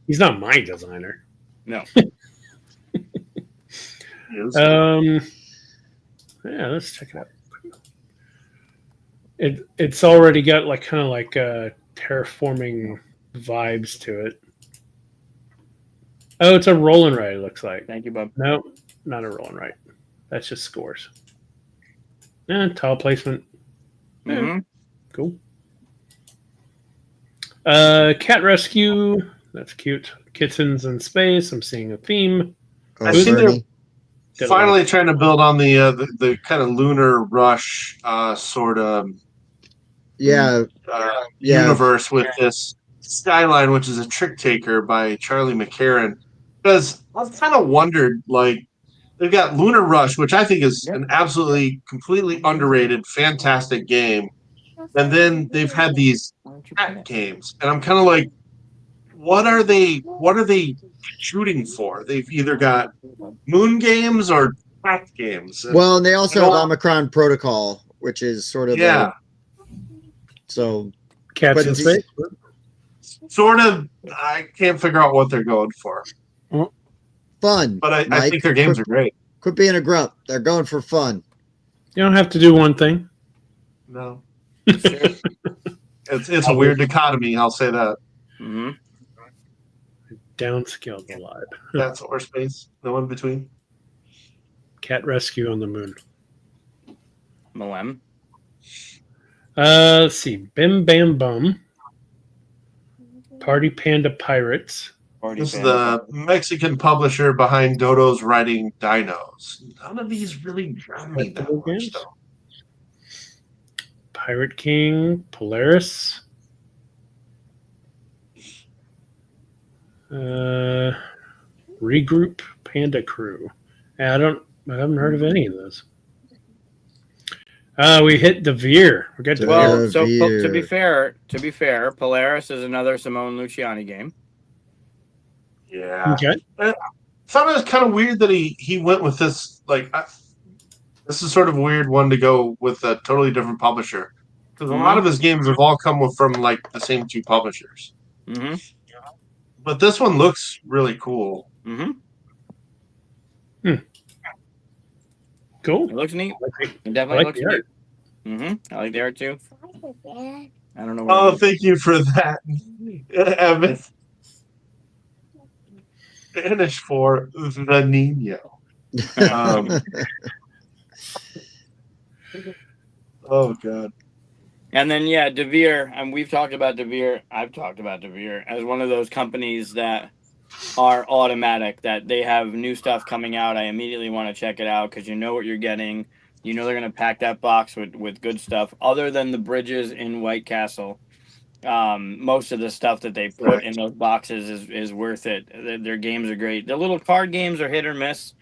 he's not my designer. No. Yeah, let's check it out. It's already got like kind of like terraforming vibes to it. Oh, it's a roll and write. It looks like. Thank you, bub. No, not a roll and write. That's just scores. Tile placement. Mm-hmm. Cool. Cat rescue. That's cute. Kittens in space. I'm seeing a theme. Oh, I see Bernie. Finally trying to build on the kind of lunar rush sort of Yeah. Yeah. universe with this Skyline, which is a trick taker by Charlie McCarran. Because I've kind of wondered, like, they've got Lunar Rush, which I think is an absolutely completely underrated, fantastic game. And then they've had these cat games. And I'm kind of like, what are they shooting for? They've either got moon games or cat games. And Well, and they also have Omicron Protocol, which is sort of yeah. so Cats But in it's- space. Sort of, I can't figure out what they're going for. fun. But I Mike. think their games are great. Quit being a grump. They're going for fun. You don't have to do one thing. No. It's a weird dichotomy, I'll say that. Mm-hmm. Downscaled a lot. That's or space, no in between. Cat rescue on the moon. Malem. Let's see. Bim Bam Bum. Party Panda Pirates. Party This is Panda. the Mexican publisher behind Dodo's Writing Dinos. None of these really grab me that Collectible much, games? though. Pirate King. Polaris. Regroup Panda Crew. I haven't heard of any of those. We hit Devere. We got Devere. Well, so Veer. to be fair, Polaris is another Simone Luciani game. Yeah. Okay. I thought it was kind of weird that he went with this. This is sort of a weird one to go with a totally different publisher. Because a lot of his games have all come from like the same two publishers. Mm-hmm. But this one looks really cool. Mm-hmm. Cool. It looks neat. It I definitely like looks the art. neat. Mm-hmm. I like the art too. I don't know. Oh, thank you for that, Evan. Spanish for the Nino. Oh God. And then Devere, and we've talked about Devere. I've talked about Devere as one of those companies that are automatic, that they have new stuff coming out. I immediately want to check it out because you know what you're getting. You know they're going to pack that box with good stuff. Other than the bridges in White Castle, most of the stuff that they put in those boxes is worth it. Their games are great. The little card games are hit or miss.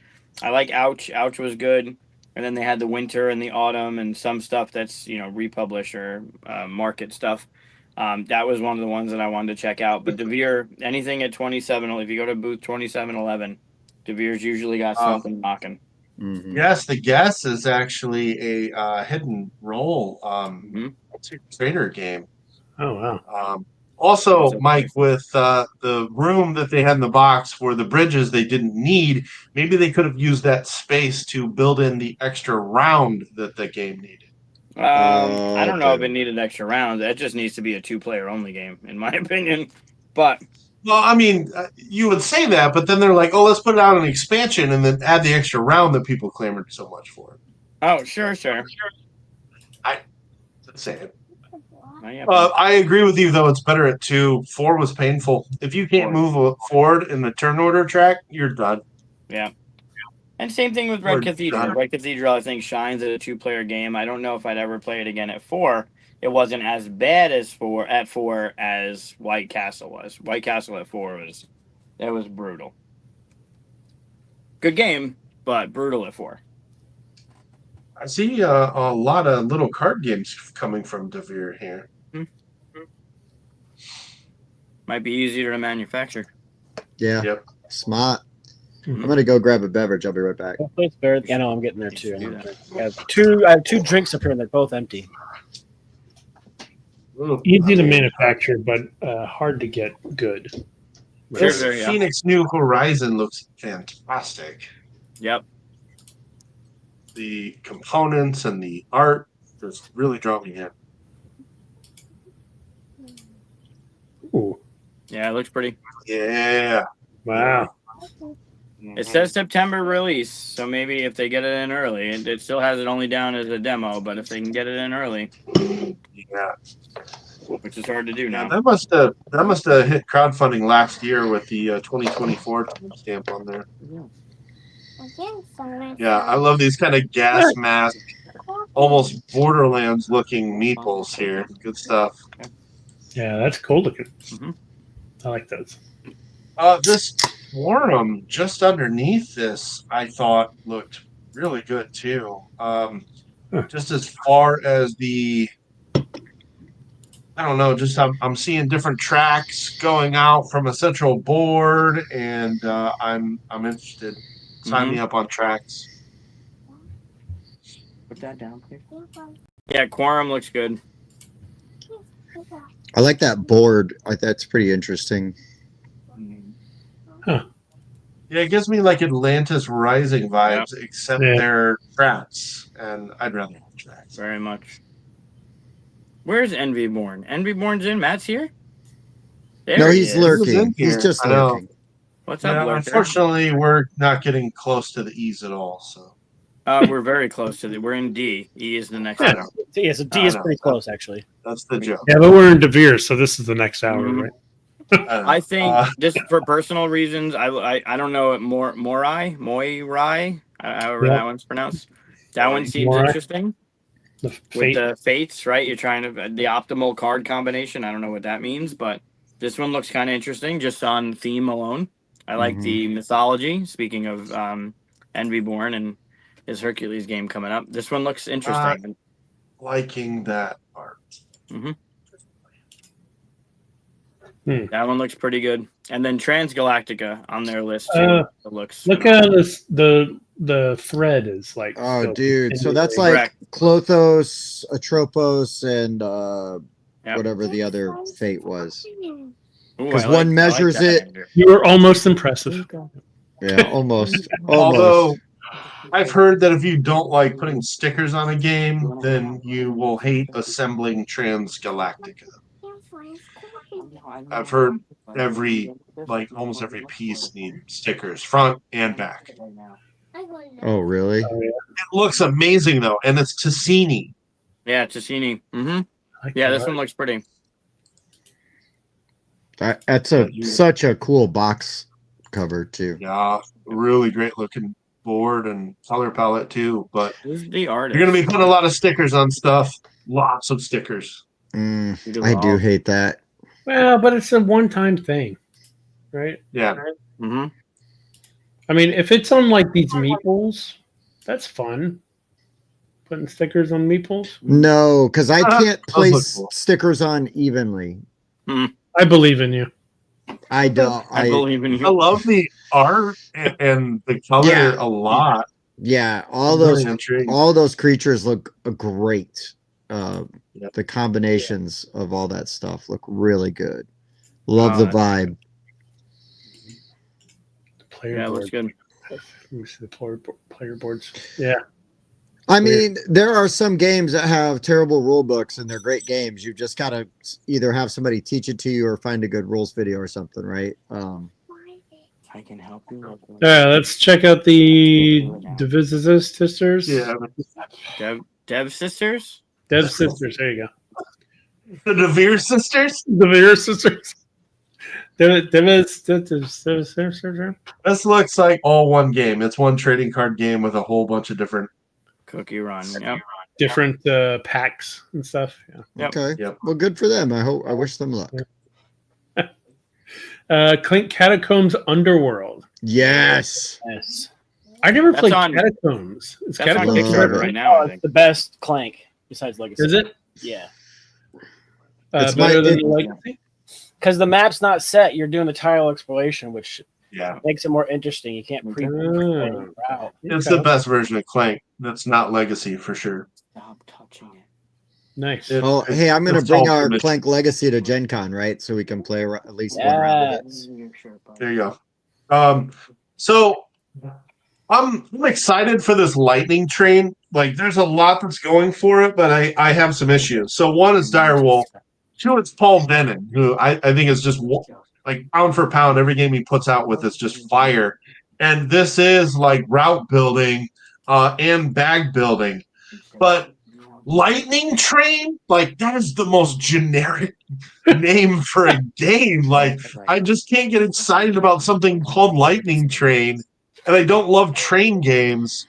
I like Ouch. Ouch was good. And then they had the winter and the autumn and some stuff that's, republished or market stuff. That was one of the ones that I wanted to check out. But Devere, anything at 27, if you go to booth 2711, Devere's usually got something knocking. Mhm. Yes, the guess is actually a hidden role trader game. Oh wow. Also, Mike, with the room that they had in the box for the bridges they didn't need, maybe they could have used that space to build in the extra round that the game needed. I don't know if Okay. it needed extra rounds. That just needs to be a 2-player only game, in my opinion. But Well, I mean, you would say that, but then they're like, "Oh, let's put it out an expansion and then add the extra round that people clamored so much for." oh, sure. Let's say it. Oh, yeah. I agree with you, though. It's better at 2. 4 was painful. If you can't move forward in the turn order track, you're done. Yeah. And same thing with Red Or Cathedral. done. Red Cathedral, I think, shines at a 2-player game. I don't know if I'd ever play it again at 4. It wasn't as bad as 4 as White Castle was. White Castle at 4 was brutal. Good game, but brutal at 4. I see a lot of little card games coming from Devere here. Might be easier to manufacture. Yeah. Yep. Smart. Mhm. I'm gonna go grab a beverage. I'll be right back. Hopefully it's better. Yeah, no, I'm getting there too. Do that. I have two drinks up here and they're both empty. Ooh. Easy to manufacture, but hard to get good. This Sure, yeah. Phoenix New Horizon looks fantastic. Yep. The components and the art just really draw me in. Ooh, Yeah, it looks pretty. Yeah. wow. It says September release, so maybe if they get it in early, it still has it only down as a demo, but if they can get it in early, Yeah. which is hard to do Yeah, now. that must have hit crowdfunding last year with the 2024 stamp on there. Yeah, I love these kind of gas mask, almost Borderlands looking meeples here. Good stuff. Yeah, that's cool looking. Mhm. I like those. This forum just underneath this, I thought looked really good too. Just as far as I don't know, just I'm seeing different tracks going out from a central board, and I'm interested. Sign me up on tracks. Put that down, please. Yeah, Quorum looks good. I like that board. That's pretty interesting. Yeah, it gives me like Atlantis Rising vibes, except Yeah. they're tracks, and I'd rather have tracks. Very much. Where's Envyborn? Envyborn's in? Matt's here? There No, he he's is. He was in lurking. He's here. just I know. lurking. What's up, Yeah, Lurker? unfortunately, we're not getting close to the E's at all. So We're very close to we're in D. E is the next I one. know. Yeah, so D is pretty close, actually. That's the joke. Yeah, but we're in De Vere, so this is the next hour, Mhm. right? I think just for personal reasons, I don't know it Morai, however Yeah. that one's pronounced. That one seems Morai. interesting The with fate. the fates, right? You're trying to the optimal card combination. I don't know what that means, but this one looks kind of interesting just on theme alone. I like Mhm. the mythology. Speaking of Envyborn and his Hercules game coming up, this one looks interesting. Liking that art. That one looks pretty good. And then Transgalactica on their list too. It looks Look at this. The thread is like. Oh, still dude. So continuing. that's like Correct. Klothos, Atropos, and Yep. whatever the other fate was. Ooh, 'Cause I one I measures that it. Andrew. You were almost impressive. Yeah, almost. Although I've heard that if you don't like putting stickers on a game, then you will hate assembling Transgalactica. I've heard almost every piece needs stickers, front and back. Oh, really? It looks amazing though, and it's Tassini. Yeah, Tassini. Like Yeah, that. this one looks pretty. That's such a cool box cover too. Yeah, really great looking board and color palette too. But Who's the artist? you're gonna be putting a lot of stickers on stuff. Lots of stickers. I do hate that. Well, but it's a one-time thing, right? Yeah. Mm-hmm. I mean, if it's on like these meeples, that's fun. Putting stickers on meeples. No, because I can't Those place look cool. stickers on evenly. I believe in you. I don't. I believe in I you. love the art and the color Yeah. a lot. Yeah, Very intriguing. all those creatures look great. Yep. The combinations of all that stuff look really good. Love the Uh, vibe. Player Yeah, it board. looks good. Let me see the player boards. Yeah. I mean, there are some games that have terrible rule books and they're great games. You just gotta either have somebody teach it to you or find a good rules video or something, right? I can help you. Let's check out the Divisist Sisters. Yeah, Dev Sisters? Dev Sisters. There you go. the DeVere sisters. The Vere Sisters. Divis Sisters. This looks like all one game. It's one trading card game with a whole bunch of different. Cookie Run. Yep. Different packs and stuff. Yeah. Yep. Okay. Yep. Well, good for them. I wish them luck. Clink Catacombs Underworld. Yes. Yes. I never That's played on- Catacombs. Is That's on Catacombs Kickstarter Kickstarter ever- right now, I It's think. the best Clank besides Legacy. Is it Yeah. It's better than it- Legacy? Because the map's not set, you're doing the tile exploration, which Yeah, makes it more interesting. You can't pre Oh. route. it's Okay. the best version of Clank. That's not Legacy for sure. Stop touching it. Nice. It- Oh, hey, I'm gonna it's bring all our permission. Clank Legacy to Gen Con, right? So we can play at least one round of it. There you go. So I'm excited for this lightning train. Like, there's a lot that's going for it, but I have some issues. So one is Direwolf. Two, it's Paul Denon, who I think is just like pound for pound. Every game he puts out with is just fire. And this is like route building and bag building. But Lightning Train, like that is the most generic name for a game. Like I just can't get excited about something called Lightning Train, and I don't love train games.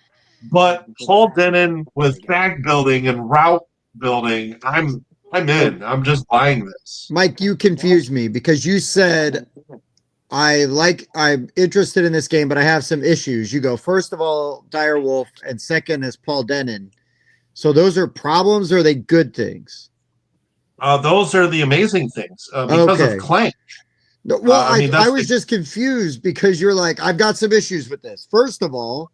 But Paul Denon with bag building and route building, I'm in. I'm just buying this. Mike, you confused me because you said I'm interested in this game, but I have some issues. You go first of all, Direwolf, and second is Paul Denon. So those are problems, or are they good things? Those are the amazing things because Okay. of Clank. No, well, I mean, that's I was just confused because you're like, I've got some issues with this. First of all,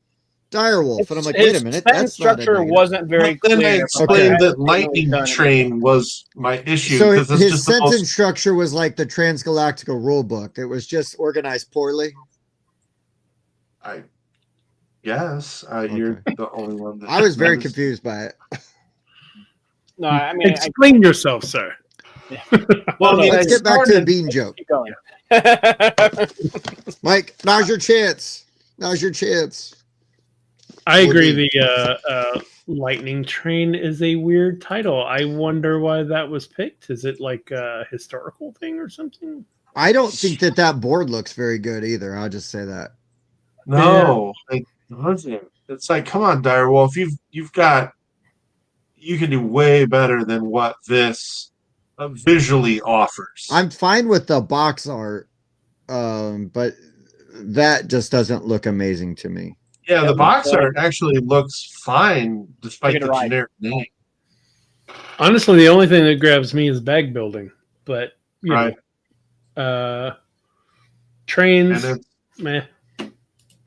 Direwolf, and I'm like, wait His a minute, sentence that's not a structure negative. wasn't very But then I clear. explained Okay. that Lightning Train was my issue So because it's his just the sentence most. structure was like the Transgalactica rule book. It was just organized poorly. I guess you're the only one that I was very knows. confused by it. No, I mean, Explain yourself, sir. Well, I mean, Let's I get back to the started- bean joke. keep going. Mike, now's your chance. Now's your chance. I agree. Would The Lightning Train is a weird title. I wonder why that was picked. Is it like a historical thing or something? I don't think that board looks very good either. I'll just say that. No, it doesn't. It's like, come on, Direwolf. You've got, you can do way better than what this visually offers. I'm fine with the box art, but that just doesn't look amazing to me. Yeah, the Yep. box art actually looks fine despite Give it the a ride. generic name. Honestly, the only thing that grabs me is bag building. But you Right. know, trains, And it's meh.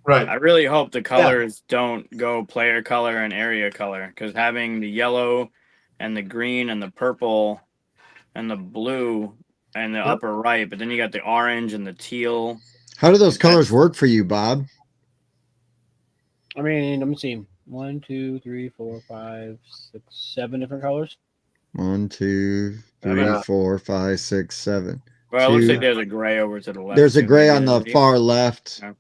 right. I really hope the colors don't go player color and area color, because having the yellow and the green and the purple and the blue and the upper right, but then you got the orange and the teal. How do those colors work for you, Bob? I mean, let me see. 1, 2, 3, 4, 5, 6, 7 different colors. 1, 2, 3, Yeah. 4, 5, 6, 7. Well, it looks Two. like there's a gray over to the left. There's a too. gray Maybe on the there's a- far left. Yeah.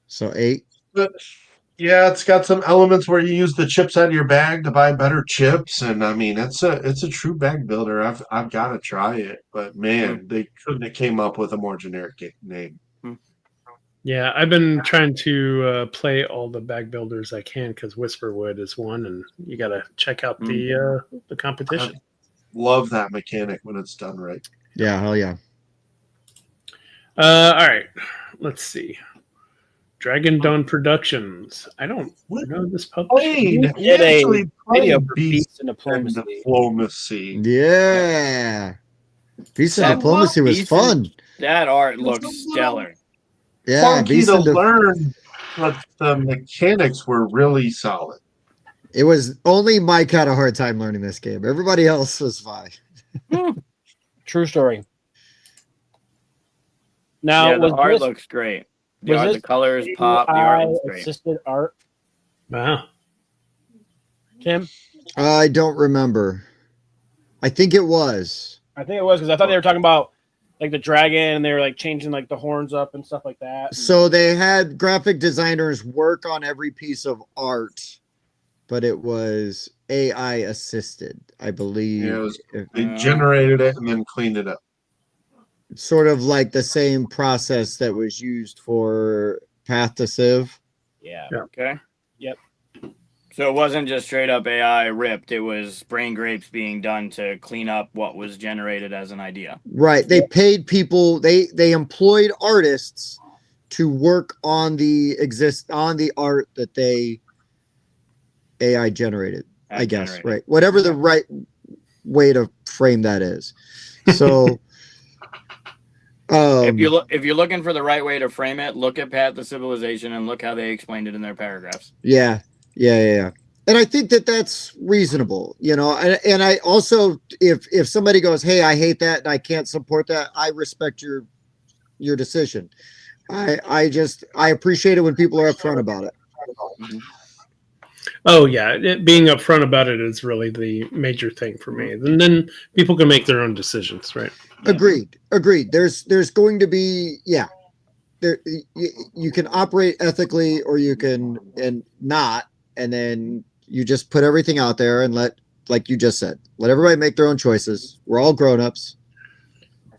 So 8. But yeah, it's got some elements where you use the chips out of your bag to buy better chips, and I mean it's a true bag builder. I've got to try it, but man, they couldn't have came up with a more generic name. Yeah, I've been trying to play all the bag builders I can because Whisperwood is one, and you got to check out the competition. Love that mechanic when it's done right. Yeah, hell yeah. All right, let's see. Dragon Dawn Productions. I don't know this publisher. Played, we did a actually Video played for Beast Beast and and Diplomacy. Diplomacy. Yeah. Beast and That Diplomacy was Beast and- fun. That art looks stellar. Yeah, Funky Beast to and learn, but the mechanics were really solid. It was only Mike had a hard time learning this game. Everybody else was fine. True story. Now, Yeah, the was art this, looks great. The was art, this the colors pop. The art AI looks great. assisted art, Wow. Tim? I don't remember. I think it was. I think it was because I thought they were talking about like the dragon and they were like changing like the horns up and stuff like that. So they had graphic designers work on every piece of art, but it was AI assisted, I believe. Yeah, it was- If- They generated it and then cleaned it up. sort of like the same process that was used for Path to Civ. Yeah. Okay. Yep. So it wasn't just straight up AI ripped. It was brain grapes being done to clean up what was generated as an idea. Right. They paid people, they employed artists to work on the art that they AI generated, I guess. Generated. Right. Whatever the right way to frame that is. So If you're looking for the right way to frame it, look at Path to Civilization and look how they explained it in their paragraphs. Yeah. And I think that that's reasonable, you know, and I also, if somebody goes, hey, I hate that and I can't support that, I respect your decision. I appreciate it when people are upfront about it. Oh yeah, being upfront about it is really the major thing for me. And then people can make their own decisions, right? Agreed. There's going to be, there, you can operate ethically or you can, and not, and then you just put everything out there and like you just said, let everybody make their own choices. We're all grown-ups.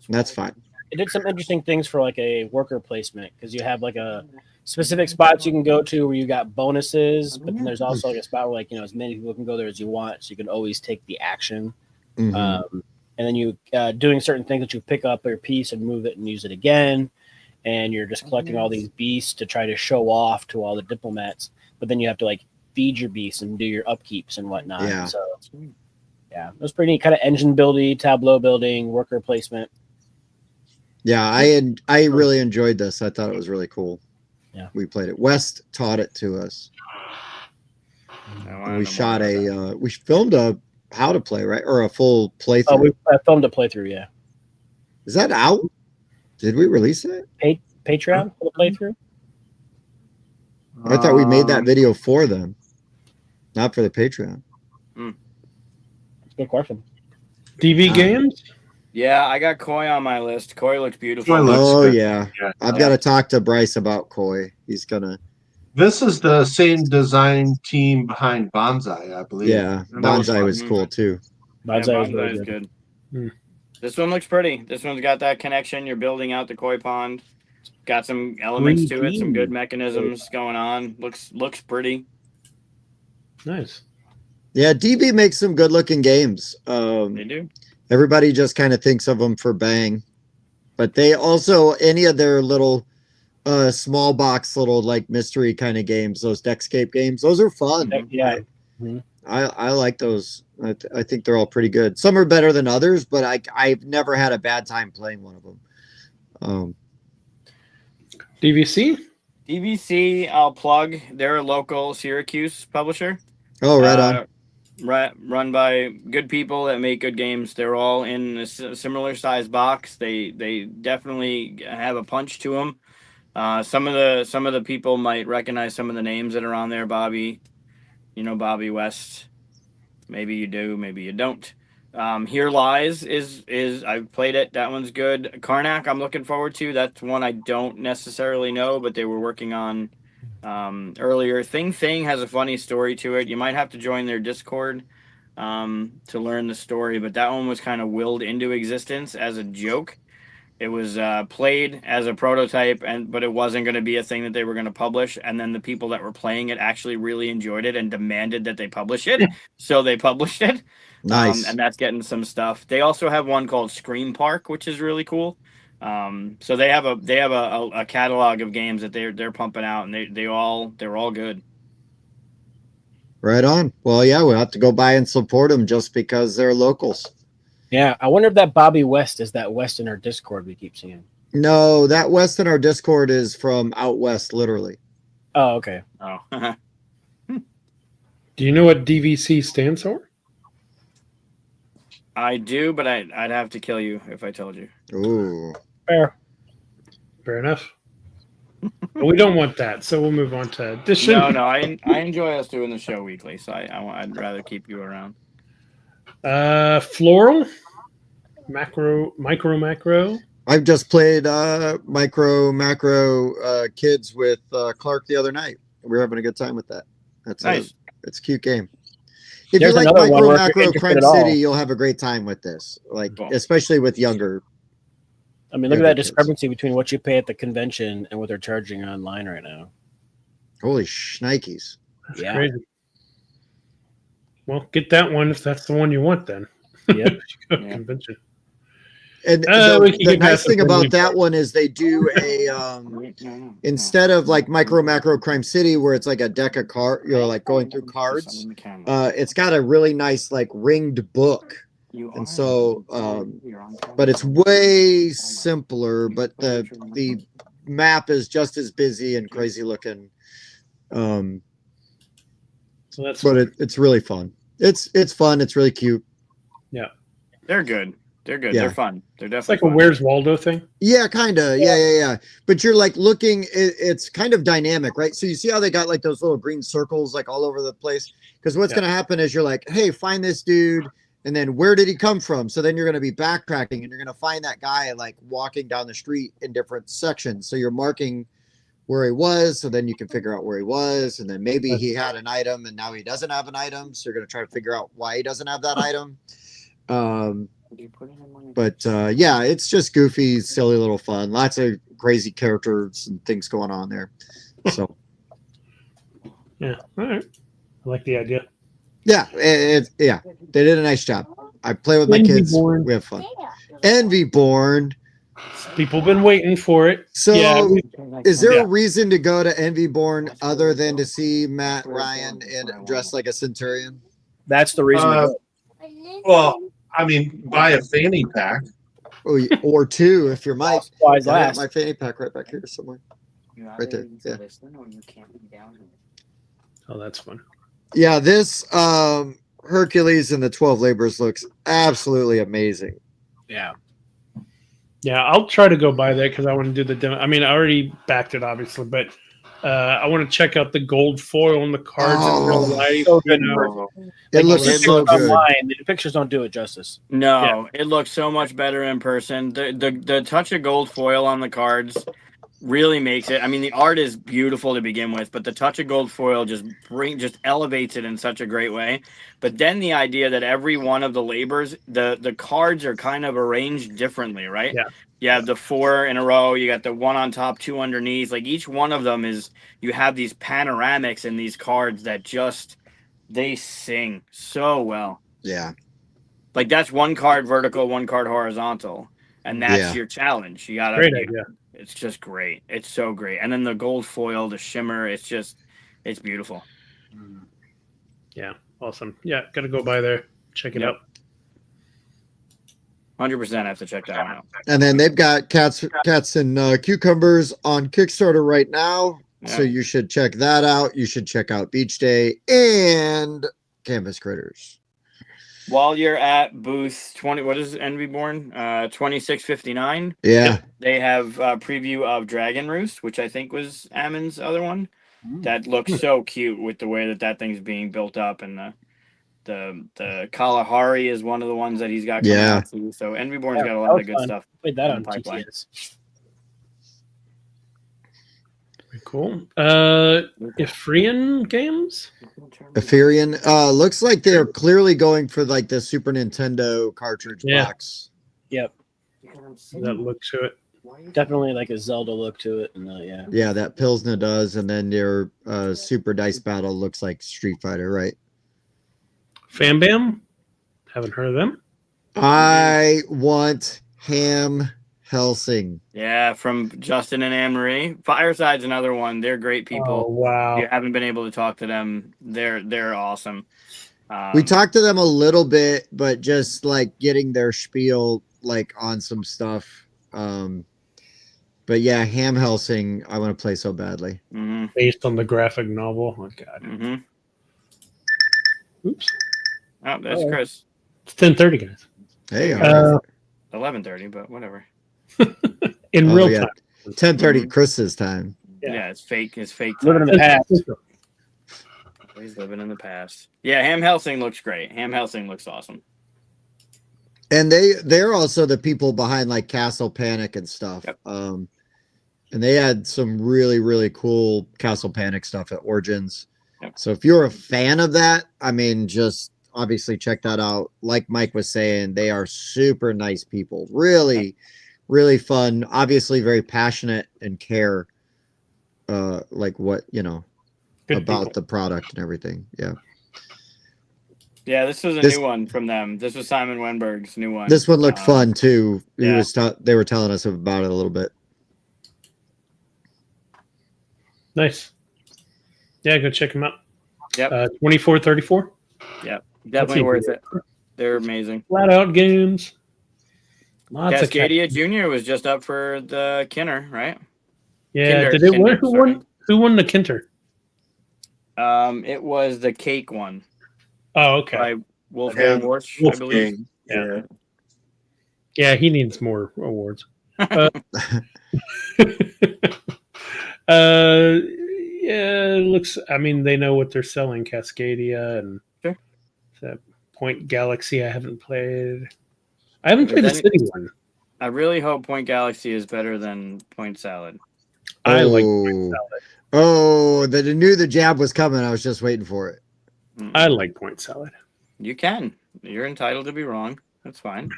And that's fine. It did some interesting things for like a worker placement because you have like a specific spots you can go to where you got bonuses, but then there's also like a spot where like, you know, as many people can go there as you want. So you can always take the action. Mhm. And then you doing certain things that you pick up your piece and move it and use it again. And you're just collecting all these beasts to try to show off to all the diplomats. But then you have to like feed your beasts and do your upkeeps and whatnot. Yeah. So yeah, it was pretty neat. Kind of engine building, tableau building, worker placement. Yeah, I really enjoyed this. I thought it was really cool. Yeah. We played it. West taught it to us. And we shot we filmed a how to play, right? Or a full playthrough. Oh, we filmed a playthrough, yeah. Is that out? Did we release it? Patreon for the playthrough? I thought we made that video for them, not for the Patreon. Good question. DV Games? Yeah, I got Koi on my list. Koi looks beautiful. Koi looks Oh good. yeah. I've got to talk to Bryce about Koi. He's gonna This is the same design team behind Bonsai, I believe. Yeah, And that Bonsai was fun. cool too. Bonsai was Bonsai really is good. good. Hmm. This one looks pretty. This one's got that connection. You're building out the koi pond. Got some elements to it, some 3D. good mechanisms going on. Looks pretty. Nice. Yeah, DB makes some good looking games. They do. Everybody just kind of thinks of them for Bang, but they also any of their little small box little like mystery kind of games, those Deckscape games, those are fun. Yeah. I like those. I think they're all pretty good. Some are better than others, but I've never had a bad time playing one of them. DVC? DVC, I'll plug. They're a local Syracuse publisher. Oh, right on. Run by good people that make good games. They're all in a similar size box. They definitely have a punch to them. Some of the people might recognize some of the names that are on there. Bobby, Bobby West. Maybe you do, maybe you don't. Here Lies is I've played it. That one's good. Karnak, I'm looking forward to. That's one I don't necessarily know, but they were working on earlier. Thing has a funny story to it. You might have to join their Discord to learn the story, but that one was kind of willed into existence as a joke. It was played as a prototype, but it wasn't going to be a thing that they were going to publish. And then the people that were playing it actually really enjoyed it and demanded that they publish it. So they published it. Nice. And that's getting some stuff. They also have one called Scream Park, which is really cool. So they have a catalog of games that they're pumping out, and they're all good. Right on. Well, yeah, we'll have to go by and support them just because they're locals. Yeah, I wonder if that Bobby West is that West in our Discord we keep seeing. No, that West in our Discord is from out west, literally. Oh, okay. Oh, Do you know what DVC stands for? I do, but I'd have to kill you if I told you. Ooh. Fair. Fair enough. But we don't want that, so we'll move on to addition. No, I enjoy us doing the show weekly, so I'd rather keep you around. Floral, macro. I've just played macro kids with Clark the other night. We were having a good time with that. That's Nice. It's a cute game. If There's you like another one micro where if you're macro Crime interested at all. City, you'll have a great time with this. Like Cool. especially with younger. I mean, look Yeah, at that that is. discrepancy between what you pay at the convention and what they're charging online right now. Holy shnikes. That's Yeah. crazy. Well, get that one if that's the one you want then. Yep. Yeah. Convention. And we can the get nice past the thing about friendly that part. one is they do a instead of like micro macro Crime City where it's like a deck of cards, you're like going through cards. It's got a really nice like ringed book, and so but it's way simpler. But the map is just as busy and crazy looking. So that's But it's really fun. It's fun. It's really cute. They're good. They're good. Yeah. They're fun. They're it's definitely like a fun. Where's Waldo thing. Yeah, kind of. Yeah. But you're like looking, it's kind of dynamic, right? So you see how they got like those little green circles like all over the place? Because what's Yeah. going to happen is you're like, hey, find this dude. And then where did he come from? So then you're going to be backtracking and you're going to find that guy like walking down the street in different sections. So you're marking where he was. So then you can figure out where he was. And then maybe he had an item and now he doesn't have an item. So you're going to try to figure out why he doesn't have that item. But yeah, it's just goofy, silly little fun. Lots of crazy characters and things going on there. So Yeah. All right. I like the idea. yeah, yeah, they did a nice job. I play with my Envy kids. Born. We have fun. Envy Born. People been waiting for it. So Yeah, is there Yeah. a reason to go to Envy Born other than to see Matt Ryan and dressed like a centurion? That's the reason. Uh, Well, I mean, buy a fanny pack. Or two if you're Mike. Supplies I have last. my fanny pack right back here somewhere. Right there, yeah. Oh, that's fun. Yeah, this Hercules and the 12 Labors looks absolutely amazing. Yeah. Yeah, I'll try to go buy that because I want to do the demo. I mean, I already backed it, obviously, but I want to check out the gold foil on the cards in real life. So good. You know? It looks Like, so good. online, the pictures don't do it justice. No, it looks so much better in person. The touch of gold foil on the cards really makes it. I mean, the art is beautiful to begin with, but the touch of gold foil just elevates it in such a great way. But then the idea that every one of the labors, the cards are kind of arranged differently, right? Yeah. You have the 4 in a row, you got the 1 on top, 2 underneath. Like each one of them is, you have these panoramics in these cards that just, they sing so well. Yeah. Like that's 1 card vertical, 1 card horizontal. And that's Yeah. your challenge. You gotta, Great idea. it's just great. It's so great. And then the gold foil, the shimmer, it's beautiful. Yeah, awesome. Yeah, gotta go by there, check it Yep. out. 100% have to check that one out. And then they've got cats and cucumbers on Kickstarter right now. So Yeah. you should check that out. You should check out Beach Day and Canvas Critters. While you're at booth 20, what is Envy Born? 2659. Yeah. They have a preview of Dragon Roost, which I think was Ammon's other one. That looks so cute with the way that thing's being built up, and the Kalahari is one of the ones that he's got coming Yeah. out too. So Envy Born's Yeah, got a that lot was of good fun. stuff. Played that in on the pipeline. TTS. Very cool. Ephrian Games? Ephirian. Looks like they're clearly going for like the Super Nintendo cartridge Yeah. box. Yep, That look to it. definitely like a Zelda look to it, and yeah. Yeah, that Pilsner does. And then their Super Dice Battle looks like Street Fighter, right? Fam Bam? Haven't heard of them. I want Ham Helsing. Yeah, from Justin and Anne Marie. Fireside's another one. They're great Oh, people. wow. If you haven't been able to talk to them, they're awesome. We talked to them a little bit, but just like getting their spiel like on some stuff. But yeah, Ham Helsing, I want to play so badly. Mm-hmm, Based on the graphic novel. Oh, God. mm-hmm. Oops. Oh, that's Oh. Chris. It's 10:30, guys. Hey, Uh, 11:30, but whatever. in Oh, real yeah. time. 10:30 Chris's time. Yeah. Yeah, it's fake. It's fake. Living in the past. He's living in the past. Yeah, Ham Helsing looks great. Ham Helsing looks awesome. And they're also the people behind like Castle Panic and stuff. Yep. And they had some really, really cool Castle Panic stuff at Origins. Yep. So if you're a fan of that, I mean, just obviously check that out. Like Mike was saying, they are super nice people. Really, really fun. Obviously very passionate and care like what, Good about people. the product and everything. Yeah. Yeah, this was a This- new one from them. This was Simon Wenberg's new one. This one looked fun too. yeah. They were telling us about it a little bit. Nice. Yeah, go check them out. Yep. 2434. Definitely That's worth easy. it. They're amazing. Flat out games. Lots of Cascadia Jr. was just up for the Kinner, right? Yeah. Kinder, Did it win? Kinder, sorry. Who won the Kinter? It was the cake one Oh, okay. by Wolfgang Warch, I believe. Yeah. Yeah, he needs more awards. Yeah, it looks. I mean, they know what they're selling. Cascadia and Sure. the Point Galaxy. I haven't played. I haven't But played the then- City one. I really hope Point Galaxy is better than Point Salad. I like. Oh. Point Salad. Oh, that I knew the jab was coming. I was just waiting for it. I like Point Salad. You can. You're entitled to be wrong. That's fine.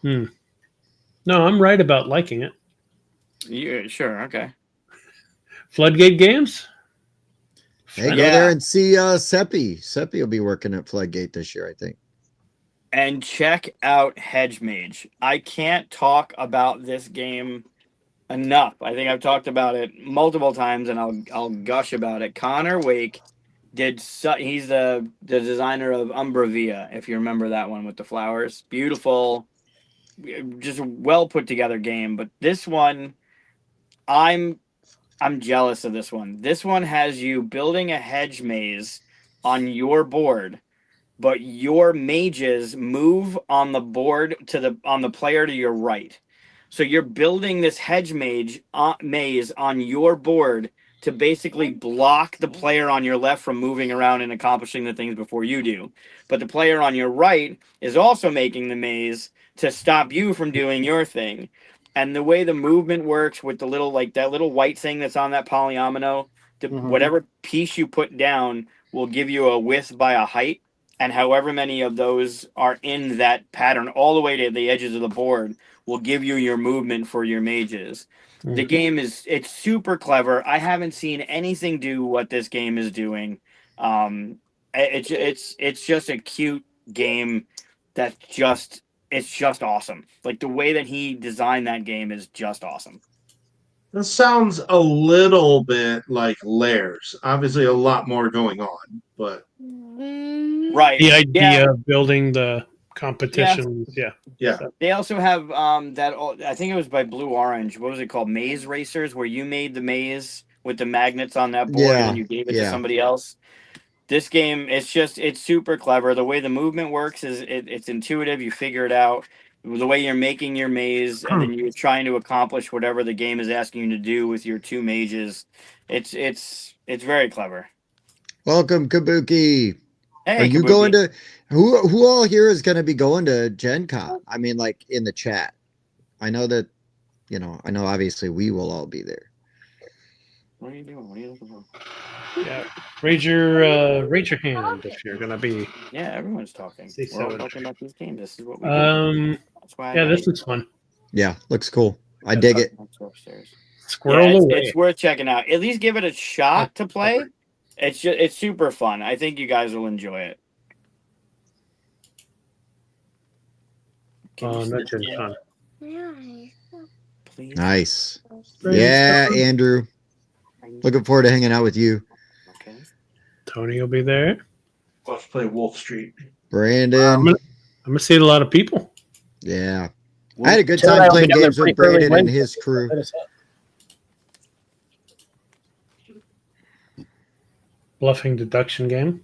No, I'm right about liking it. You sure? Okay. Floodgate Games. Hey, go Yeah. there and see Seppi. Seppi will be working at Floodgate this year, I think. And check out Hedge Mage. I can't talk about this game enough. I think I've talked about it multiple times, and I'll gush about it. Connor Wake he's the designer of Umbravia, if you remember that one with the flowers. Beautiful, just a well put together game. But this one, I'm jealous of this one. This one has you building a hedge maze on your board, but your mages move on the board on the player to your right. So you're building this hedge maze on your board to basically block the player on your left from moving around and accomplishing the things before you do. But the player on your right is also making the maze to stop you from doing your thing. And the way the movement works with the little like that little white thing that's on that polyomino, whatever piece you put down will give you a width by a height, and however many of those are in that pattern all the way to the edges of the board will give you your movement for your mages. The game it's super clever. I haven't seen anything do what this game is doing. It's just a cute game that's it's just awesome. Like the way that he designed that game is just awesome. This sounds a little bit like Lairs. Obviously, a lot more going on, but Right. The idea of building the competitions. Yeah. They also have that. I think it was by Blue Orange. What was it called? Maze Racers, where you made the maze with the magnets on that board and you gave it to somebody else. This game, it's super clever. The way the movement works is it's intuitive. You figure it out. The way you're making your maze, and then you're trying to accomplish whatever the game is asking you to do with your two mages. It's very clever. Welcome, Kabuki. Hey, Are you Kabuki. going to who all here is going to be going to Gen Con? I mean, like in the chat. I know that, I know obviously we will all be there. What are you doing? What are you looking for? Yeah. Raise your hand if you're gonna be. Yeah, everyone's talking. See, We're all so- talking about these games. This is what we do. That's why. Yeah, this is fun. Yeah, looks cool. I dig it. Upstairs. Squirrel away. It's worth checking out. At least give it a shot to play. It's super fun. I think you guys will enjoy it. That's fun. Please. Nice. Praise Yeah, God. Andrew. Looking forward to hanging out with you. Okay. Tony will be there. let's play Wolf Street. Brandon. I'm gonna see a lot of people. Yeah. I had a good Ted and time I will playing be down there games with pretty early Brandon and Wednesday. his crew. Bluffing deduction game.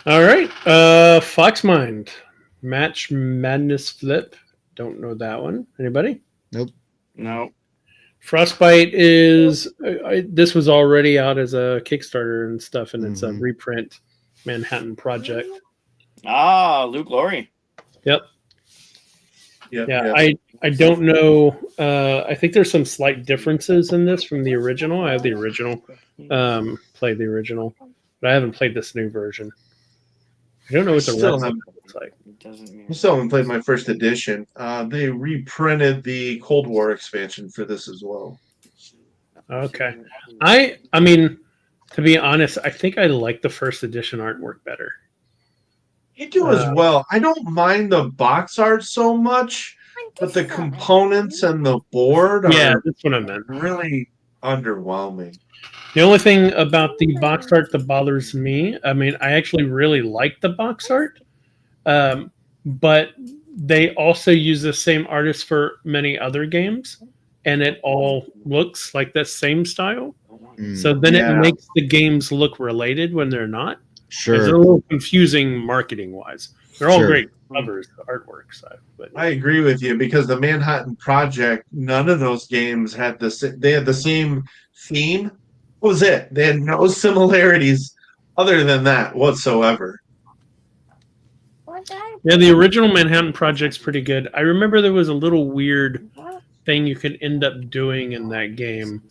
All right. Foxmind. Match Madness Flip. Don't know that one. Anybody? No. Frostbite is this was already out as a Kickstarter and stuff, and it's a reprint Manhattan Project. Luke Laurie. Yep. Yeah. I don't know. I think there's some slight differences in this from the original. I have the original. Played the original, but I haven't played this new version. I don't know what the Still rest haven't- looks like. I still haven't played my first edition. They reprinted the Cold War expansion for this as well. Okay. I mean, to be honest, I think I like the first edition artwork better. You do as well. I don't mind the box art so much, but the components and the board Yeah, are that's what I meant. really underwhelming. The only thing about the box art that bothers me, I mean, I actually really like the box art, but they also use the same artist for many other games, and it all looks like the same style. So then Yeah. it makes the games look related when they're not. It's a Sure. little confusing marketing wise. They're all Sure. great covers, the artwork side, but I agree with you because the Manhattan Project, none of those games had they had the same theme. What was it? They had no similarities other than that whatsoever. yeah, the original Manhattan Project's pretty good. I remember there was a little weird thing you could end up doing in that game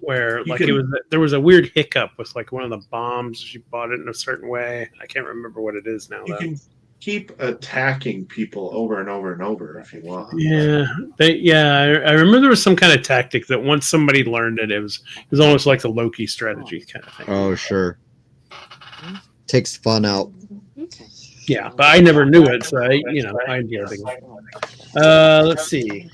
where You like can- there was a weird hiccup with like one of the bombs. You bought it in a certain way. I can't remember what it is now. You Though. can keep attacking people over and over and over if you want. I remember there was some kind of tactic that once somebody learned it, it was almost like the Loki strategy kind of thing. Oh, sure. Takes fun out. Yeah, but I never knew it, so I enjoy everything. Let's see,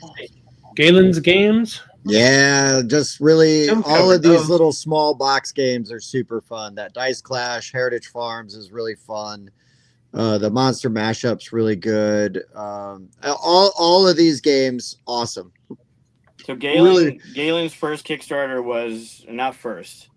Galen's Games. Yeah, just really Jim all of covered these those. little small box games are super fun. That Dice Clash, Heritage Farms is really fun. The Monster Mashup's really good. All of these games, awesome. So Galen, Really? Galen's first Kickstarter was not first,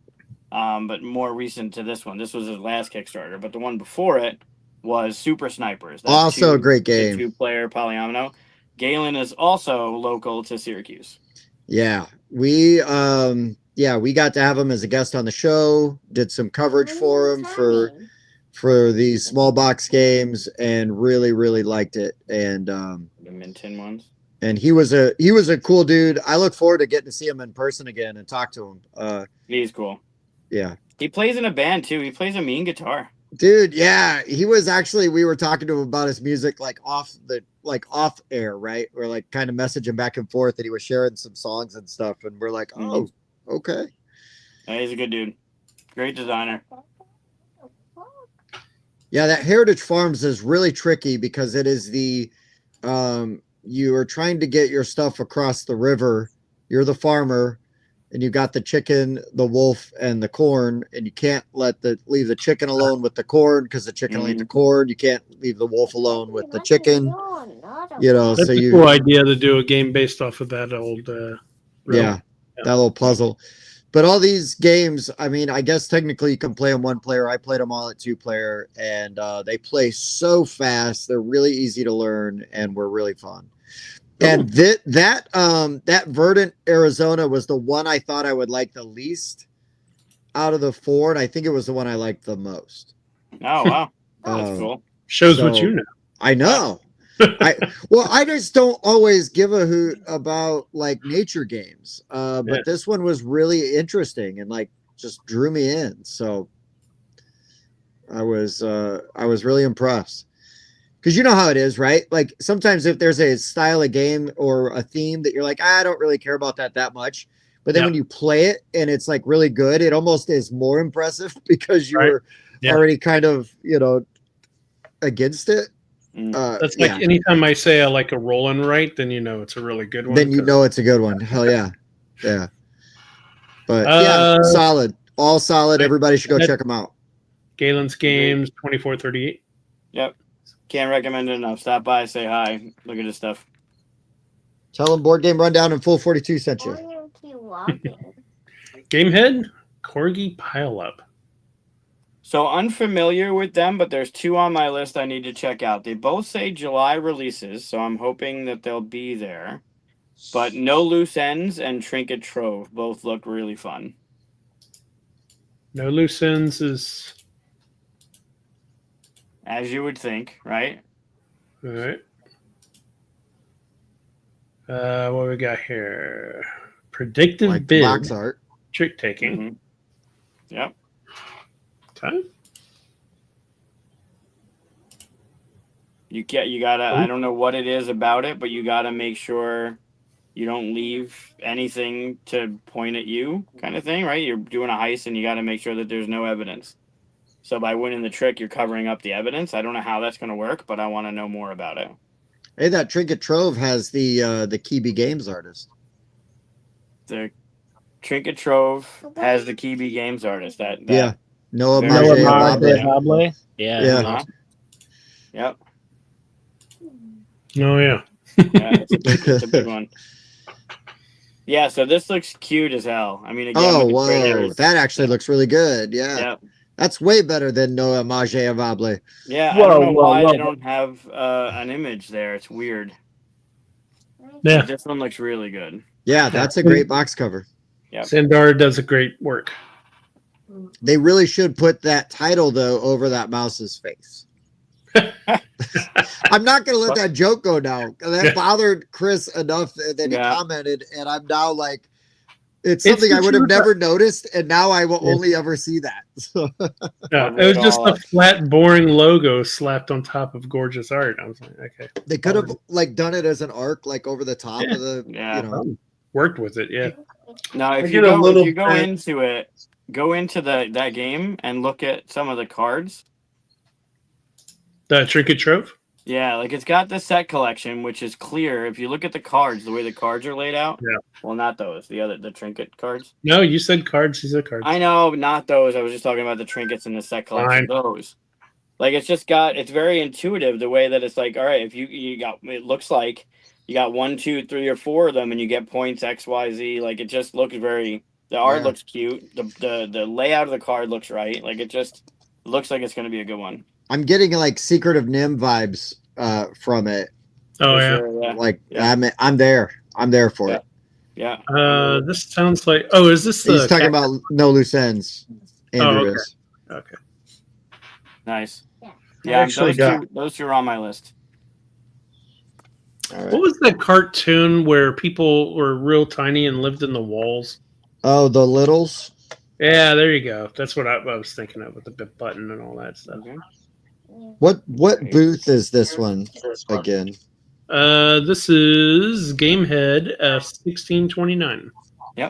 but more recent to this one. This was his last Kickstarter, but the one before it was Super Snipers. That's Also a great game. Two-player polyomino. Galen is also local to Syracuse. Yeah, we got to have him as a guest on the show. Did some coverage for him for these small box games and really, really liked it. And The Minton ones. and he was a cool dude. I look forward to getting to see him in person again and talk to him. He's cool. Yeah. He plays in a band too. He plays a mean guitar. Dude, yeah, he was actually. We were talking to him about his music, like off air, right? We're like kind of messaging back and forth, and he was sharing some songs and stuff, and we're like, oh, okay. Yeah, he's a good dude. Great designer. Yeah, that Heritage Farms is really tricky because it is you are trying to get your stuff across the river. You're the farmer, and you got the chicken, the wolf, and the corn, and you can't leave the chicken alone with the corn because the chicken will eat the corn. You can't leave the wolf alone with the chicken. You know, That's so a cool idea to do a game based off of that old. Yeah, that little puzzle. But all these games, I mean, I guess technically you can play them one player. I played them all at 2-player, and they play so fast. They're really easy to learn, and were really fun. And that Verdant, Arizona was the one I thought I would like the least out of the 4, and I think it was the one I liked the most. Oh wow, that's cool. Shows what you know. I know. I just don't always give a hoot about like nature games. But this one was really interesting and like just drew me in. So I was really impressed. Because you know how it is, right? Like sometimes if there's a style of game or a theme that you're like, I don't really care about that much. But then when you play it and it's like really good, it almost is more impressive because you were already kind of, against it. That's like anytime I say I like a roll and write, then you know it's a really good one. Then you know it's a good one. Hell yeah. Yeah. But solid. All solid. Everybody should go check them out. Galen's Games, 2438. Yep. Can't recommend it enough. Stop by, say hi, look at his stuff. Tell them Board Game Rundown and Full 42 sent you. Gamehead, Corgi Pile Up. So unfamiliar with them, but there's 2 on my list I need to check out. They both say July releases, so I'm hoping that they'll be there. But No Loose Ends and Trinket Trove both look really fun. No Loose Ends is... As you would think, right? All right. What we got here? Predictive Like bid. box art. Trick taking. Mm-hmm. Yep. Okay. You gotta, I don't know what it is about it, but you gotta make sure you don't leave anything to point at you, kind of thing, right? You're doing a heist and you gotta make sure that there's no evidence. So by winning the trick, you're covering up the evidence. I don't know how that's gonna work, but I want to know more about it. Hey, that Trinket Trove has the Kibi Games artist. The Trinket Trove has the Kibi Games artist. That yeah. Noah Very Mage. Yeah. Yeah. Yep. Oh, yeah. Yeah, it's a big one. Yeah, so this looks cute as hell. I mean, again, Oh, with the whoa. trailers. That actually looks really good. Yeah. Yep. That's way better than Noah Mage Avable. Yeah, I don't know why they don't have an image there. It's weird. Yeah. This one looks really good. Yeah, that's a great box cover. Yep. Sandar does a great work. They really should put that title, though, over that mouse's face. I'm not going to let that joke go now. That bothered Chris enough that he commented, and I'm now like, it's something I would have never noticed, and now I will only ever see that. So. Yeah, it was just a flat, boring logo slapped on top of gorgeous art. I was like, okay. They could have like done it as an arc, like over the top of the, worked with it. Yeah. Now, if you go into it, go into that game and look at some of the cards. The Trinket Trove? Yeah, like it's got the set collection, which is clear. If you look at the cards, the way the cards are laid out. Yeah. Well, not those. The trinket cards. No, you said cards. You said cards. I know, not those. I was just talking about the trinkets in the set collection. Fine. Those. Like it's just got. It's very intuitive the way that it's like. All right, if you got. It looks like you got 1, 2, 3, or 4 of them, and you get points X, Y, Z. Like it just looks very. The art looks cute. The layout of the card looks right. Like it just looks like it's going to be a good one. I'm getting like Secret of Nim vibes from it. Oh, yeah. Sure, yeah. Like I'm there. I'm there for it. Yeah. This sounds like. Oh, is this the? He's talking about No Loose Ends. Andrew is. Okay. Nice. Yeah. Yeah, actually those two are on my list. All right. What was that cartoon where people were real tiny and lived in the walls? Oh, the Littles. Yeah, there you go. That's what I was thinking of with the bip button and all that stuff. Okay. What booth is this one again? This is Gamehead 1629.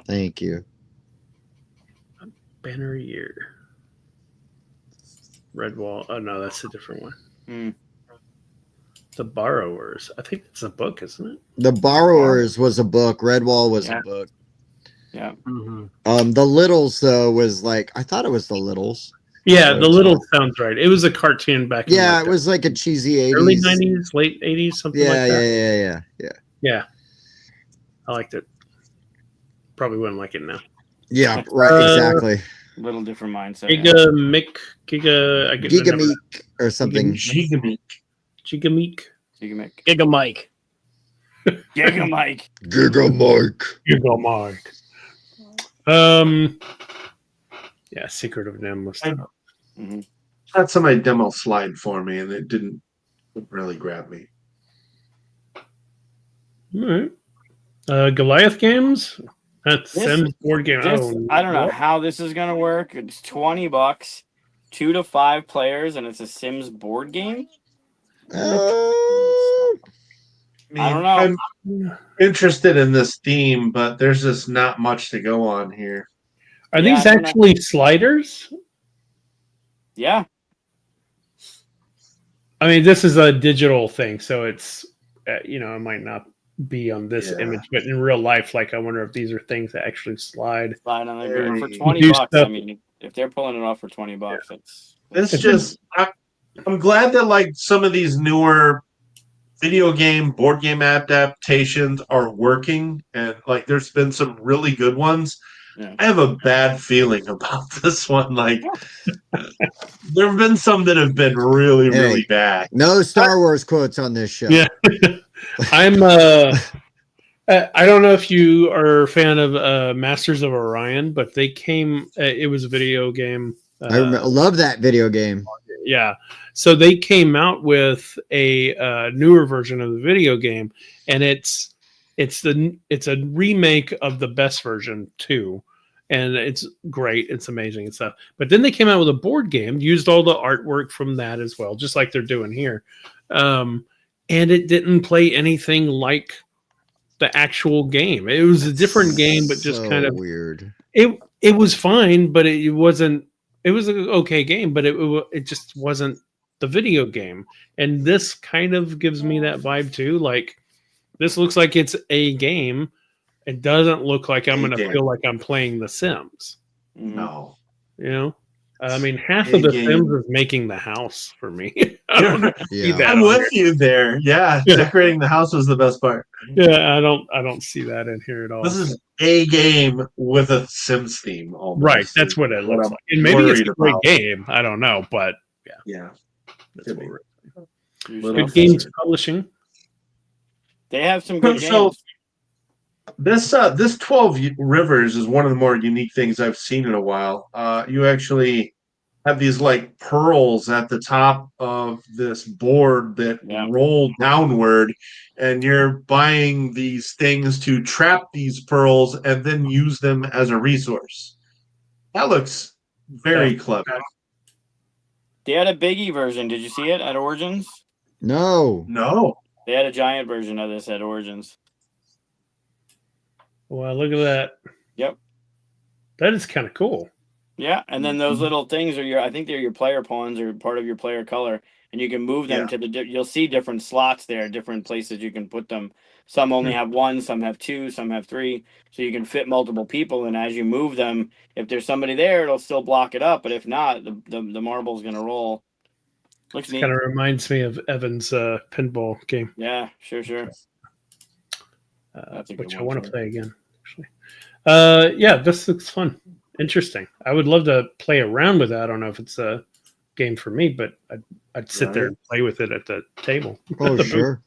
Thank you. Banner year. Redwall. Oh no, that's a different one. Hmm. The Borrowers. I think it's a book, isn't it? The Borrowers was a book. Redwall was Yeah. a book. Yeah. The Littles though was like I thought it was the Littles. Yeah, Oh, The it's Little sounds right. It was a cartoon back in Yeah, like it was like a cheesy 80s. early 90s, late 80s, something Yeah, like that. yeah. I liked it. Probably wouldn't like it now. Yeah, right, exactly. Little different mindset. Giga, I get Gigameek or something. Gigameek. Gigameek. Gigamike. Giga Mike. Gigamike. Gigamike. Yeah, Secret of NIMH was I- Hmm. Had somebody demo slide for me, and it didn't really grab me. all right. Goliath games. That's This- Sims board game. This, Oh, I don't know what? how this is gonna work. It's $20, 2 to 5 players, and it's a Sims board game. I don't know. I'm interested in this theme, but there's just not much to go on here. Are Yeah, these I don't know. actually sliders? Yeah. I mean, this is a digital thing, so it's it might not be on this Yeah. image, but in real life, like I wonder if these are things that actually slide. Slide on the Very- grid for You $20. do I stuff- mean, if they're pulling it off for $20, that's It's just I'm glad that like some of these newer video game board game adaptations are working, and like there's been some really good ones. Yeah. I have a bad feeling about this one. Like there have been some that have been really Hey. bad. No Star Wars quotes on this show. Yeah. I'm I don't know if you are a fan of Masters of Orion, but they came. It was a video game. I love that video game. Yeah, so they came out with a newer version of the video game, and it's a remake of the best version too, and it's great. It's amazing and stuff. But then they came out with a board game, used all the artwork from that as well, just like they're doing here, and it didn't play anything like the actual game. It was a different game, but just So kind of weird. it was fine, but it wasn't. It was an okay game, but it just wasn't the video game. And this kind of gives me that vibe too. Like this looks like it's a game. It doesn't look like I'm A going to game. feel like I'm playing The Sims. No. You know, I mean, half A of The game. Sims is making the house for me. I don't see Yeah. that I'm on with you there. Yeah, Yeah. decorating the house was the best part. Yeah, I don't see that in here at all. This is a game with a Sims theme. Almost. right. That's what it looks I'm like. And maybe it's worried a great about. game. I don't know, but Yeah. that's Could what be. we're Little Good Games Sims. Publishing. They have some good So- games. This 12 Rivers is one of the more unique things I've seen in a while. You actually have these like pearls at the top of this board that Yeah. roll downward, and you're buying these things to trap these pearls and then use them as a resource. That looks very clever. They had a Biggie version. Did you see it at Origins? No. No. They had a giant version of this at Origins. Wow, look at that. Yep. That is kind of cool. Yeah, and then those little things are I think they're your player pawns or part of your player color, and you can move them Yeah. to you'll see different slots there, different places you can put them. Some only have one, some have two, some have three, so you can fit multiple people. And as you move them, if there's somebody there, it'll still block it up. But if not, the marble's gonna roll. Looks neat. Kind of reminds me of Evan's pinball game, Yeah, sure. That's a good which I one, want to too. play again. Actually, yeah, this looks fun, interesting. I would love to play around with that. I don't know if it's a game for me, but I'd sit there Right. and play with it at the table. Oh, sure.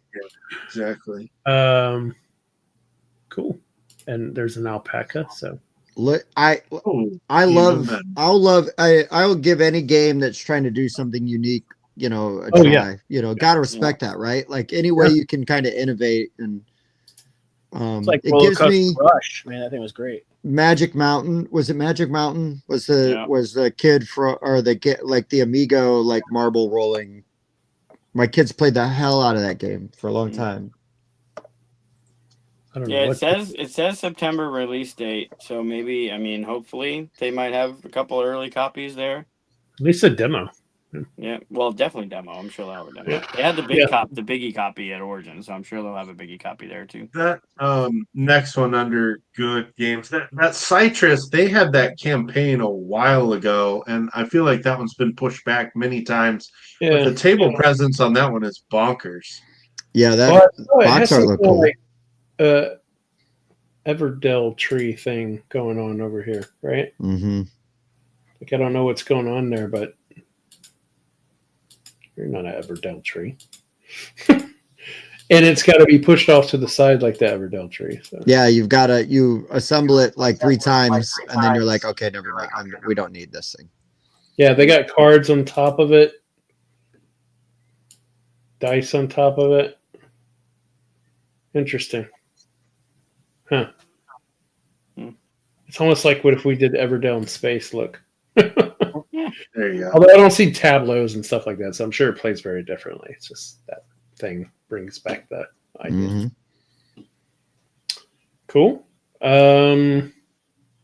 Exactly. Cool. And there's an alpaca, so Look, Oh, I Team love, of Men. I will give any game that's trying to do something unique, a Oh, try. yeah. Gotta respect that, right? Like any way you can kind of innovate and It's like it Roller gives Coaster me Rush. Man, that thing was great. Magic Mountain. Was it Magic Mountain? Was Yeah. the kid like the Amigo like marble rolling? My kids played the hell out of that game for a long time. I don't know Yeah, what. it says September release date, so maybe hopefully they might have a couple early copies there. At least a demo. Yeah, well, definitely demo. I'm sure they'll have a demo. Yeah. They had the Yeah. the Biggie copy at Origin, so I'm sure they'll have a Biggie copy there too. That next one under good games. That Citrus, they had that campaign a while ago, and I feel like that one's been pushed back many times. Yeah. But the table presence on that one is bonkers. Yeah, that Well, it box has art some looked kind of cool. like Everdell tree thing going on over here, right? Mm-hmm. Like I don't know what's going on there, but you're not an Everdell tree. And it's got to be pushed off to the side like the Everdell tree. So. Yeah, you assemble it like 3 times, and then you're like, okay, never mind. We don't need this thing. Yeah, they got cards on top of it, dice on top of it. Interesting. Huh. It's almost like what if we did Everdell in space look. There you go. Although I don't see tableaus and stuff like that, so I'm sure it plays very differently. It's just that thing brings back that idea. Mm-hmm. Cool.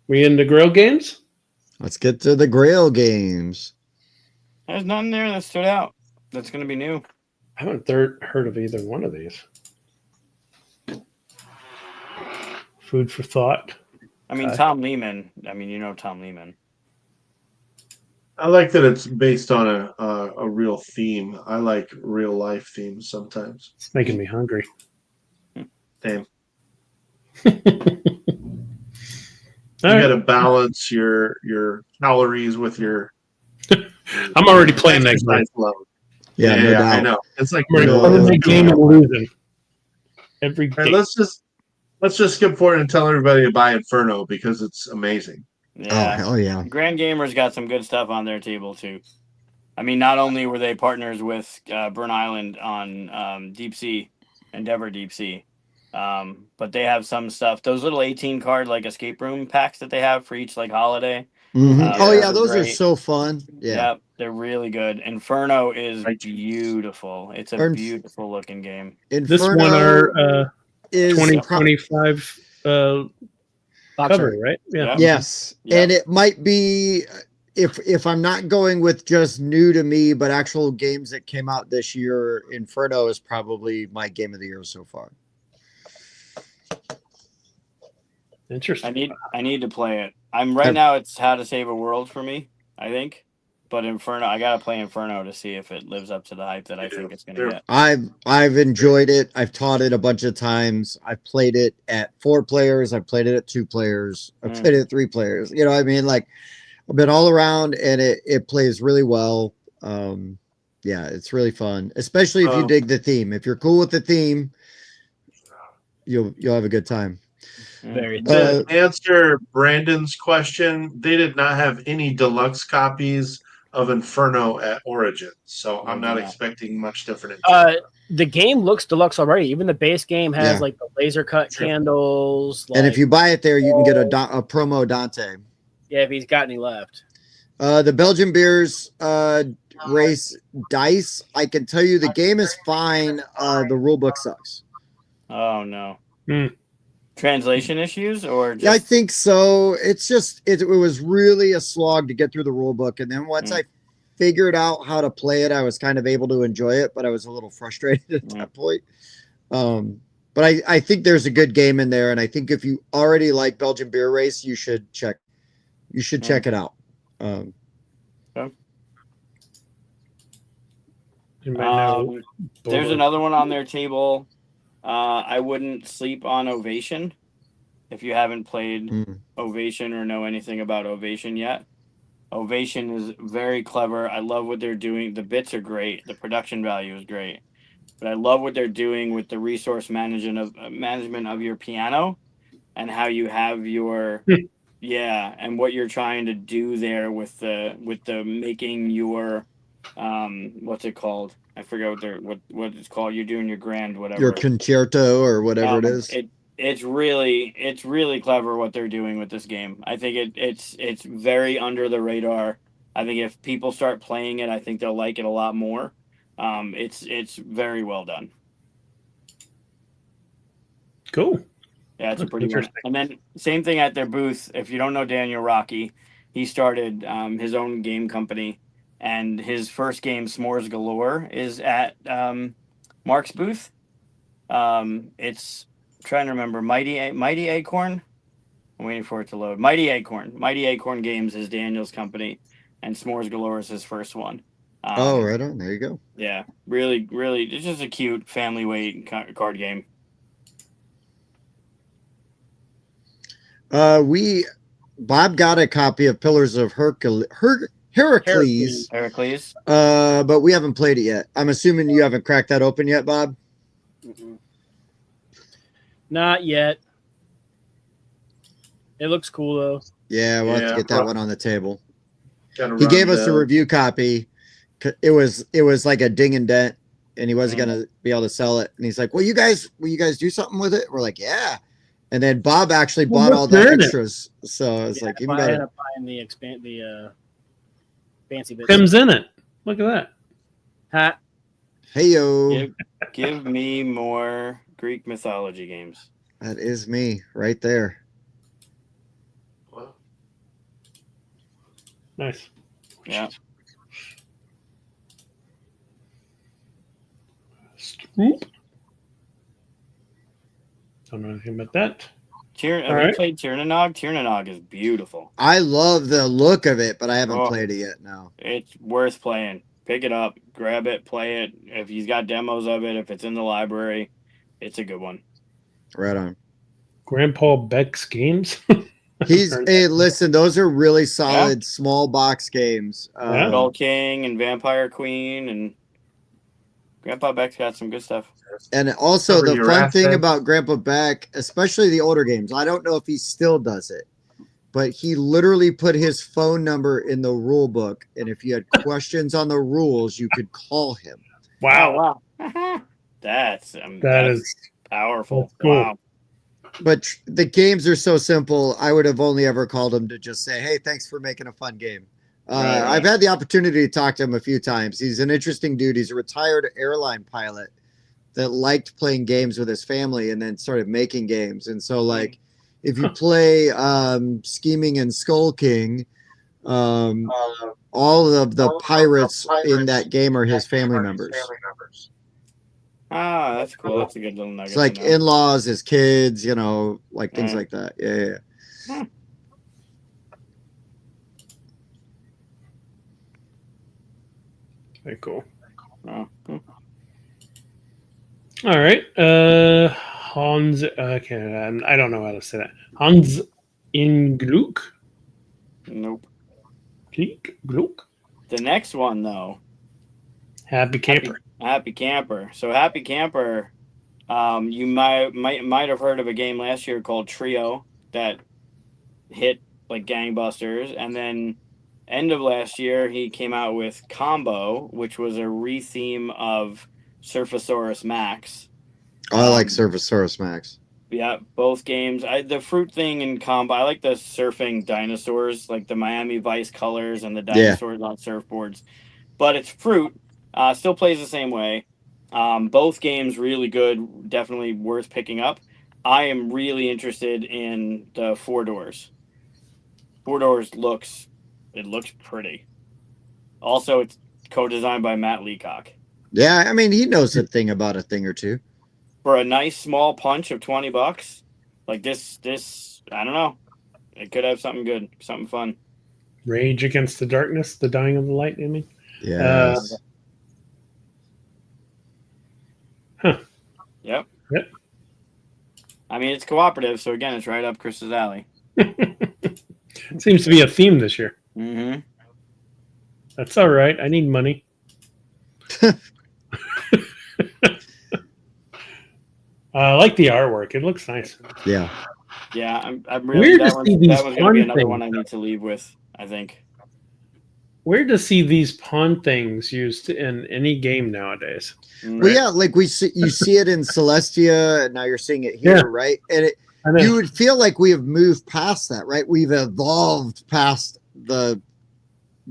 We into Grail games? Let's get to the Grail games. There's nothing there that stood out. That's going to be new. I haven't heard of either one of these. Food for thought. Tom Lehman. Tom Lehman. I like that it's based on a real theme. I like real life themes sometimes. It's making me hungry. Same. All You right. got to balance your calories with your. I'm already playing that game. exercise level. Yeah, no doubt. I know. It's like I'm already playing that game and losing. Every All right, game. let's just skip forward and tell everybody to buy Inferno because it's amazing. Oh, Yeah. hell yeah. Grand Gamer's got some good stuff on their table too. Not only were they partners with Burn Island on Deep Sea, Endeavor Deep Sea, but they have some stuff. Those little 18 card like escape room packs that they have for each like holiday. Mm-hmm. Oh, yeah, those are great. so fun. Yeah. Yep, they're really good. Inferno is beautiful. It's a beautiful looking game. This Inferno one are is 2025 cover, right? Yeah. Yes. Yep. And it might be if I'm not going with just new to me, but actual games that came out this year, Inferno is probably my game of the year so far. Interesting. I need to play it. Right now it's How to Save a World for me, I think. But Inferno, I gotta play Inferno to see if it lives up to the hype that I think it's gonna get. I've enjoyed it. I've taught it a bunch of times. I've played it at 4 players. I've played it at 2 players. I've played it at 3 players. You know what I mean? Like I've been all around and it plays really well. Yeah, it's really fun, especially if you dig the theme. If you're cool with the theme, you'll have a good time. Very To answer Brandon's question, they did not have any deluxe copies of Inferno at Origin, so I'm not expecting much different. The game looks deluxe already. Even the base game has like the laser cut candles. And if you buy it there, you can get a promo Dante. Yeah, if he's got any left. The Belgian beers race dice. I can tell you the game is fine. The rule book sucks. Oh no. Translation issues or Yeah, I think so. It's just it was really a slog to get through the rule book, and then once I figured out how to play it, I was kind of able to enjoy it, but I was a little frustrated at that point. But I think there's a good game in there, and I think if you already like Belgian Beer Race, you should check it out. There's another one on their table. I wouldn't sleep on Ovation if you haven't played Ovation or know anything about Ovation yet. Ovation is very clever. I love what they're doing. The bits are great. The production value is great. But I love what they're doing with the resource management of your piano and how you have your Yeah, and what you're trying to do there with the making your what's it called? I forget what it's called. You're doing your grand whatever. Your concerto or whatever it is. It's really clever what they're doing with this game. I think it's very under the radar. I think if people start playing it, I think they'll like it a lot more. It's very well done. Cool. Yeah, it's a That's pretty good. interesting. And then same thing at their booth. If you don't know Daniel Rocky, he started his own game company, and his first game, S'mores Galore, is at Mark's booth. It's trying to remember Mighty Acorn. I'm waiting for it to load. Mighty Acorn Games is Daniel's company, and S'mores Galore is his first one. Right on. There you go. Yeah, really, it's just a cute family weight card game. Bob got a copy of Pillars of Heracles, but we haven't played it yet. I'm assuming you haven't cracked that open yet, Bob? Mm-mm. Not yet. It looks cool though. Yeah, we'll have to get that one on the table. Gotta He run gave us a the- review copy. It was like a ding and dent, and he wasn't gonna be able to sell it. And he's like, will you guys do something with it? We're like, yeah. And then Bob actually bought all the extras. So it's like, even I ended better. up buying the fancy bits. Tim's in it. Look at that. Ha. Hey, yo. Give me more Greek mythology games. That is me right there. Nice. Yeah. Swoop. Don't know anything about that. Have you right. played Tiernanog? Tiernanog is beautiful. I love the look of it, but I haven't Oh. played it yet. No. It's worth playing. Pick it up, grab it, play it. If he's got demos of it, if it's in the library, it's a good one. Right on. Grandpa Beck's games. Hey, listen, those are really solid small box games. Yeah. Skull King and Vampire Queen and Grandpa Beck's got some good stuff. And also Cover the your fun thing assets. about Grandpa Beck, especially the older games, I don't know if he still does it, but he literally put his phone number in the rule book. And if you had questions on the rules, you could call him. Wow. Oh, wow. That's That is powerful. that's cool. Wow. But the games are so simple. I would have only ever called him to just say, hey, thanks for making a fun game. Right. I've had the opportunity to talk to him a few times. He's an interesting dude. He's a retired airline pilot that liked playing games with his family and then started making games. And so, like, if you play Scheming and Skull King, all of the pirates in that game are his family members. Ah, that's cool. That's a good little nugget. It's like to know. in-laws, his kids, like things Mm. like that. Yeah. Very cool. Oh, hmm. All right. Hans. Okay, I don't know how to say that. Hans Ingluk. Nope. Gluk. The next one though, Happy Camper. Happy Camper. So Happy Camper, you might have heard of a game last year called Trio that hit like gangbusters, and then end of last year he came out with Combo, which was a retheme of Surfasaurus Max. I like Surfasaurus Max. Yeah, both games. The fruit thing in Combo, I like the surfing dinosaurs, like the Miami Vice colors and the dinosaurs on surfboards. But it's fruit. Still plays the same way. Both games really good. Definitely worth picking up. I am really interested in the Four Doors. Four Doors looks pretty. Also, it's co-designed by Matt Leacock. Yeah, I mean, he knows a thing about a thing or two. For a nice small punch of $20, like this, I don't know. It could have something good, something fun. Rage Against the Darkness. The Dying of the Light. I mean. Yeah. Huh. Yep. Yep. I mean, it's cooperative, so again, it's right up Chris's alley. Seems to be a theme this year. Mm-hmm. That's all right. I need money. I like the artwork. It looks nice. Yeah. Yeah, I'm really Weird to that see these one's gonna be fun another one things. I need to leave with. I think. Weird to see these pawn things used in any game nowadays. Well, yeah, like you see it in Celestia, and now you're seeing it here, Yeah. right? And I know. you would feel like we have moved past that, right? We've evolved past the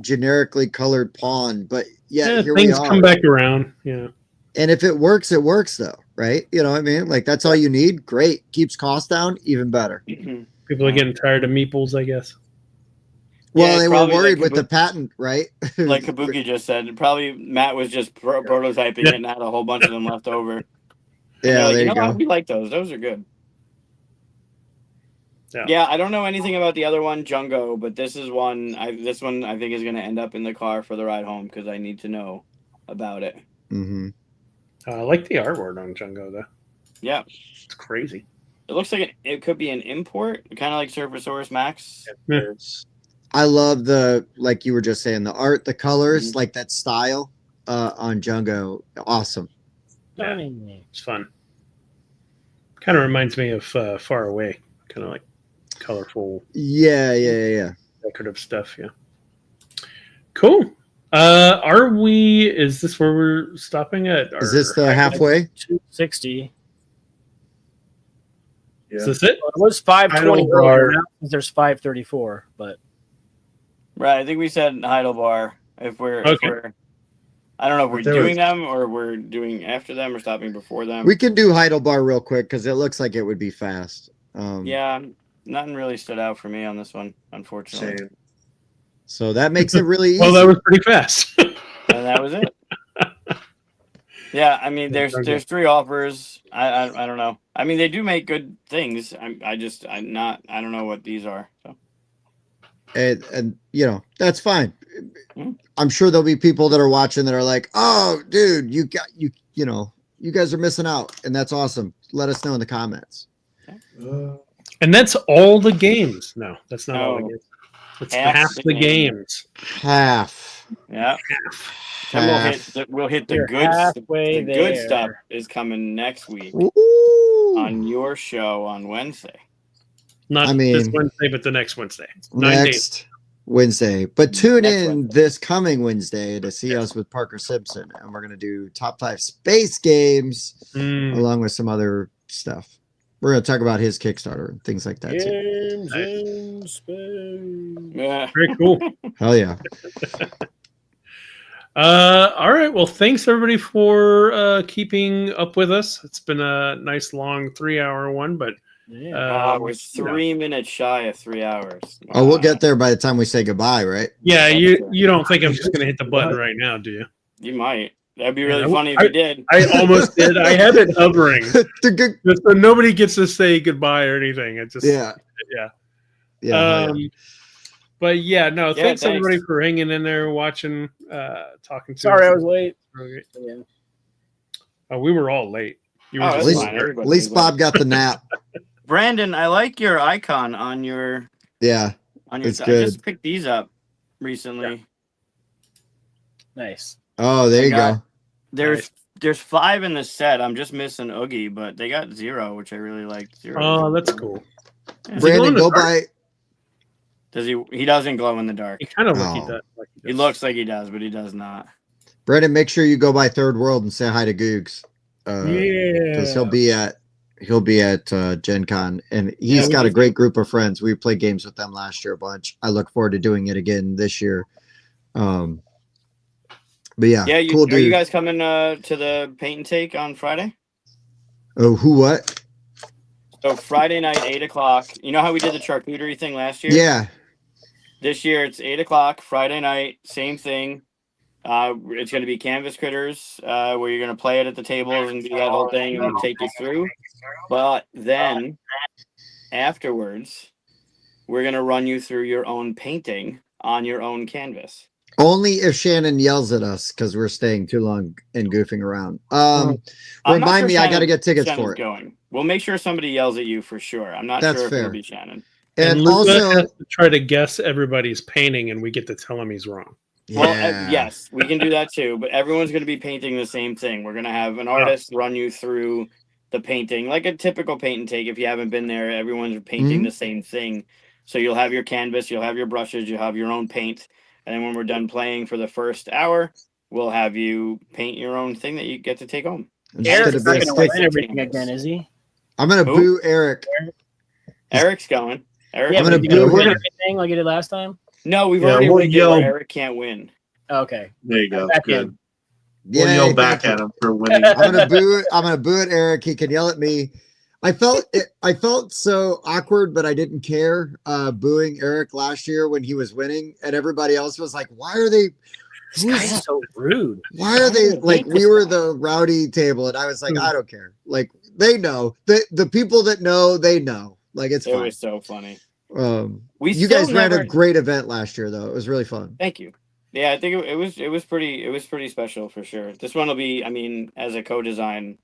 generically colored pawn, but yeah, here we things are. come back around. Yeah. And if it works though, right? You know what I mean? Like that's all you need. Great. Keeps costs down, even better. People are getting tired of meeples, I guess. Well, it's they were probably worried like with the patent, right? like Kabuki just said. Probably Matt was just prototyping it and had a whole bunch of them left over. And Yeah, like, there you you know what? go. We like those. Those are good. Yeah. Yeah, I don't know anything about the other one, Jungo, but this is one. This one I think is going to end up in the car for the ride home because I need to know about it. Mm-hmm. I like the artwork on Jungo, though. Yeah, It's crazy. it looks like it could be an import, kind of like Surfasaurus Max. Yeah. I love like you were just saying, the art, the colors, like that style on Jungo. Awesome. Yeah. It's fun. Kind of reminds me of Far Away. Kind of like colorful, Yeah. decorative stuff. Yeah. Cool. Is this where we're stopping at? Is this the halfway? 260. Is this it? It was 520 Heidelbar. earlier. Now there's 534, but Right, I think we said Heidelbar. If we're I don't know if we're There doing them or we're doing after them or stopping before them. We can do Heidelbar real quick because it looks like it would be fast. Yeah, nothing really stood out for me on this one, unfortunately. Same. So that makes it really easy. Well, that was pretty fast. And that was it. Yeah, I mean, there's three offers. I don't know. I mean, they do make good things. I don't know what these are. So and you know, that's fine. Mhm. I'm sure there'll be people that are watching that are like, oh, dude, you guys are missing out. And that's awesome. Let us know in the comments. And that's all the games. No, that's not all the No. games. It's Half half the the game. games. Half. yeah, and we'll hit the You're good halfway the good there. stuff is coming next week Ooh. on your show on Wednesday. Not I this mean- Wednesday, but the next Wednesday. 9 days. Next Wednesday. But tune Next in Wednesday. this coming Wednesday to see us with Parker Simpson. And we're going to do top 5 space games Mm, along with some other stuff. We're going to talk about his Kickstarter and things like that too. Games Nice. in space. Yeah. very cool. Hell yeah. All right. Well, thanks everybody for keeping up with us. It's been a nice long 3-hour one, but Yeah. We're 3 minutes shy of 3 hours. Oh, we'll Wow. get there by the time we say goodbye, right? yeah, you don't think I'm just gonna hit the button right now, do you? You might. That'd be Yeah, really funny if you did. I almost did. I had it hovering, The good- just so nobody gets to say goodbye or anything. It just yeah. yeah. Yeah. hell yeah. But yeah, no, thanks thanks. everybody for hanging in there, watching, talking to Sorry, us. I was late. Okay. Yeah. Oh, we were all late. You were Oh, At that's just least, fine. at Everybody least was Bob got the nap. Brandon, I like your icon on your Yeah. I It's just good. picked these up recently. Nice. Oh, there I you got- go. There's 5 in the set. I'm just missing Oogie, but they got 0, which I really liked. 0. Oh, that's cool. Yeah. Is he Brandon, glow in the go dark? by. Does he doesn't glow in the dark. He kind of look Oh. like He looks like he does, but he does not. Brandon, make sure you go by Third World and say hi to Googs. yeah. Because he'll be at Gen Con, and he's we got a can- great group of friends. We played games with them last year a bunch. I look forward to doing it again this year. But yeah, Yeah, cool are dude. you guys coming to the paint and take on Friday? Oh, who? What? So Friday night, 8:00. You know how we did the charcuterie thing last year? Yeah, This year it's 8:00 Friday night. Same thing. It's going to be Canvas Critters, where you're going to play it at the tables and do that whole thing and take you through. But then afterwards, we're going to run you through your own painting on your own canvas. only if Shannon yells at us because we're staying too long and goofing around. I'm not Remind sure me, I got to Shannon- get tickets Shannon's for it. going. We'll make sure somebody yells at you for sure. I'm not That's sure if fair. it'll be Shannon. And Luca also, has to try to guess everybody's painting, and we get to tell him he's wrong. Well, yeah, yes, we can do that too, but everyone's going to be painting the same thing. We're going to have an artist run you through the painting, like a typical paint and take. If you haven't been there, everyone's painting the same thing. So you'll have your canvas, you'll have your brushes, you'll have your own paint. And then when we're done playing for the first hour, we'll have you paint your own thing that you get to take home. It's Eric's gonna not be a going to win stick. everything again, is he? I'm gonna Who? boo Eric. Eric's going. Eric, Yeah, I'm but gonna you gonna boo win him. everything like you did last time. No, we've Yeah, already we'll rigged it where yell. Eric can't win. Okay. There you go. Back Good. in. We'll Yay, yell back thank at you. him for winning. I'm gonna boo it. I'm gonna boo at Eric. He can yell at me. I felt so awkward, but I didn't care. Booing Eric last year when he was winning, and everybody else was like, "Why are they? This guy's so rude. Why are they I like?" hate We this were guy. the rowdy table, and I was like, Hmm. "I don't care." Like they know. The people that know, they know. Like it's It fine. was so funny. You still guys ran never- a great event last year, though. It was really fun. Thank you. Yeah, I think it was pretty special for sure. This one will be, I mean, as a co-design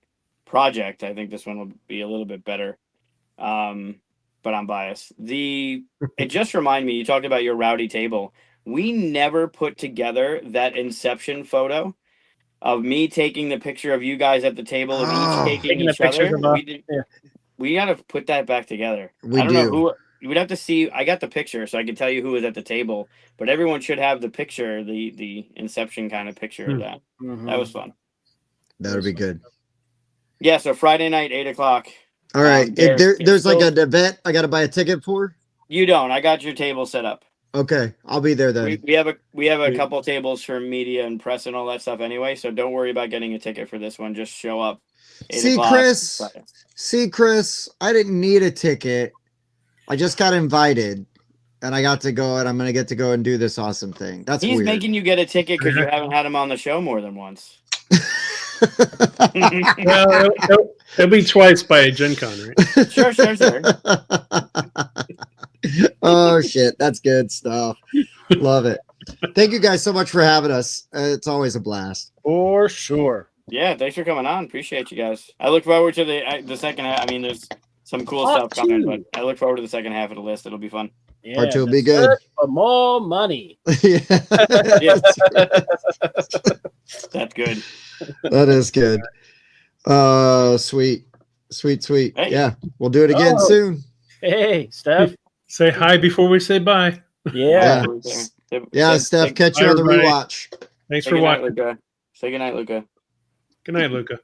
project, I think this one will be a little bit better. But I'm biased. It just reminded me, you talked about your rowdy table. We never put together that inception photo of me taking the picture of you guys at the table of Oh. each taking Taking the each other. pictures of, yeah. We gotta put that back together. We I don't know do. who you would have to see. I got the picture, so I can tell you who was at the table. But everyone should have the picture, the inception kind of picture of that. Mhm. That was fun. That would be good. Yeah, so Friday night, 8:00. All right. Derek, If there's like still- an event I got to buy a ticket for. You don't. I got your table set up. Okay, I'll be there then. We have a couple tables for media and press and all that stuff anyway. So don't worry about getting a ticket for this one. Just show up. 8 See, o'clock Chris. Friday. See, Chris, I didn't need a ticket. I just got invited, and I got to go, and I'm gonna get to go and do this awesome thing. That's He's weird. making you get a ticket because you haven't had him on the show more than once. Well, it'll be twice by Gen Con, right? Sure. Oh shit, that's good stuff. Love it. Thank you guys so much for having us. It's always a blast. For sure. Yeah, thanks for coming on. Appreciate you guys. I look forward to the second half. I mean, there's some cool Part stuff coming, two. but I look forward to the second half of the list. It'll be fun. Yeah, Part two will the be good. search for more money. Yeah. Yeah. That's good. That is good. Sweet. Hey. Yeah, we'll do it again Oh. soon. Hey, Steph. Say hi before we say bye. Yeah. Yeah, Steph, catch you on the everybody. rewatch. Thanks Say for goodnight, watching. Luca. Say goodnight, Luca. Good night, Luca.